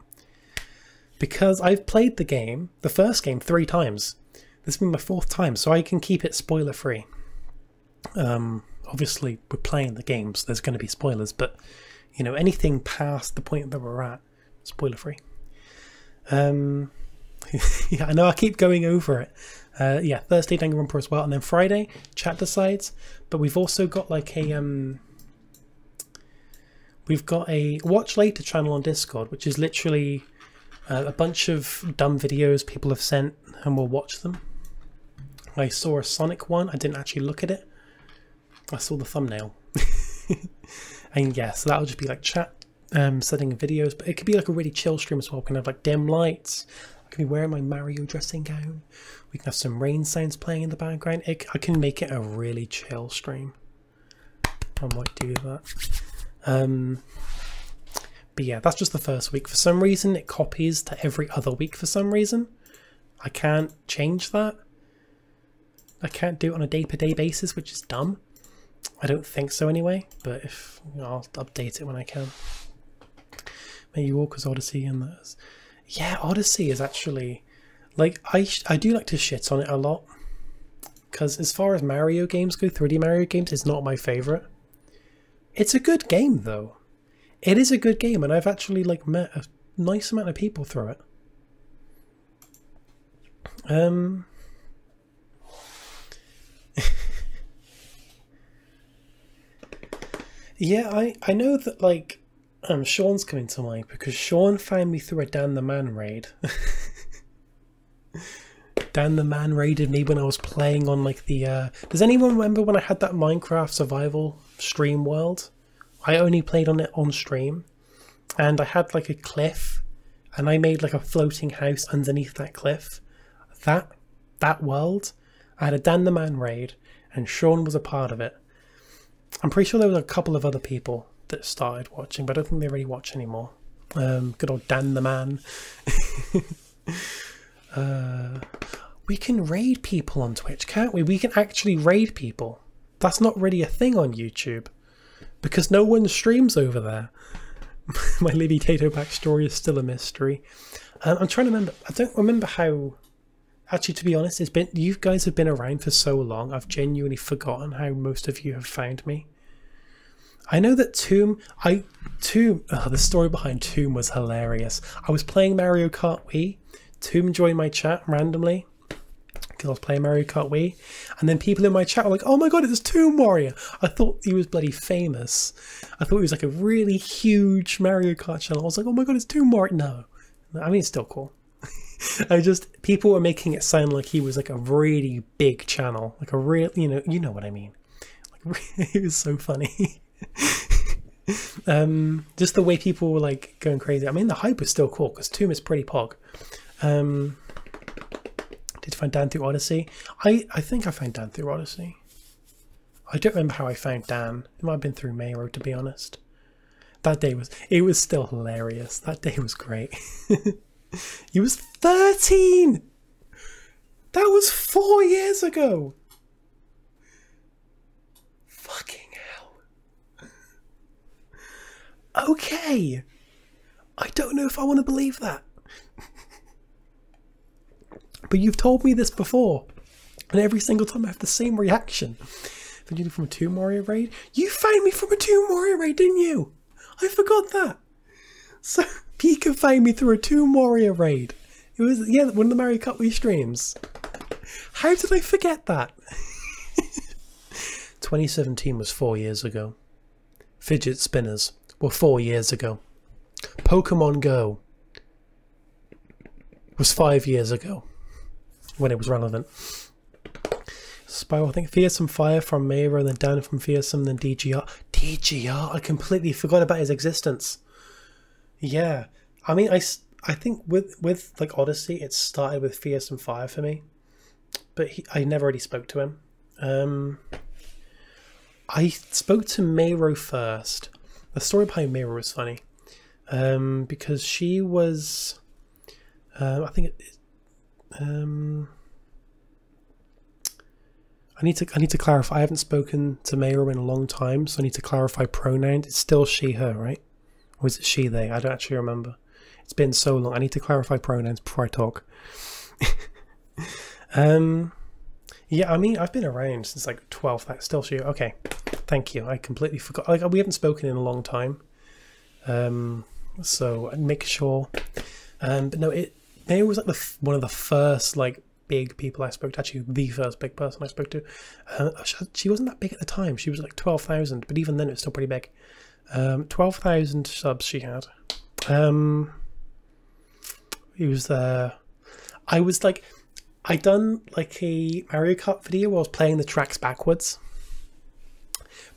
Speaker 1: Because I've played the game, the first game, 3 times. This has been my 4th time, so I can keep it spoiler free. Obviously, we're playing the games, there's going to be spoilers, but you know, anything past the point that we're at, spoiler free. Yeah, I know I keep going over it. Yeah, Thursday Danganronpa as well, and then Friday chat decides. But we've also got like a we've got a watch later channel on Discord, which is literally a bunch of dumb videos people have sent, and we'll watch them. I saw a Sonic one. I didn't actually look at it. I saw the thumbnail. And yeah, so that'll just be like chat setting videos, but it could be like a really chill stream as well. We can have like dim lights. I can be wearing my Mario dressing gown. We can have some rain sounds playing in the background. I can make it a really chill stream. I might do that. But yeah, that's just the first week. For some reason, it copies to every other week for some reason. I can't change that. I can't do it on a day-per-day basis, which is dumb. I don't think so anyway, but if you know, I'll update it when I can. Maybe Walker's Odyssey and that. Yeah, Odyssey is actually like I do like to shit on it a lot because as far as Mario games go, 3D Mario games is not my favorite. It's a good game though. It is a good game, and I've actually like met a nice amount of people through it. Yeah, I know that like Sean's coming to mind because Sean found me through a Dan the Man raid. Dan the Man raided me when I was playing on like the... Does anyone remember when I had that Minecraft survival stream world? I only played on it on stream. And I had like a cliff. And I made like a floating house underneath that cliff. That world, I had a Dan the Man raid. And Sean was a part of it. I'm pretty sure there was a couple of other people that started watching, but I don't think they really watch anymore. Good old Dan the Man. We can raid people on Twitch, can't we? We can actually raid people. That's not really a thing on YouTube because no one streams over there. My Libbytato backstory is still a mystery. I'm trying to remember. I don't remember how. Actually, to be honest, it's been, you guys have been around for so long, I've genuinely forgotten how most of you have found me. I know that the story behind Tomb was hilarious. I was playing Mario Kart Wii. Tomb joined my chat randomly because I was playing Mario Kart Wii. And then people in my chat were like, oh my god, it's Tomb Warrior. I thought he was bloody famous. I thought he was like a really huge Mario Kart channel. I was like, oh my god, it's Tomb Warrior. No. I mean, it's still cool. People were making it sound like he was like a really big channel, like a real, you know what I mean. Like, it was so funny. Just the way people were like going crazy. I mean, the hype was still cool because Tomb is pretty pog. Did you find Dan through Odyssey? I think I found Dan through Odyssey. I don't remember how I found Dan. It might have been through Mayro, to be honest. That day it was still hilarious. That day was great. He was 13! That was 4 years ago! Fucking hell. Okay. I don't know if I want to believe that. But you've told me this before. And every single time I have the same reaction. Found you from a Tomb Warrior raid? You found me from a Tomb Warrior raid, didn't you? I forgot that. So... Pika found me through a Tomb Warrior raid. It was, yeah, one of the Mario Kart Wii streams. How did I forget that? 2017 was 4 years ago. Fidget spinners were 4 years ago. Pokemon Go was 5 years ago when it was relevant. Spiral, I think Fearsome Fire from Mayro, then Dan from Fearsome, then DGR. DGR? I completely forgot about his existence. Yeah, I mean, I think with like Odyssey, it started with Fearsome Fire for me, but I never really spoke to him. I spoke to Mayro first. The story behind Mayro was funny, because she was, I think I need to clarify. I haven't spoken to Mayro in a long time, so I need to clarify pronouns. It's still she, her, right? Or is it she, they? I don't actually remember. It's been so long. I need to clarify pronouns before I talk. Yeah, I mean, I've been around since like 12th. That's still she. Okay, thank you. I completely forgot. Like, we haven't spoken in a long time. So make sure. But no, it was like one of the first like big people I spoke to. Actually, the first big person I spoke to. She wasn't that big at the time. She was like 12,000, but even then, it was still pretty big. 12,000 subs she had. It was I was like, I done like a Mario Kart video where I was playing the tracks backwards.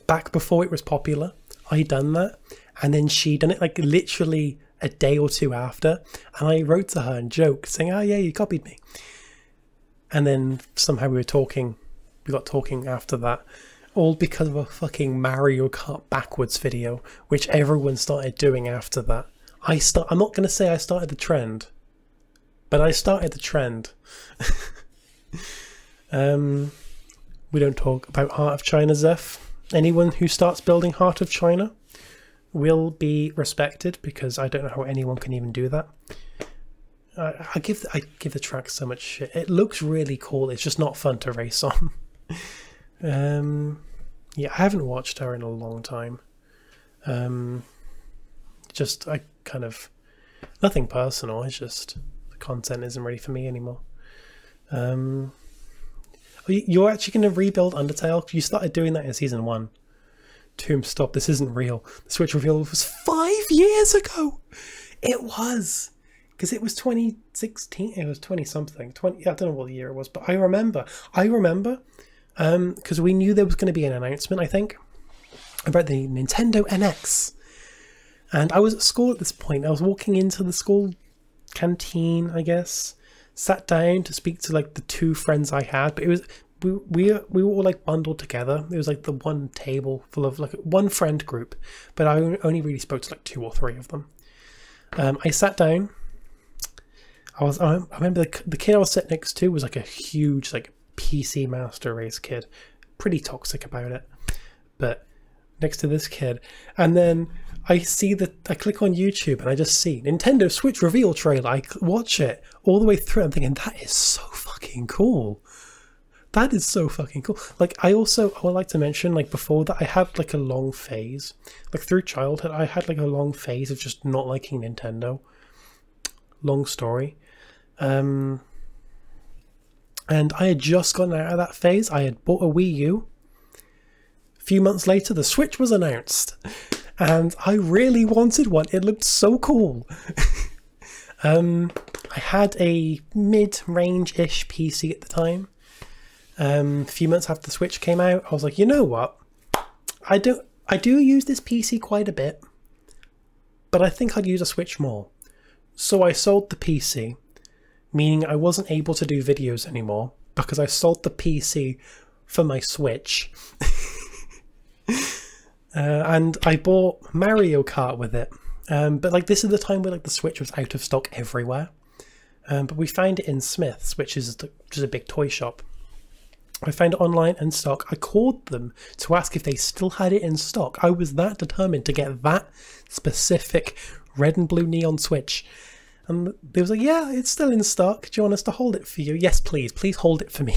Speaker 1: Back before it was popular, I done that, and then she done it like literally a day or two after, and I wrote to her and joked, saying, "Oh yeah, you copied me." And then somehow we got talking after that. All because of a fucking Mario Kart backwards video, which everyone started doing after that. I'm not going to say I started the trend, but I started the trend. We don't talk about Heart of China, Zeph. Anyone who starts building Heart of China will be respected, because I don't know how anyone can even do that. I give the track so much shit. It looks really cool. It's just not fun to race on. Yeah, I haven't watched her in a long time. I kind of, nothing personal, it's just the content isn't really for me anymore. You're actually going to rebuild Undertale? You started doing that in season 1. Tomb, stop, this isn't real. The Switch reveal was 5 years ago! It was! because it was 2016. It was 20 something. 20. I don't know what year it was, but I remember. Because we knew there was going to be an announcement, I think, about the Nintendo NX. And I was at school at this point. I was walking into the school canteen, I guess, sat down to speak to like the two friends I had, but it was we were all like bundled together. It was like the one table full of like one friend group, but I only really spoke to like 2 or 3 of them. I sat down. I remember the kid I was sitting next to was like a huge like PC Master Race kid, pretty toxic about it, but next to this kid, and then I click on YouTube and I just see Nintendo Switch reveal trailer. I watch it all the way through. I'm thinking, that is so fucking cool. That is so fucking cool. Like, I would like to mention, like, before that, I had like a long phase, like through childhood, I had like a long phase of just not liking Nintendo. Long story. And I had just gotten out of that phase. I had bought a Wii U. A few months later, the Switch was announced. And I really wanted one. It looked so cool. I had a mid-range-ish PC at the time. A few months after the Switch came out, I was like, you know what? I do use this PC quite a bit, but I think I'd use a Switch more. So I sold the PC, meaning I wasn't able to do videos anymore because I sold the PC for my Switch. And I bought Mario Kart with it. But like, this is the time where like the Switch was out of stock everywhere. But we found it in Smith's, which is just a big toy shop. I found it online in stock. I called them to ask if they still had it in stock. I was that determined to get that specific red and blue neon Switch. And they was like, yeah, it's still in stock. Do you want us to hold it for you? Yes, please. Please hold it for me.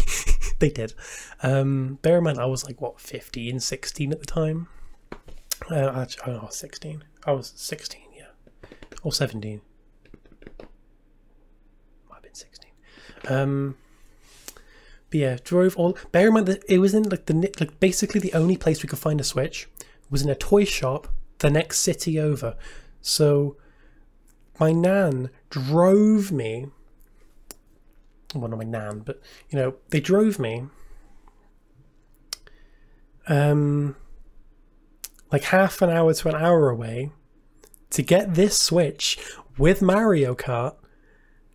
Speaker 1: They did. Bear in mind, I was like, what, 15, 16 at the time? Actually, I was 16. I was 16, yeah. Or 17. Might have been 16. But yeah, drove all. Bear in mind that it was in like basically the only place we could find a Switch was in a toy shop the next city over. So my nan drove me. Well, not my nan, but you know, they drove me. Like half an hour to an hour away to get this Switch with Mario Kart.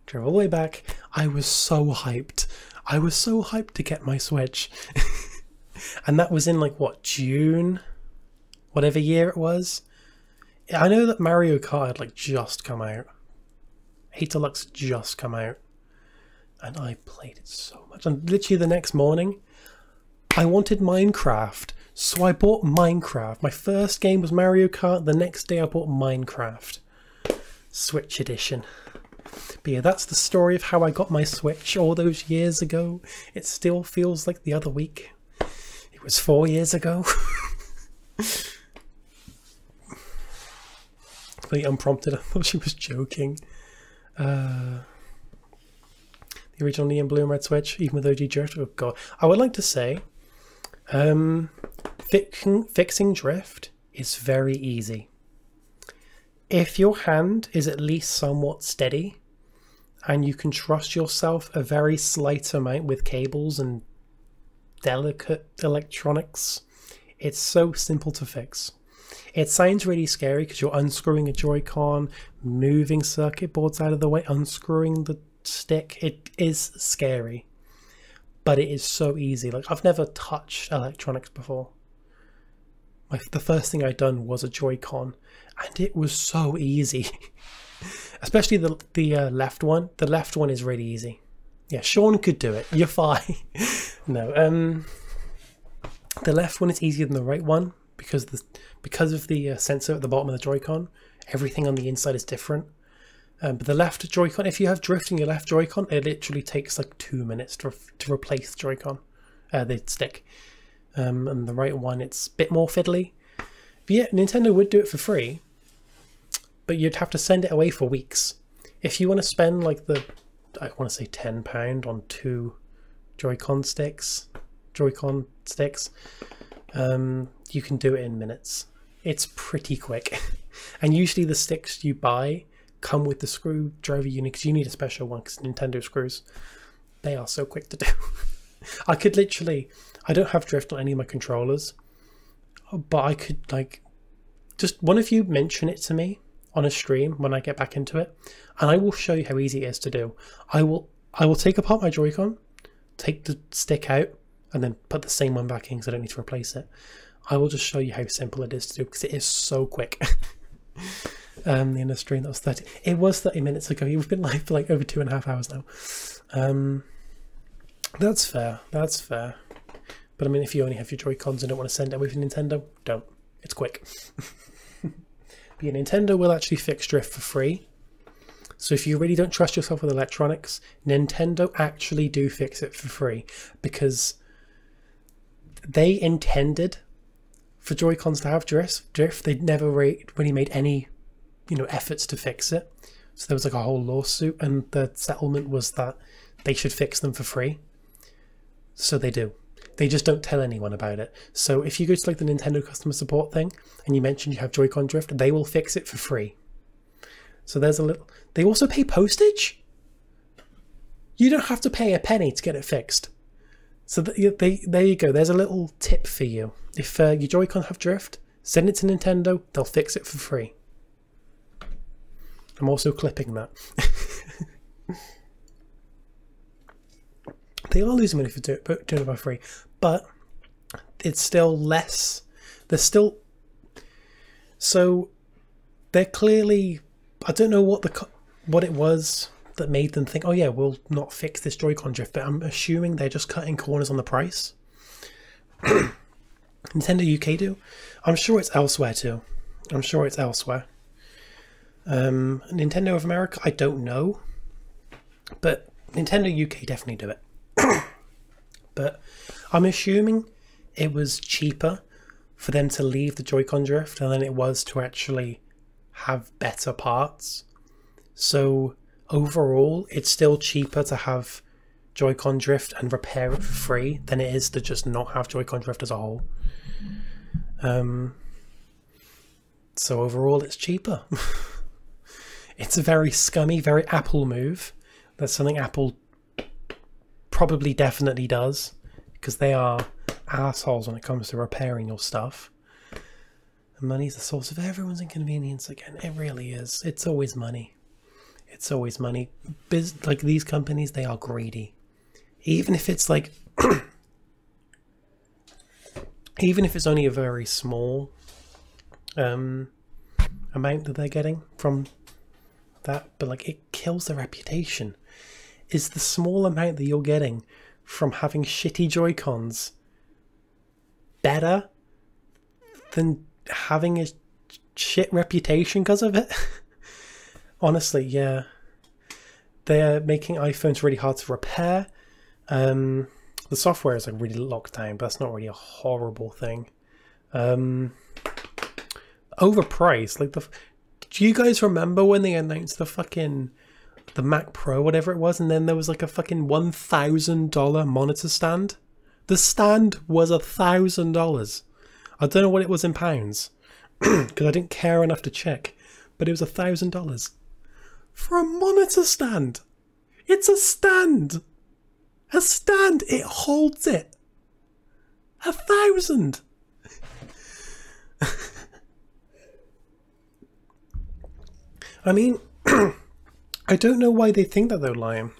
Speaker 1: Drove all the way back. I was so hyped. I was so hyped to get my Switch. And that was in like, what, June? Whatever year it was. I know that Mario Kart had like just come out. 8 Deluxe had just come out. And I played it so much. And literally the next morning, I wanted Minecraft. So I bought Minecraft. My first game was Mario Kart. The next day I bought Minecraft. Switch edition. But yeah, that's the story of how I got my Switch all those years ago. It still feels like the other week. It was 4 years ago. Really unprompted. I thought she was joking. The original neon blue and red Switch, even with OG drift. Oh god. I would like to say, fixing drift is very easy. If your hand is at least somewhat steady and you can trust yourself a very slight amount with cables and delicate electronics, it's so simple to fix. It sounds really scary because you're unscrewing a Joy-Con, moving circuit boards out of the way, unscrewing the stick. It is scary, but it is so easy. Like, I've never touched electronics before. The first thing I'd done was a Joy-Con, and it was so easy. Especially the left one. The left one is really easy. Yeah, Sean could do it. You're fine. No, the left one is easier than the right one because of the sensor at the bottom of the Joy-Con. Everything on the inside is different. But the left Joy-Con, if you have drift in your left Joy-Con, it literally takes like 2 minutes to replace the Joy-Con, the stick. And the right one, it's a bit more fiddly. But yeah, Nintendo would do it for free, but you'd have to send it away for weeks. If you want to spend like I want to say £10 on 2 Joy-Con sticks, you can do it in minutes. It's pretty quick. And usually the sticks you buy come with the screwdriver unit, because you need a special one because Nintendo screws, they are so quick to do. I could literally, I don't have drift on any of my controllers, but I could like, just one of you mention it to me on a stream when I get back into it, and I will show you how easy it is to do. I will take apart my Joy-Con, take the stick out, and then put the same one back in because I don't need to replace it. I will just show you how simple it is to do because it is so quick. In a stream that was 30. It was 30 minutes ago. You've been live for like over 2.5 hours now. That's fair. That's fair. But I mean, if you only have your Joy-Cons and don't want to send it with your Nintendo, don't. It's quick. But your Nintendo will actually fix drift for free. So if you really don't trust yourself with electronics, Nintendo actually do fix it for free, because they intended for Joy-Cons to have drift. They never really made any, efforts to fix it. So there was like a whole lawsuit, and the settlement was that they should fix them for free. So they do. They just don't tell anyone about it. So if you go to like the Nintendo customer support thing and you mention you have Joy-Con drift, they will fix it for free. So there's a little... They also pay postage? You don't have to pay a penny to get it fixed. So there you go. There's a little tip for you. If your Joy-Con have drift, send it to Nintendo. They'll fix it for free. I'm also clipping that. They are losing money for doing it for free, but it's still less. They're still... So they're clearly... I don't know what it was that made them think, oh yeah, we'll not fix this Joy-Con drift, but I'm assuming they're just cutting corners on the price. Nintendo UK do. I'm sure it's elsewhere too. I'm sure it's elsewhere. Nintendo of America, I don't know. But Nintendo UK definitely do it. But I'm assuming it was cheaper for them to leave the Joy-Con drift than it was to actually have better parts. So overall, it's still cheaper to have Joy-Con drift and repair it for free than it is to just not have Joy-Con drift as a whole. So overall, it's cheaper. It's a very scummy, very Apple move. That's something Apple probably definitely does, because they are assholes when it comes to repairing your stuff. And money's the source of everyone's inconvenience again. It really is. It's always money. It's always money. Like these companies, they are greedy. Even if it's like... even if it's only a very small amount that they're getting from that, but like it kills their reputation. Is the small amount that you're getting from having shitty Joy-Cons better than having a shit reputation because of it? Honestly, yeah. They're making iPhones really hard to repair. The software is like really locked down, but that's not really a horrible thing. Overpriced. Like do you guys remember when they announced the Mac Pro, whatever it was, and then there was like a fucking $1,000 monitor stand? The stand was $1,000. I don't know what it was in pounds, because I didn't care enough to check, but it was $1,000 for a monitor stand. It's a stand. A stand. It holds it. 1,000. I mean, I don't know why they think that they're lying.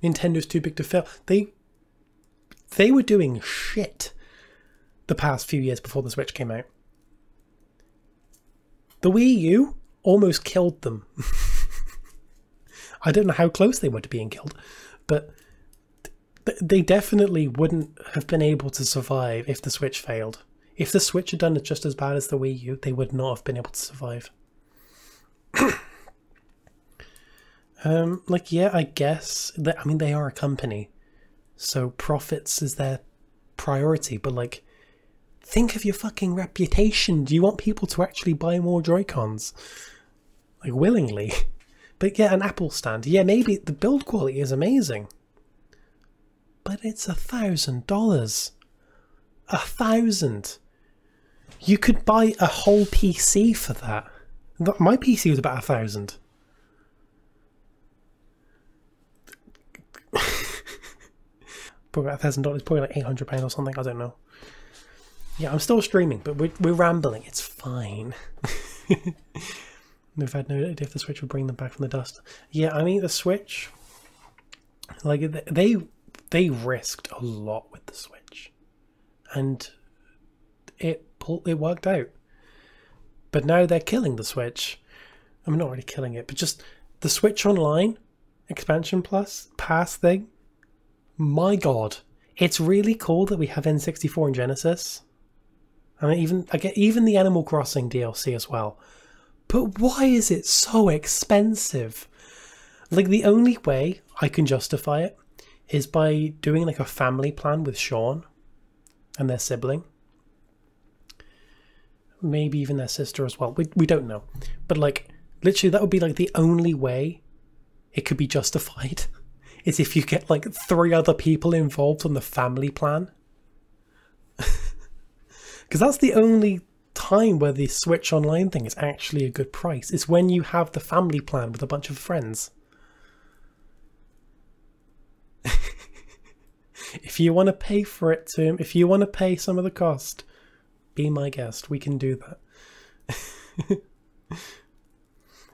Speaker 1: Nintendo's too big to fail. They were doing shit the past few years before the Switch came out. The Wii U almost killed them. I don't know how close they were to being killed, but they definitely wouldn't have been able to survive if the Switch failed. If the Switch had done it just as bad as the Wii U, they would not have been able to survive. Like, yeah, I guess that, I mean, they are a company, so profits is their priority, but like, think of your fucking reputation. Do you want people to actually buy more Joy-Cons? Like, willingly? But yeah, an Apple stand. Yeah, maybe the build quality is amazing, but it's $1,000. 1,000. You could buy a whole PC for that. My PC was about 1,000. probably about $1,000, probably like £800 or something, I don't know. Yeah, I'm still streaming, but we're rambling, it's fine. We've had no idea if the Switch will bring them back from the dust. Yeah, I mean, the Switch, like, they risked a lot with the Switch. And it worked out. But now they're killing the Switch. I mean, not really killing it, but just the Switch Online expansion plus pass thing. My God, it's really cool that we have N64 and Genesis. I mean, I get even the Animal Crossing DLC as well. But why is it so expensive? Like, the only way I can justify it is by doing like a family plan with Sean and their sibling. Maybe even their sister as well. We don't know. But like, literally that would be like the only way it could be justified is if you get like 3 other people involved on the family plan. Because that's the only time where the Switch Online thing is actually a good price. It's when you have the family plan with a bunch of friends. If you want to pay for it, Tim, if you want to pay some of the cost, be my guest. We can do that.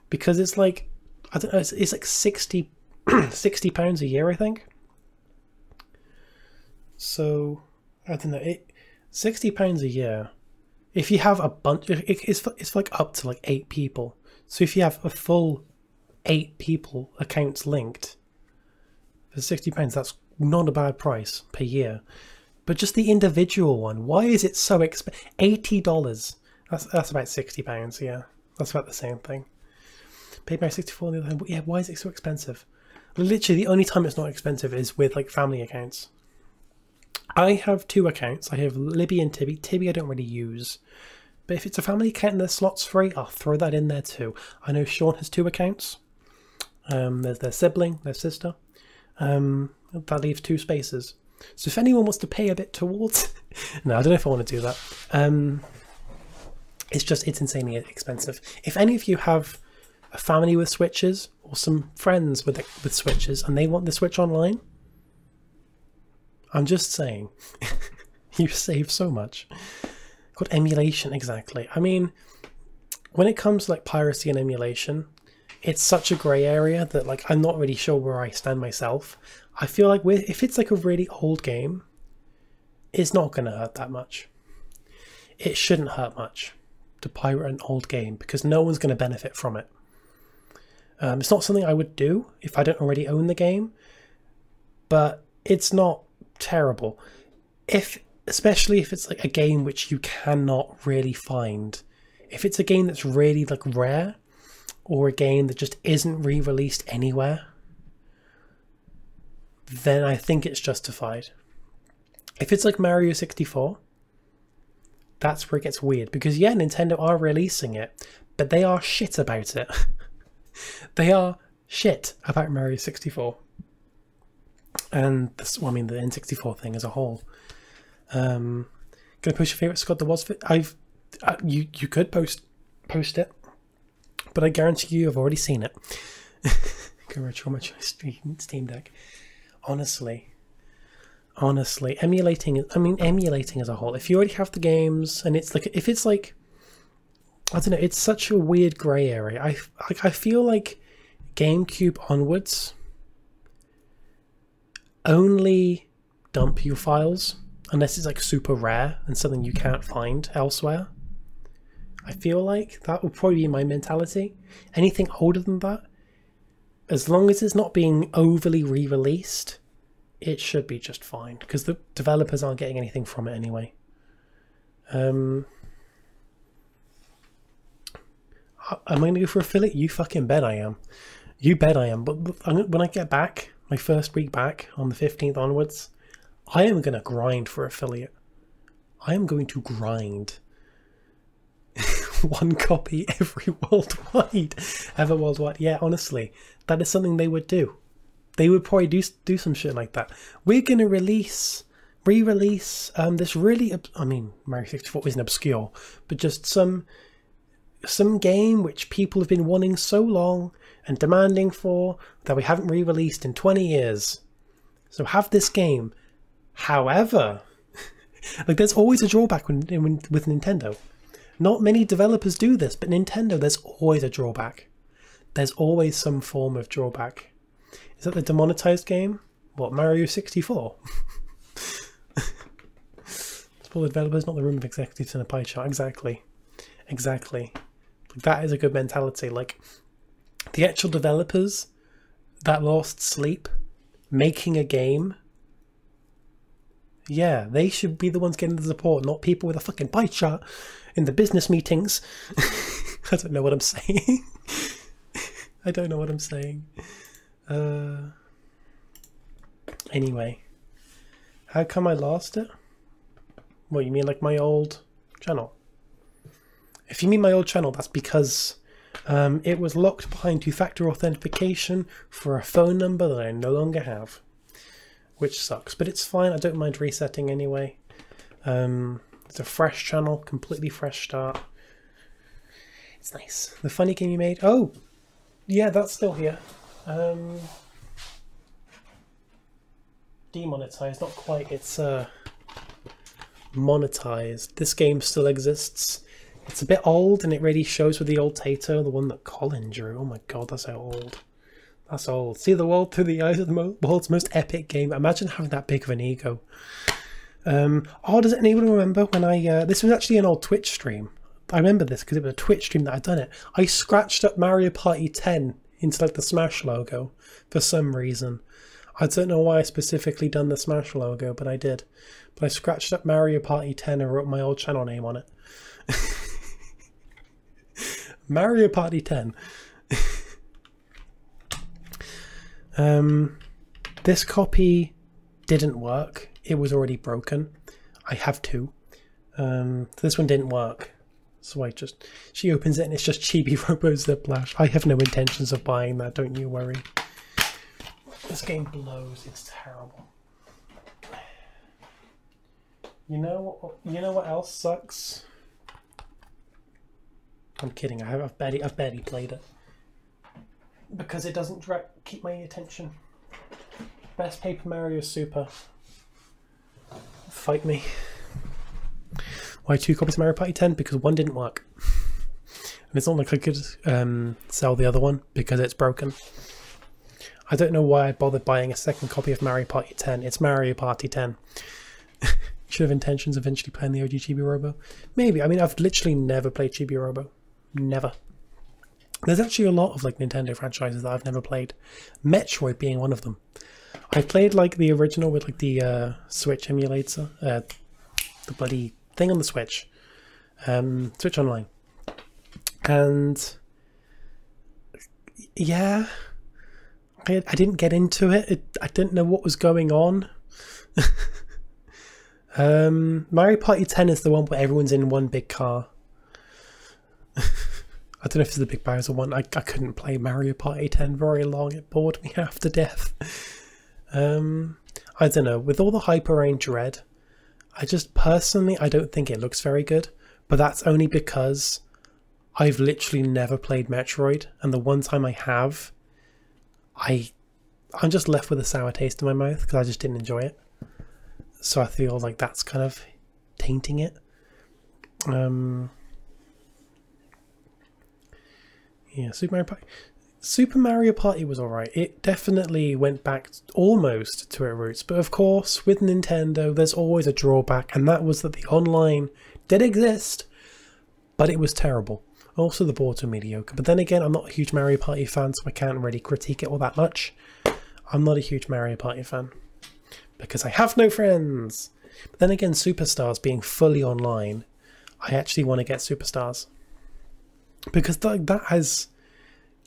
Speaker 1: Because it's like, I don't know, it's like 60 £60 a year, I think. So, I don't know, £60 a year. If you have a bunch, it's like up to like 8 people. So if you have a full 8 people accounts linked for £60, that's not a bad price per year. But just the individual one, why is it so expensive? $80. That's about £60, yeah. That's about the same thing. Paid by 64 on the other hand, but yeah, why is it so expensive? Literally, the only time it's not expensive is with like family accounts. I have 2 accounts. I have Libby and Tibby. Tibby I don't really use. But if it's a family account and the slot's free, I'll throw that in there too. I know Sean has 2 accounts. There's their sibling, their sister. That leaves 2 spaces. So if anyone wants to pay a bit towards... No, I don't know if I want to do that. It's insanely expensive. If any of you have a family with Switches or some friends with Switches and they want the Switch Online, I'm just saying, you save so much. Got emulation, exactly. I mean, when it comes to like piracy and emulation, it's such a grey area that like I'm not really sure where I stand myself. I feel like if it's like a really old game, it's not going to hurt that much. It shouldn't hurt much to pirate an old game because no one's going to benefit from it. It's not something I would do if I don't already own the game, but it's not terrible. Especially if it's like a game which you cannot really find. If it's a game that's really like rare, or a game that just isn't re-released anywhere, then I think it's justified. If it's like Mario 64, that's where it gets weird, because yeah, Nintendo are releasing it, but they are shit about it. They are shit about Mario 64. And this, well, I mean the N64 thing as a whole. Gonna post your favourite Scott the Was. You could post it, but I guarantee you I've already seen it. Go retro much Steam Deck. Honestly, emulating as a whole. If you already have the games, and it's like, if it's like, I don't know, it's such a weird grey area. I feel like GameCube onwards, only dump your files unless it's like super rare and something you can't find elsewhere. I feel like that would probably be my mentality. Anything older than that, as long as it's not being overly re-released, it should be just fine, because the developers aren't getting anything from it anyway. Am I going to go for affiliate? You fucking bet I am. You bet I am. But when I get back, my first week back on the 15th onwards, I am going to grind for affiliate. I am going to grind. 1 copy ever worldwide. Yeah, honestly, that is something they would do. They would probably do some shit like that. We're going to re-release this really, I mean, Mario 64 isn't obscure, but just some game which people have been wanting so long and demanding for that we haven't re-released in 20 years. So have this game, However, like there's always a drawback with Nintendo. Not many developers do this, but Nintendo, there's always a drawback. There's always some form of drawback. Is that the demonetized game? What, Mario 64? For the developers, not the room of executives in a pie chart. Exactly. Exactly. That is a good mentality. Like, the actual developers that lost sleep making a game, yeah, they should be the ones getting the support, not people with a fucking pie chart in the business meetings. I don't know what I'm saying. I don't know what I'm saying. Anyway, how come I lost it? What, you mean like my old channel? If you mean my old channel, that's because it was locked behind two-factor authentication for a phone number that I no longer have, which sucks, but it's fine. I don't mind resetting anyway. It's a fresh channel, completely fresh start. It's nice. The funny game you made? Oh, yeah, that's still here. Demonetized, not quite. It's monetized. This game still exists. It's a bit old, and it really shows with the old Tato, the one that Colin drew. Oh my god, that's how old. That's old. See the world through the eyes of the world's most epic game. Imagine having that big of an ego. Oh, does anyone remember when I... this was actually an old Twitch stream. I remember this because it was a Twitch stream that I'd done it. I scratched up Mario Party 10 into like the Smash logo for some reason. I don't know why I specifically done the Smash logo, but I did. But I scratched up Mario Party 10 and wrote my old channel name on it. Mario Party 10. This copy didn't work. It was already broken. I have two. This one didn't work. So she opens it and it's just Chibi Robo Ziplash. I have no intentions of buying that, don't you worry. This game blows, it's terrible. You know what else sucks? I'm kidding, I've barely played it. Because it doesn't keep my attention. Best Paper Mario Super. Fight me. Why 2 copies of Mario Party 10? Because one didn't work. And it's not like I could sell the other one because it's broken. I don't know why I bothered buying a second copy of Mario Party 10. It's Mario Party 10. Should have intentions of eventually playing the OG Chibi Robo. Maybe. I mean, I've literally never played Chibi Robo. Never. There's actually a lot of like Nintendo franchises that I've never played. Metroid being one of them. I played like the original with like the Switch emulator. The bloody thing on the Switch. Switch Online. And yeah, I didn't get into it. I didn't know what was going on. Mario Party 10 is the one where everyone's in one big car. I don't know if it's the Big Bowser one. I couldn't play Mario Party 10 very long. It bored me half to death. I don't know. With all the hype around Dread, I don't think it looks very good. But that's only because I've literally never played Metroid. And the one time I have, I'm just left with a sour taste in my mouth because I just didn't enjoy it. So I feel like that's kind of tainting it. Yeah, Super Mario Party was alright. It definitely went back almost to its roots. But of course, with Nintendo, there's always a drawback. And that was that the online did exist, but it was terrible. Also, the boards were mediocre. But then again, I'm not a huge Mario Party fan, so I can't really critique it all that much. I'm not a huge Mario Party fan. Because I have no friends. But then again, Superstars being fully online, I actually want to get Superstars. Because that has...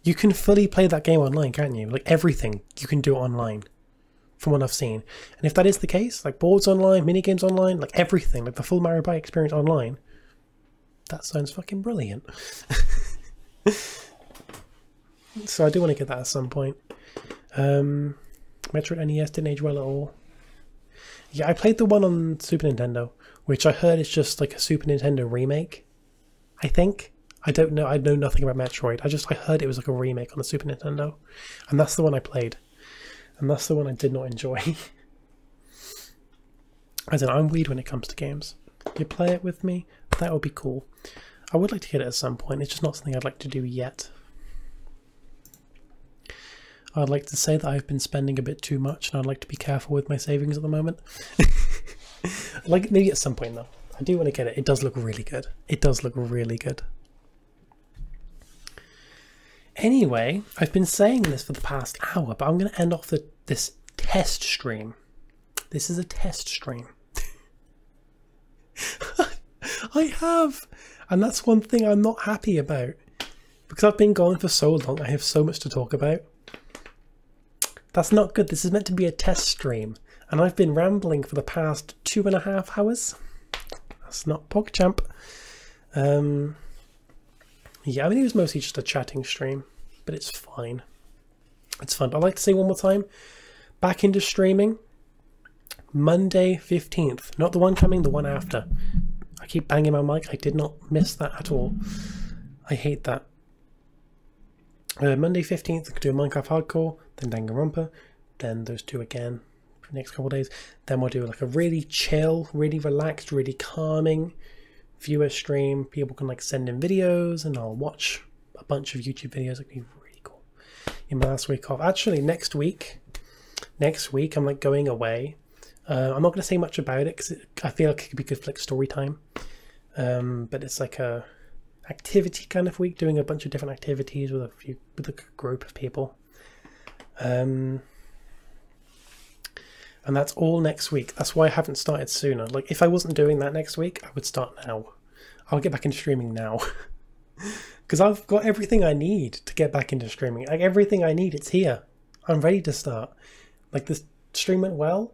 Speaker 1: You can fully play that game online, can't you? Like everything, you can do it online. From what I've seen. And if that is the case, like boards online, minigames online, like everything, like the full Mario Party experience online, that sounds fucking brilliant. So I do want to get that at some point. Metroid NES didn't age well at all. Yeah, I played the one on Super Nintendo, which I heard is just like a Super Nintendo remake, I think. I don't know. I know nothing about Metroid. I heard it was like a remake on the Super Nintendo. And that's the one I played. And that's the one I did not enjoy. As in, I'm weird when it comes to games. You play it with me? That would be cool. I would like to get it at some point. It's just not something I'd like to do yet. I'd like to say that I've been spending a bit too much, and I'd like to be careful with my savings at the moment. Like, maybe at some point though. I do want to get it. It does look really good. It does look really good. Anyway, I've been saying this for the past hour, but I'm going to end off this test stream. This is a test stream. I have. And that's one thing I'm not happy about. Because I've been gone for so long, I have so much to talk about. That's not good. This is meant to be a test stream. And I've been rambling for the past 2.5 hours. That's not PogChamp. Yeah, I mean, it was mostly just a chatting stream. But it's fine. It's fun. But I'd like to say one more time. Back into streaming. Monday 15th. Not the one coming, the one after. I keep banging my mic. I did not miss that at all. I hate that. Monday 15th, we'll do a Minecraft Hardcore, then Danganronpa, then those two again for the next couple of days. Then we'll do like a really chill, really relaxed, really calming viewer stream. People can like send in videos and I'll watch a bunch of YouTube videos. It'd be really cool. In my last week off. Actually, next week I'm like going away. I'm not going to say much about it because I feel like it could be good for like story time. But it's like a activity kind of week, doing a bunch of different activities with a group of people. And that's all next week. That's why I haven't started sooner. Like if I wasn't doing that next week, I would start now. I'll get back into streaming now. Because I've got everything I need to get back into streaming. Like everything I need, it's here. I'm ready to start. Like this stream went well.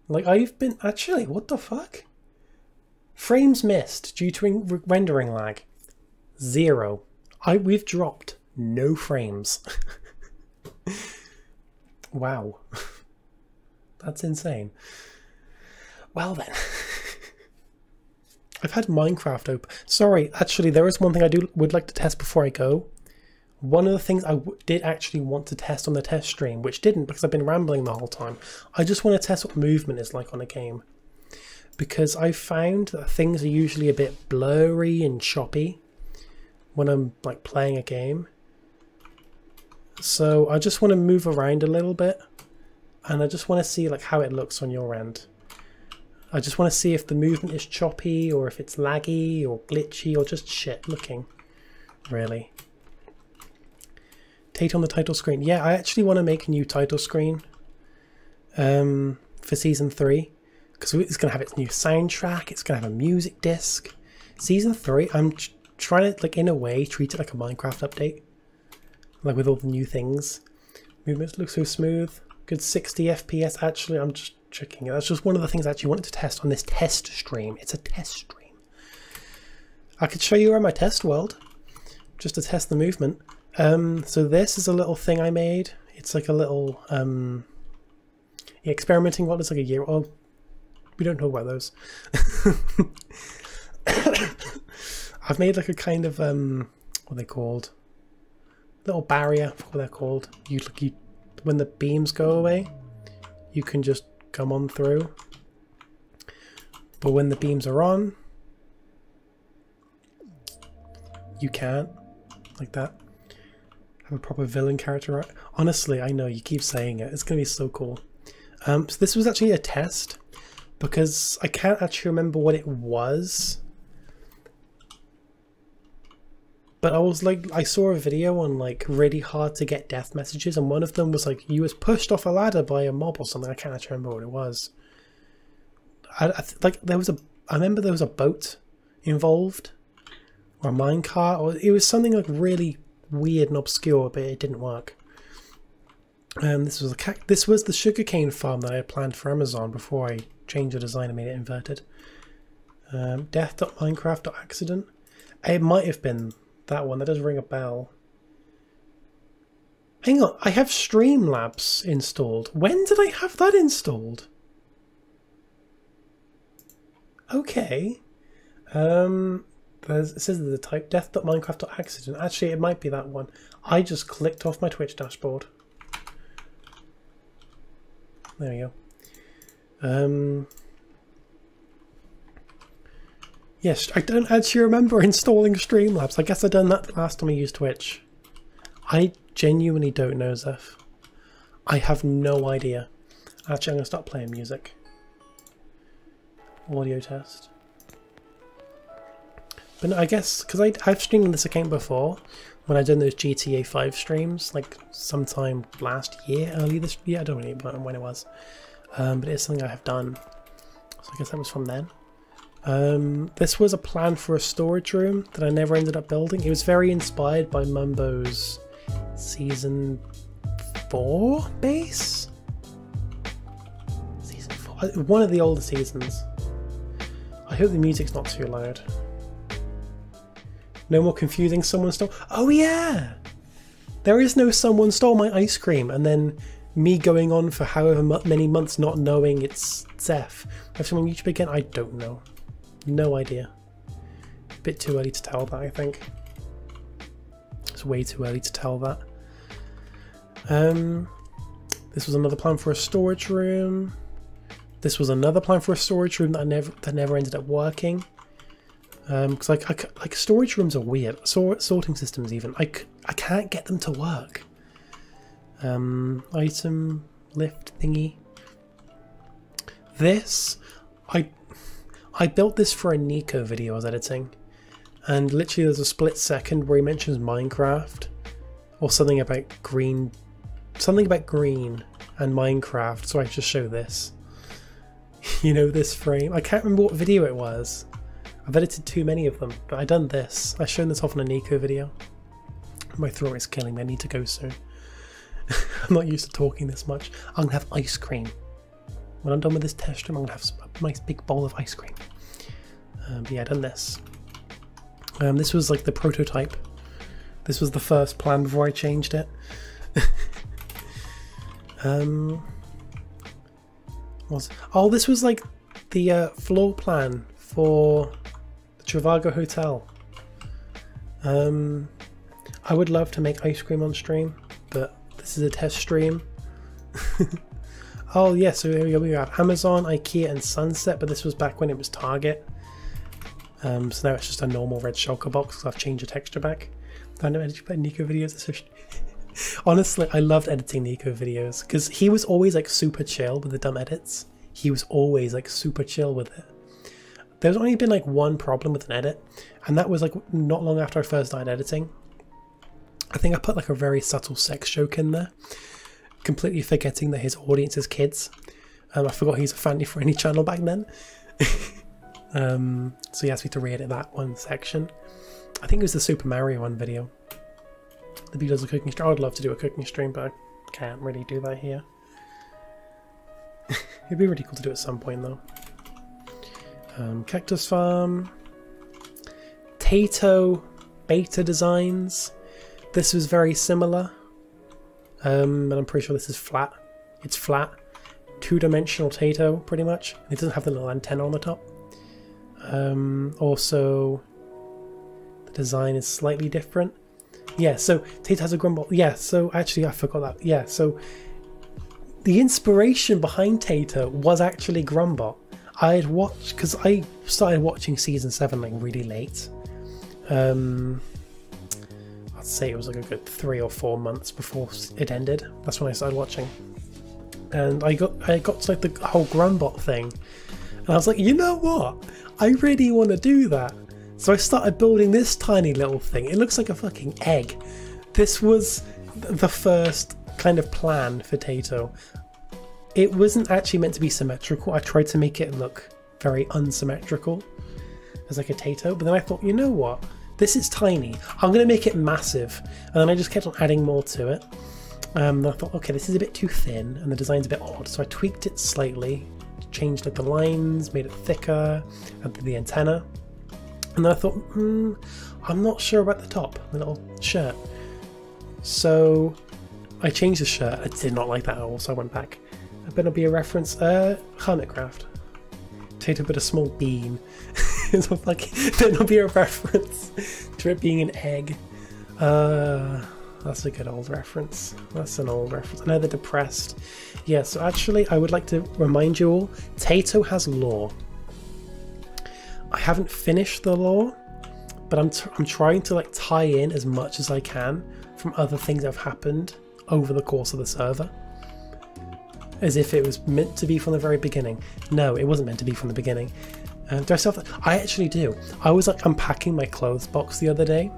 Speaker 1: Like I've been actually, what the fuck? Frames missed due to rendering lag. 0. We've dropped no frames. Wow. That's insane. Well then. I've had Minecraft open. Sorry, actually there is one thing I would like to test before I go. One of the things I did actually want to test on the test stream, which didn't because I've been rambling the whole time. I just want to test what movement is like on a game. Because I've found that things are usually a bit blurry and choppy when I'm like playing a game. So I just want to move around a little bit. And I just want to see like how it looks on your end. I just want to see if the movement is choppy or if it's laggy or glitchy or just shit looking. Really. Tate on the title screen. Yeah, I actually want to make a new title screen for Season 3. Because it's going to have its new soundtrack. It's going to have a music disc. Season 3, I'm trying to, like, in a way, treat it like a Minecraft update. Like, with all the new things. Movements look so smooth. Good 60 FPS. Actually, I'm just checking it. That's just one of the things I actually wanted to test on this test stream. It's a test stream. I could show you around my test world. Just to test the movement. So this is a little thing I made. It's like a little experimenting what looks like a year old. We don't talk about those. I've made like a kind of what are they called? Little barrier, what they're called. You when the beams go away, you can just come on through. But when the beams are on, you can't. Like that. Have a proper villain character. Honestly, I know you keep saying it. It's gonna be so cool. So this was actually a test because I can't actually remember what it was. But I was like, I saw a video on like really hard to get death messages, and one of them was like you was pushed off a ladder by a mob or something. I can't actually remember what it was. Like there was I remember there was a boat involved, or a minecart, or it was something like really weird and obscure, but it didn't work. This was the sugarcane farm that I had planned for Amazon before I changed the design and made it inverted. Death.minecraft.accident. It might have been that one. That does ring a bell. Hang on, I have Streamlabs installed. When did I have that installed? Okay. It says the type death.minecraft.accident. Actually, it might be that one. I just clicked off my Twitch dashboard. There we go. Yes, I don't actually remember installing Streamlabs. I guess I done that last time I used Twitch. I genuinely don't know, Zeph. I have no idea. Actually, I'm going to start playing music. Audio test. But no, I guess, because I've streamed on this account before, when I done those GTA 5 streams, like sometime last year, early this year, I don't really know when it was. But it's something I have done. So I guess that was from then. This was a plan for a storage room that I never ended up building. It was very inspired by Mumbo's Season 4 base? Season 4? One of the older seasons. I hope the music's not too loud. No more confusing someone stole. Oh yeah! There is no someone stole my ice cream and then me going on for however many months not knowing it's Zeph. Have someone YouTube again? I don't know. No idea. A bit too early to tell that, I think. It's way too early to tell that. This was another plan for a storage room. This was another plan for a storage room that never ended up working. Because like storage rooms are weird. Sorting systems even. I can't get them to work. Item lift thingy. This I built this for a Nico video I was editing, and literally there's a split second where he mentions Minecraft or something about green and Minecraft, so I just show this. You know, this frame. I can't remember what video it was. I've edited too many of them, but I done this. I've shown this off in a Nico video. My throat is killing me. I need to go soon. I'm not used to talking this much. I'm gonna have ice cream. When I'm done with this test stream, I'm gonna have a nice big bowl of ice cream. But yeah, I done this. This was like the prototype. This was the first plan before I changed it. Oh, this was like the floor plan for the Trivago Hotel. I would love to make ice cream on stream, but this is a test stream. Oh yeah, so here we have Amazon, IKEA and Sunset, but this was back when it was Target. So now it's just a normal red shulker box because I've changed the texture back. I know editing Nico videos. Honestly, I loved editing Nico videos because he was always like super chill with the dumb edits. He was always like super chill with it. There's only been like one problem with an edit, and that was like not long after I first started editing. I think I put like a very subtle sex joke in there, completely forgetting that his audience is kids. I forgot he's a family-friendly channel back then. So he asked me to re-edit that one section. I think it was the Super Mario one video. The B does a cooking stream. I would love to do a cooking stream, but I can't really do that here. It'd be really cool to do at some point though. Cactus Farm. Tato beta designs. This was very similar. And I'm pretty sure this is flat. It's flat. Two-dimensional Tato, pretty much. It doesn't have the little antenna on the top. Also, the design is slightly different. Yeah, so Tato has a grumble. Yeah, so actually I forgot that. Yeah, so the inspiration behind Tato was actually Grumbot. I had watched, because I started watching season 7 like really late. I'd say it was like a good 3 or 4 months before it ended. That's when I started watching. And I got to like the whole Grumbot thing. And I was like, you know what? I really want to do that. So I started building this tiny little thing. It looks like a fucking egg. This was the first kind of plan for Tato. It wasn't actually meant to be symmetrical. I tried to make it look very unsymmetrical as like a Tato. But then I thought, you know what? This is tiny. I'm going to make it massive. And then I just kept on adding more to it. I thought, okay, this is a bit too thin and the design's a bit odd. So I tweaked it slightly, changed like the lines, made it thicker, added the antenna. And then I thought, I'm not sure about the top, the little shirt. So I changed the shirt. I did not like that at all, so I went back. It better be a reference. Hermitcraft. Tato put a small bean. It's like, better not be a reference to it being an egg. That's a good old reference. That's an old reference. I know they're depressed. Yeah, so actually I would like to remind you all, Tato has lore. I haven't finished the lore, but I'm trying to like tie in as much as I can from other things that have happened over the course of the server, as if it was meant to be from the very beginning. No, it wasn't meant to be from the beginning. Do I still have that? I actually do. I was like unpacking my clothes box the other day.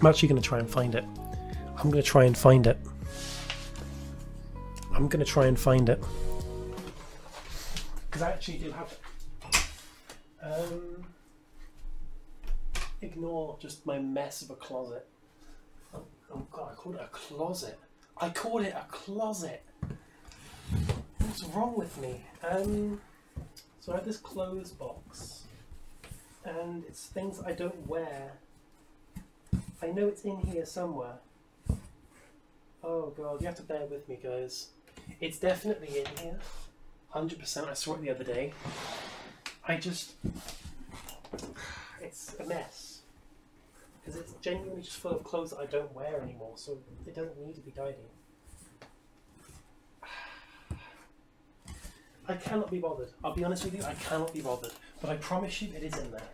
Speaker 1: I'm actually going to try and find it. I'm going to try and find it. I'm going to try and find it. Because I actually do have it. Ignore just my mess of a closet. Oh god, I called it a closet. I called it a closet. What's wrong with me? So I have this clothes box, and it's things I don't wear. I know it's in here somewhere. Oh god, you have to bear with me, guys. It's definitely in here. 100%, I saw it the other day. It's a mess. Because it's genuinely just full of clothes that I don't wear anymore, so it doesn't need to be tidy. I cannot be bothered. I'll be honest with you, I cannot be bothered. But I promise you it is in there.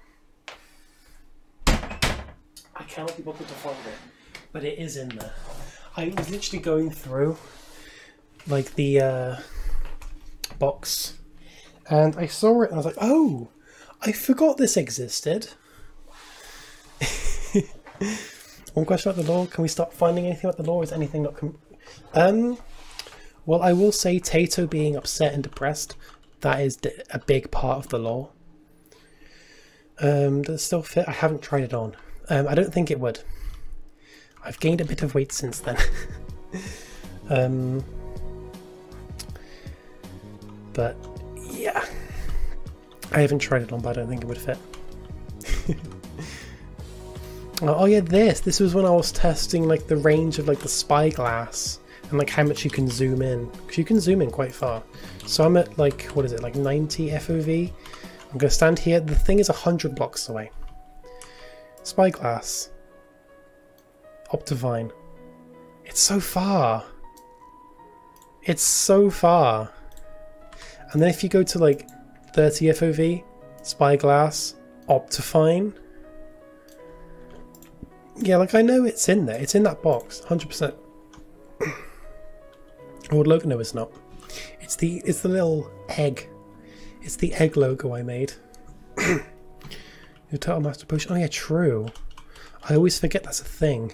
Speaker 1: I cannot be bothered to find it, but it is in there. I was literally going through like the box, and I saw it and I was like, oh, I forgot this existed. One question about the lore. Can we start finding anything about the lore? Is anything not well, I will say Tato being upset and depressed, that is a big part of the lore. Does it still fit? I haven't tried it on. I don't think it would. I've gained a bit of weight since then. But yeah, I haven't tried it on, but I don't think it would fit. Oh yeah, this was when I was testing like the range of like the spyglass and like how much you can zoom in, because you can zoom in quite far. So I'm at like, what is it, like 90 FOV. I'm gonna stand here. The thing is 100 blocks away. Spyglass. Optivine. It's so far. It's so far. And then if you go to like 30 FOV, Spyglass, Optifine. Yeah, like I know it's in there. It's in that box, 100%. Or would Logan know it's not? It's the little egg. It's the egg logo I made. Your Turtle Master Potion. Oh yeah, true. I always forget that's a thing.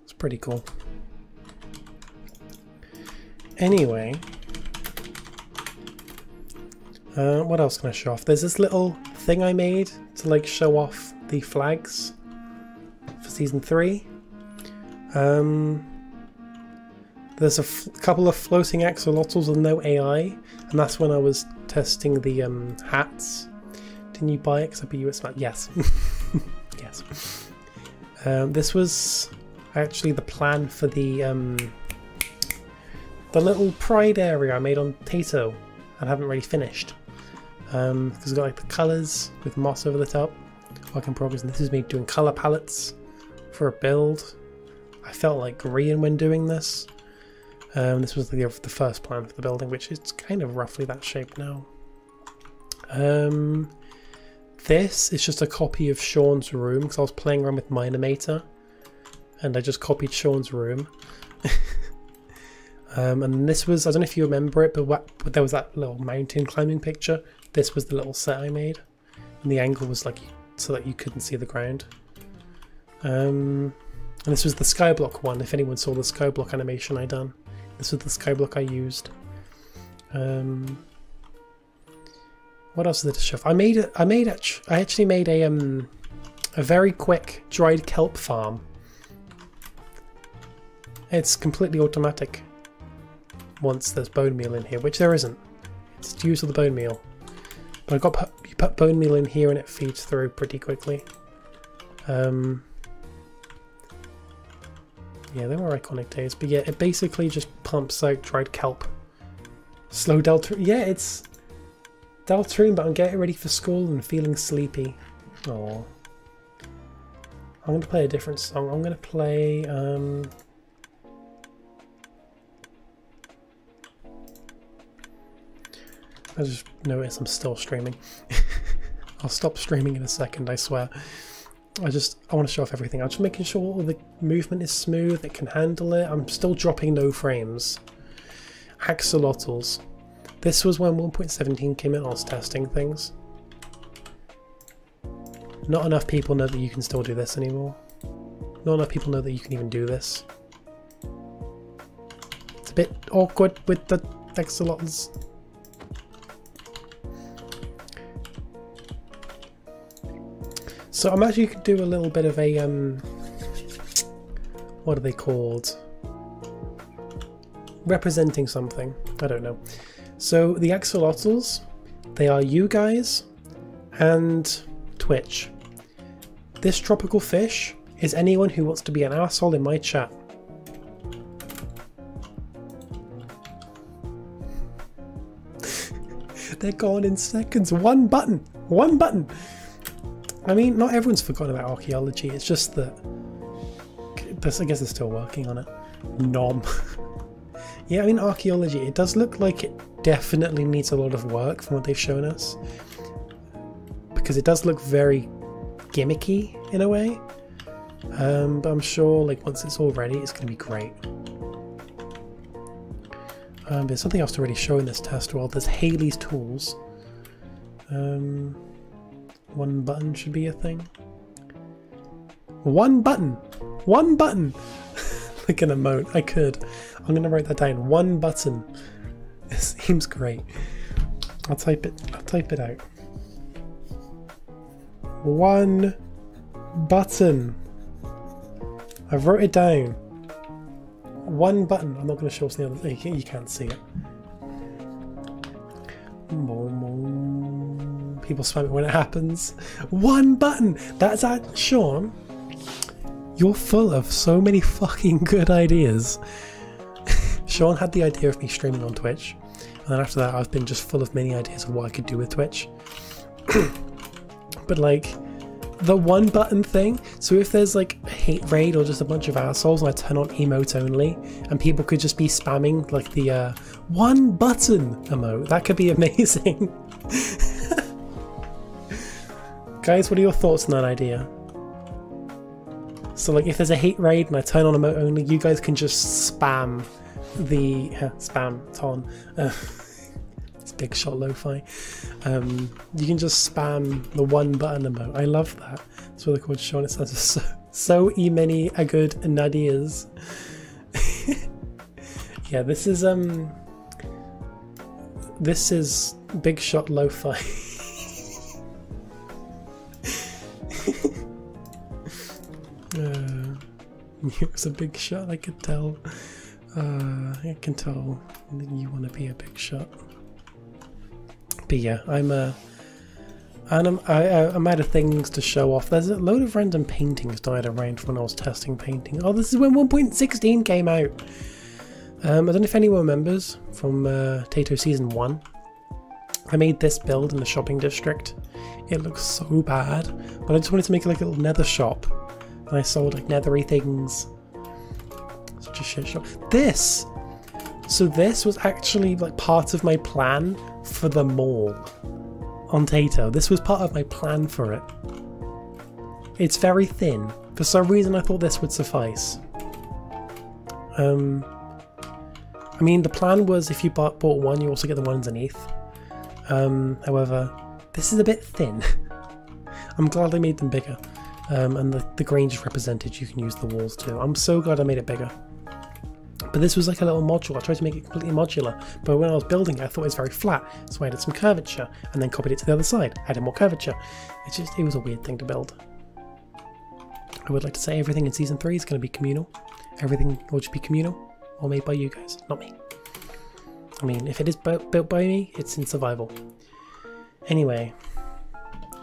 Speaker 1: It's pretty cool. Anyway, what else can I show off? There's this little thing I made to like show off the flags for season 3. There's a couple of floating axolotls with no AI, and that's when I was testing the hats. Didn't you buy it? Because I bet you it's like, yes. Yes. This was actually the plan for the little pride area I made on Tato and haven't really finished. Because it's got like the colours with moss over the top. Work in progress, and this is me doing colour palettes for a build. I felt like green when doing this. This was the first plan for the building, which is kind of roughly that shape now. This is just a copy of Sean's room, because I was playing around with Minimator and I just copied Sean's room. And this was, I don't know if you remember it, but there was that little mountain climbing picture. This was the little set I made, and the angle was like so that you couldn't see the ground. And this was the skyblock one, if anyone saw the skyblock animation I done. This was the skyblock I used. What else did it show? I actually made a very quick dried kelp farm. It's completely automatic once there's bone meal in here, which there isn't. It's use of the bone meal. But you put bone meal in here and it feeds through pretty quickly. Yeah, they were iconic days, but yeah, it basically just pumps out dried kelp. Slow Deltarune. Yeah, it's Deltarune, but I'm getting ready for school and feeling sleepy. Oh, I'm gonna play a different song. I'm gonna play I just noticed I'm still streaming. I'll stop streaming in a second, I swear. I want to show off everything. I'm just making sure all the movement is smooth, it can handle it. I'm still dropping no frames. Axolotls. This was when 1.17 came in. I was testing things. Not enough people know that you can still do this anymore. Not enough people know that you can even do this. It's a bit awkward with the axolotls. So I'm actually going to do a little bit of a, what are they called? Representing something. I don't know. So the axolotls, they are you guys and Twitch. This tropical fish is anyone who wants to be an asshole in my chat. They're gone in seconds. One button. One button. I mean, not everyone's forgotten about archaeology. It's just that I guess they're still working on it. Nom. Yeah, I mean, archaeology, it does look like it definitely needs a lot of work from what they've shown us. Because it does look very gimmicky in a way. But I'm sure like once it's all ready, it's going to be great. There's something else to really show in this test world. There's Haley's tools. One button should be a thing. One button! One button! Like an emote. I could. I'm going to write that down. One button. It seems great. I'll type it out. One button. I wrote it down. One button. I'm not going to show us the other. You can't see it. People spam it when it happens. One button. That's that, Sean. You're full of so many fucking good ideas. Sean had the idea of me streaming on Twitch, and then after that, I've been just full of many ideas of what I could do with Twitch. But like, the one button thing, so if there's like a hate raid or just a bunch of assholes and I turn on emote only and people could just be spamming like the one button emote, that could be amazing. Guys, what are your thoughts on that idea? So like if there's a hate raid and I turn on emote only, you guys can just spam the spam ton. It's big shot lo-fi. You can just spam the one button emote. I love that. That's what they're called, Sean. It sounds so many a good ideas. Yeah, this is big shot lo-fi. It was a big shot. I could tell. I can tell that you want to be a big shot. But yeah, I'm out of things to show off. There's a load of random paintings died around when I was testing painting. Oh, this is when 1.16 came out. I don't know if anyone remembers from Tato Season 1. I made this build in the shopping district. It looks so bad, but I just wanted to make like a little nether shop. And I sold like nethery things. Such a shit shop. This! So this was actually like part of my plan for the mall on Tato. This was part of my plan for it. It's very thin. For some reason I thought this would suffice. I mean, the plan was if you bought one, you also get the one underneath. However, this is a bit thin. I'm glad I made them bigger. And the grain just represented, you can use the walls too. I'm so glad I made it bigger. But this was like a little module. I tried to make it completely modular, but when I was building it, I thought it was very flat, so I added some curvature, and then copied it to the other side, added more curvature. It was a weird thing to build. I would like to say everything in Season 3 is going to be communal. Everything will just be communal, or made by you guys, not me. I mean, if it is built by me, it's in survival. Anyway,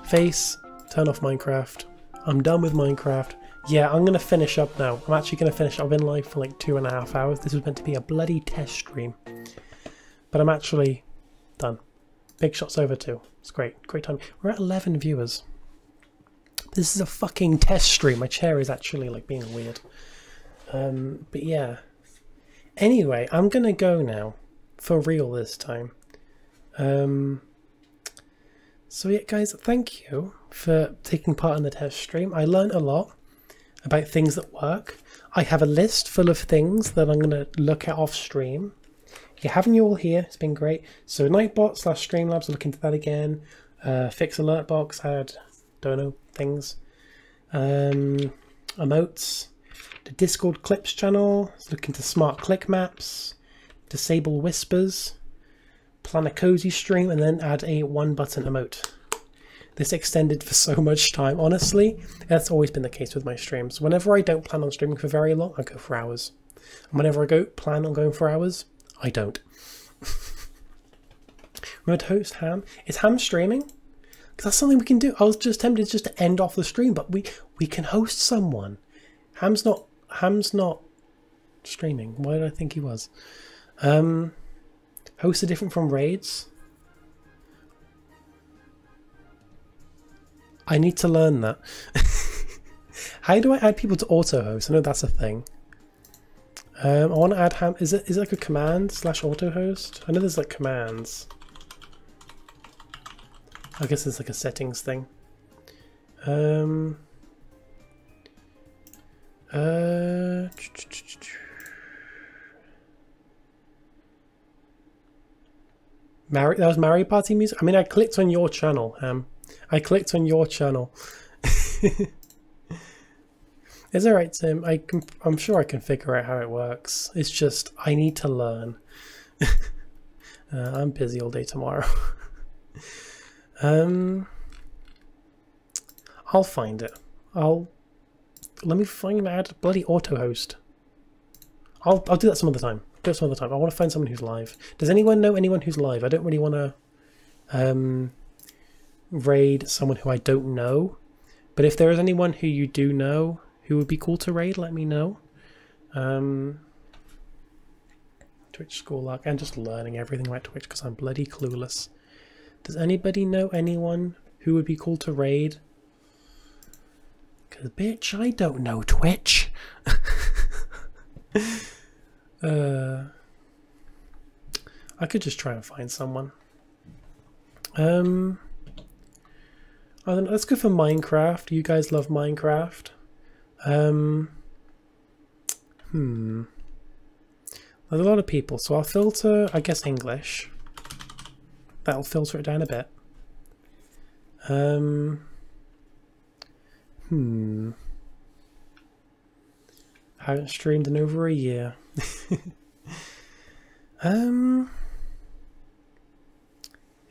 Speaker 1: face, turn off Minecraft. I'm done with Minecraft. Yeah, I'm going to finish up now. I'm actually going to finish. I've been live for like 2.5 hours. This was meant to be a bloody test stream. But I'm actually done. Big shot's over too. It's great. Great time. We're at 11 viewers. This is a fucking test stream. My chair is actually like being weird. But yeah. Anyway, I'm going to go now. For real this time. So yeah, guys, thank you for taking part in the test stream. I learned a lot about things that work. I have a list full of things that I'm going to look at off stream. Yeah, having you all here, it's been great. So Nightbot/Streamlabs, look into that again. Fix alert box, add dono things. Emotes. The Discord clips channel, let's look into smart click maps. Disable whispers. Plan a cozy stream and then add a 1-button emote. This extended for so much time. Honestly, that's always been the case with my streams. Whenever I don't plan on streaming for very long, I go for hours. And whenever I plan on going for hours, I don't. Remember to host Ham? Is Ham streaming? Because that's something we can do. I was just tempted just to end off the stream, but we can host someone. Ham's not streaming. Why did I think he was? Hosts are different from raids. I need to learn that. How do I add people to auto host? I know that's a thing. I want to add Ham. Is it like a command / auto host? I know there's like commands. I guess it's like a settings thing. That was Mario Party music? I mean, I clicked on your channel, Ham. I clicked on your channel. It's alright, Tim. I'm sure I can figure out how it works. It's just, I need to learn. I'm busy all day tomorrow. I'll find it. Let me find add bloody auto host. I'll do that some other time. Do it some other time. I want to find someone who's live. Does anyone know anyone who's live? I don't really want to raid someone who I don't know. But if there is anyone who you do know who would be cool to raid, let me know. Twitch School Lark. I'm just learning everything about Twitch because I'm bloody clueless. Does anybody know anyone who would be cool to raid? Because, bitch, I don't know Twitch. I could just try and find someone. I don't know, let's go for Minecraft. You guys love Minecraft. There's a lot of people, so I'll filter, I guess, English. That'll filter it down a bit. Haven't streamed in over a year.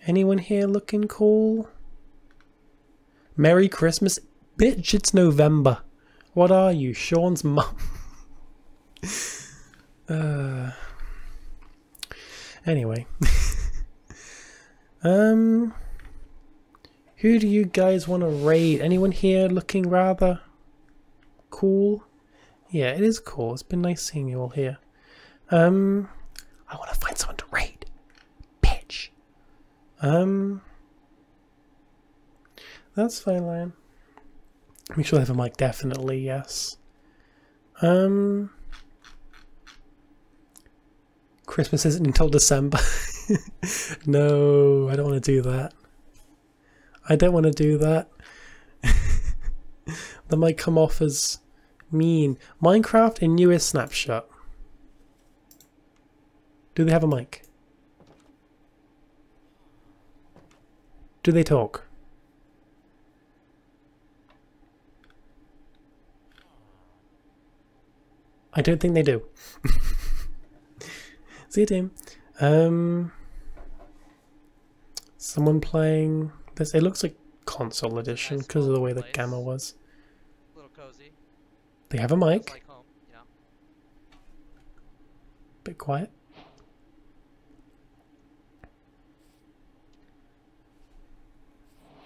Speaker 1: Anyone here looking cool? Merry Christmas. Bitch, it's November. What are you, Sean's mum? Anyway. Who do you guys want to raid? Anyone here looking rather cool? Yeah, it is cool. It's been nice seeing you all here. I want to find someone to raid. Bitch. That's fine, Lion. Make sure they have a mic, definitely, yes. Christmas isn't until December. No, I don't want to do that. I don't want to do that. That might come off as mean. Minecraft in newest snapshot. Do they have a mic? Do they talk? I don't think they do. See you, team. Someone playing this. It looks like console edition because of the way the gamma was.
Speaker 2: A little cozy.
Speaker 1: They have a mic.
Speaker 2: Like home, you know?
Speaker 1: Bit quiet.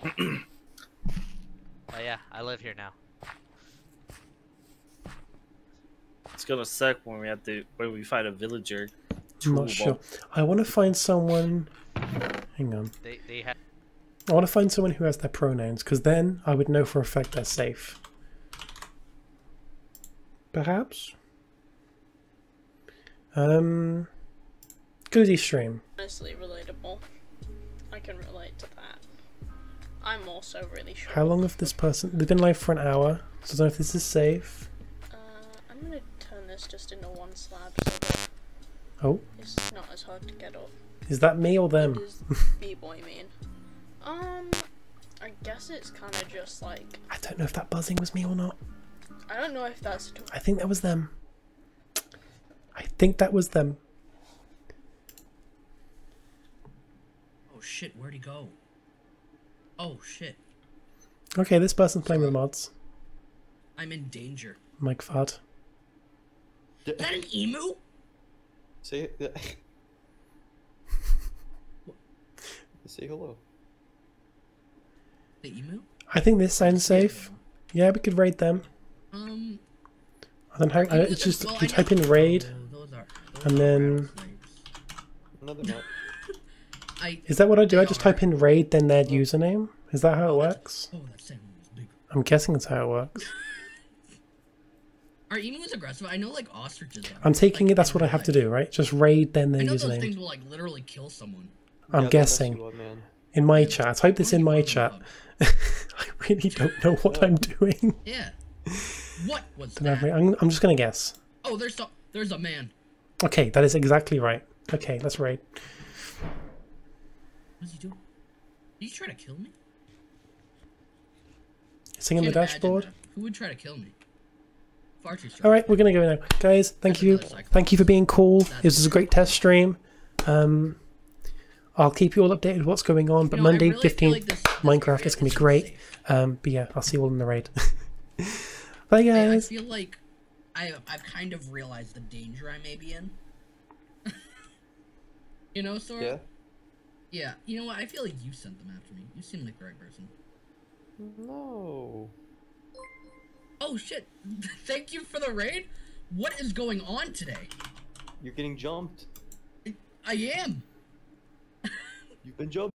Speaker 2: Oh yeah, I live here now.
Speaker 3: It's gonna suck when we find a villager.
Speaker 1: I'm not sure. I want to find someone. Hang on.
Speaker 2: They have.
Speaker 1: I want to find someone who has their pronouns, because then I would know for a fact they're safe. Perhaps. Cozy stream.
Speaker 4: Honestly relatable. can relate to that. I'm also really short.
Speaker 1: How long have this person... They've been live for an hour, so I don't know if this is safe.
Speaker 4: I'm gonna turn this just into one slab so that
Speaker 1: Oh,
Speaker 4: it's not as hard to get up.
Speaker 1: is that me or them?
Speaker 4: What does B-boy mean? I guess it's kind of just like...
Speaker 1: I don't know if that buzzing was me or not.
Speaker 4: I don't know if that's...
Speaker 1: I think that was them. I think that was them.
Speaker 5: Oh shit, where'd he go? Oh shit.
Speaker 1: Okay, this person's playing with mods.
Speaker 5: I'm in danger.
Speaker 1: Mike Fad.
Speaker 5: Is that an emu?
Speaker 6: Say say hello.
Speaker 5: The emu?
Speaker 1: I think this sounds safe. Yeah, we could raid them.
Speaker 5: Um,
Speaker 1: I don't know. It's just
Speaker 5: well,
Speaker 1: you
Speaker 5: I
Speaker 1: type
Speaker 5: know-
Speaker 1: in raid,
Speaker 5: those
Speaker 1: and
Speaker 5: are
Speaker 1: then-
Speaker 5: rattlesnakes.
Speaker 6: Another not.
Speaker 1: Is that what I do?
Speaker 5: They
Speaker 1: I just
Speaker 5: are.
Speaker 1: type in raid, then their username? Is that how it works?
Speaker 5: Oh, that sound was big.
Speaker 1: I'm guessing that's how it works.
Speaker 5: Are emus aggressive? I know like ostriches are.
Speaker 1: I'm taking
Speaker 5: Like,
Speaker 1: it that's
Speaker 5: in
Speaker 1: what I
Speaker 5: real
Speaker 1: have to
Speaker 5: life.
Speaker 1: do, right? Just raid, then
Speaker 5: I
Speaker 1: their
Speaker 5: know those
Speaker 1: username.
Speaker 5: things will like literally kill someone.
Speaker 1: I'm
Speaker 6: Yeah, they'll mess
Speaker 1: guessing.
Speaker 6: you up, man.
Speaker 1: In my chat. Type this in
Speaker 5: What are
Speaker 1: my
Speaker 5: you
Speaker 1: chat.
Speaker 5: talking
Speaker 1: I really don't know what I'm doing.
Speaker 5: Yeah. What was
Speaker 1: Don't know if
Speaker 5: that?
Speaker 1: I'm just gonna guess.
Speaker 5: Oh, there's a man.
Speaker 1: Okay, that is exactly right. Okay, let's raid.
Speaker 5: What's he doing? Did he try to kill me?
Speaker 1: Sing on the
Speaker 5: Can't imagine
Speaker 1: dashboard.
Speaker 5: that. Who would try to kill me? Far too strong.
Speaker 1: All right, we're gonna go now, guys. Thank you,
Speaker 5: another cycle.
Speaker 1: thank you for being cool. This was a great test stream. I'll keep you all updated with what's going on. But
Speaker 5: You know, I
Speaker 1: Monday,
Speaker 5: really feel
Speaker 1: 15th,
Speaker 5: like this
Speaker 1: Minecraft
Speaker 5: area
Speaker 1: is gonna be
Speaker 5: is
Speaker 1: great.
Speaker 5: safe.
Speaker 1: But yeah, I'll see you all in the raid. Bye,
Speaker 5: Hey, I
Speaker 1: guys.
Speaker 5: feel like I've kind of realized the danger I may be in. You know, Sora?
Speaker 6: Yeah.
Speaker 5: Yeah. You know what? I feel like you sent them after me. You seem like the right person.
Speaker 6: No.
Speaker 5: Oh shit! Thank you for the raid. What is going on today?
Speaker 6: You're getting jumped.
Speaker 5: I am.
Speaker 6: You've been jumped.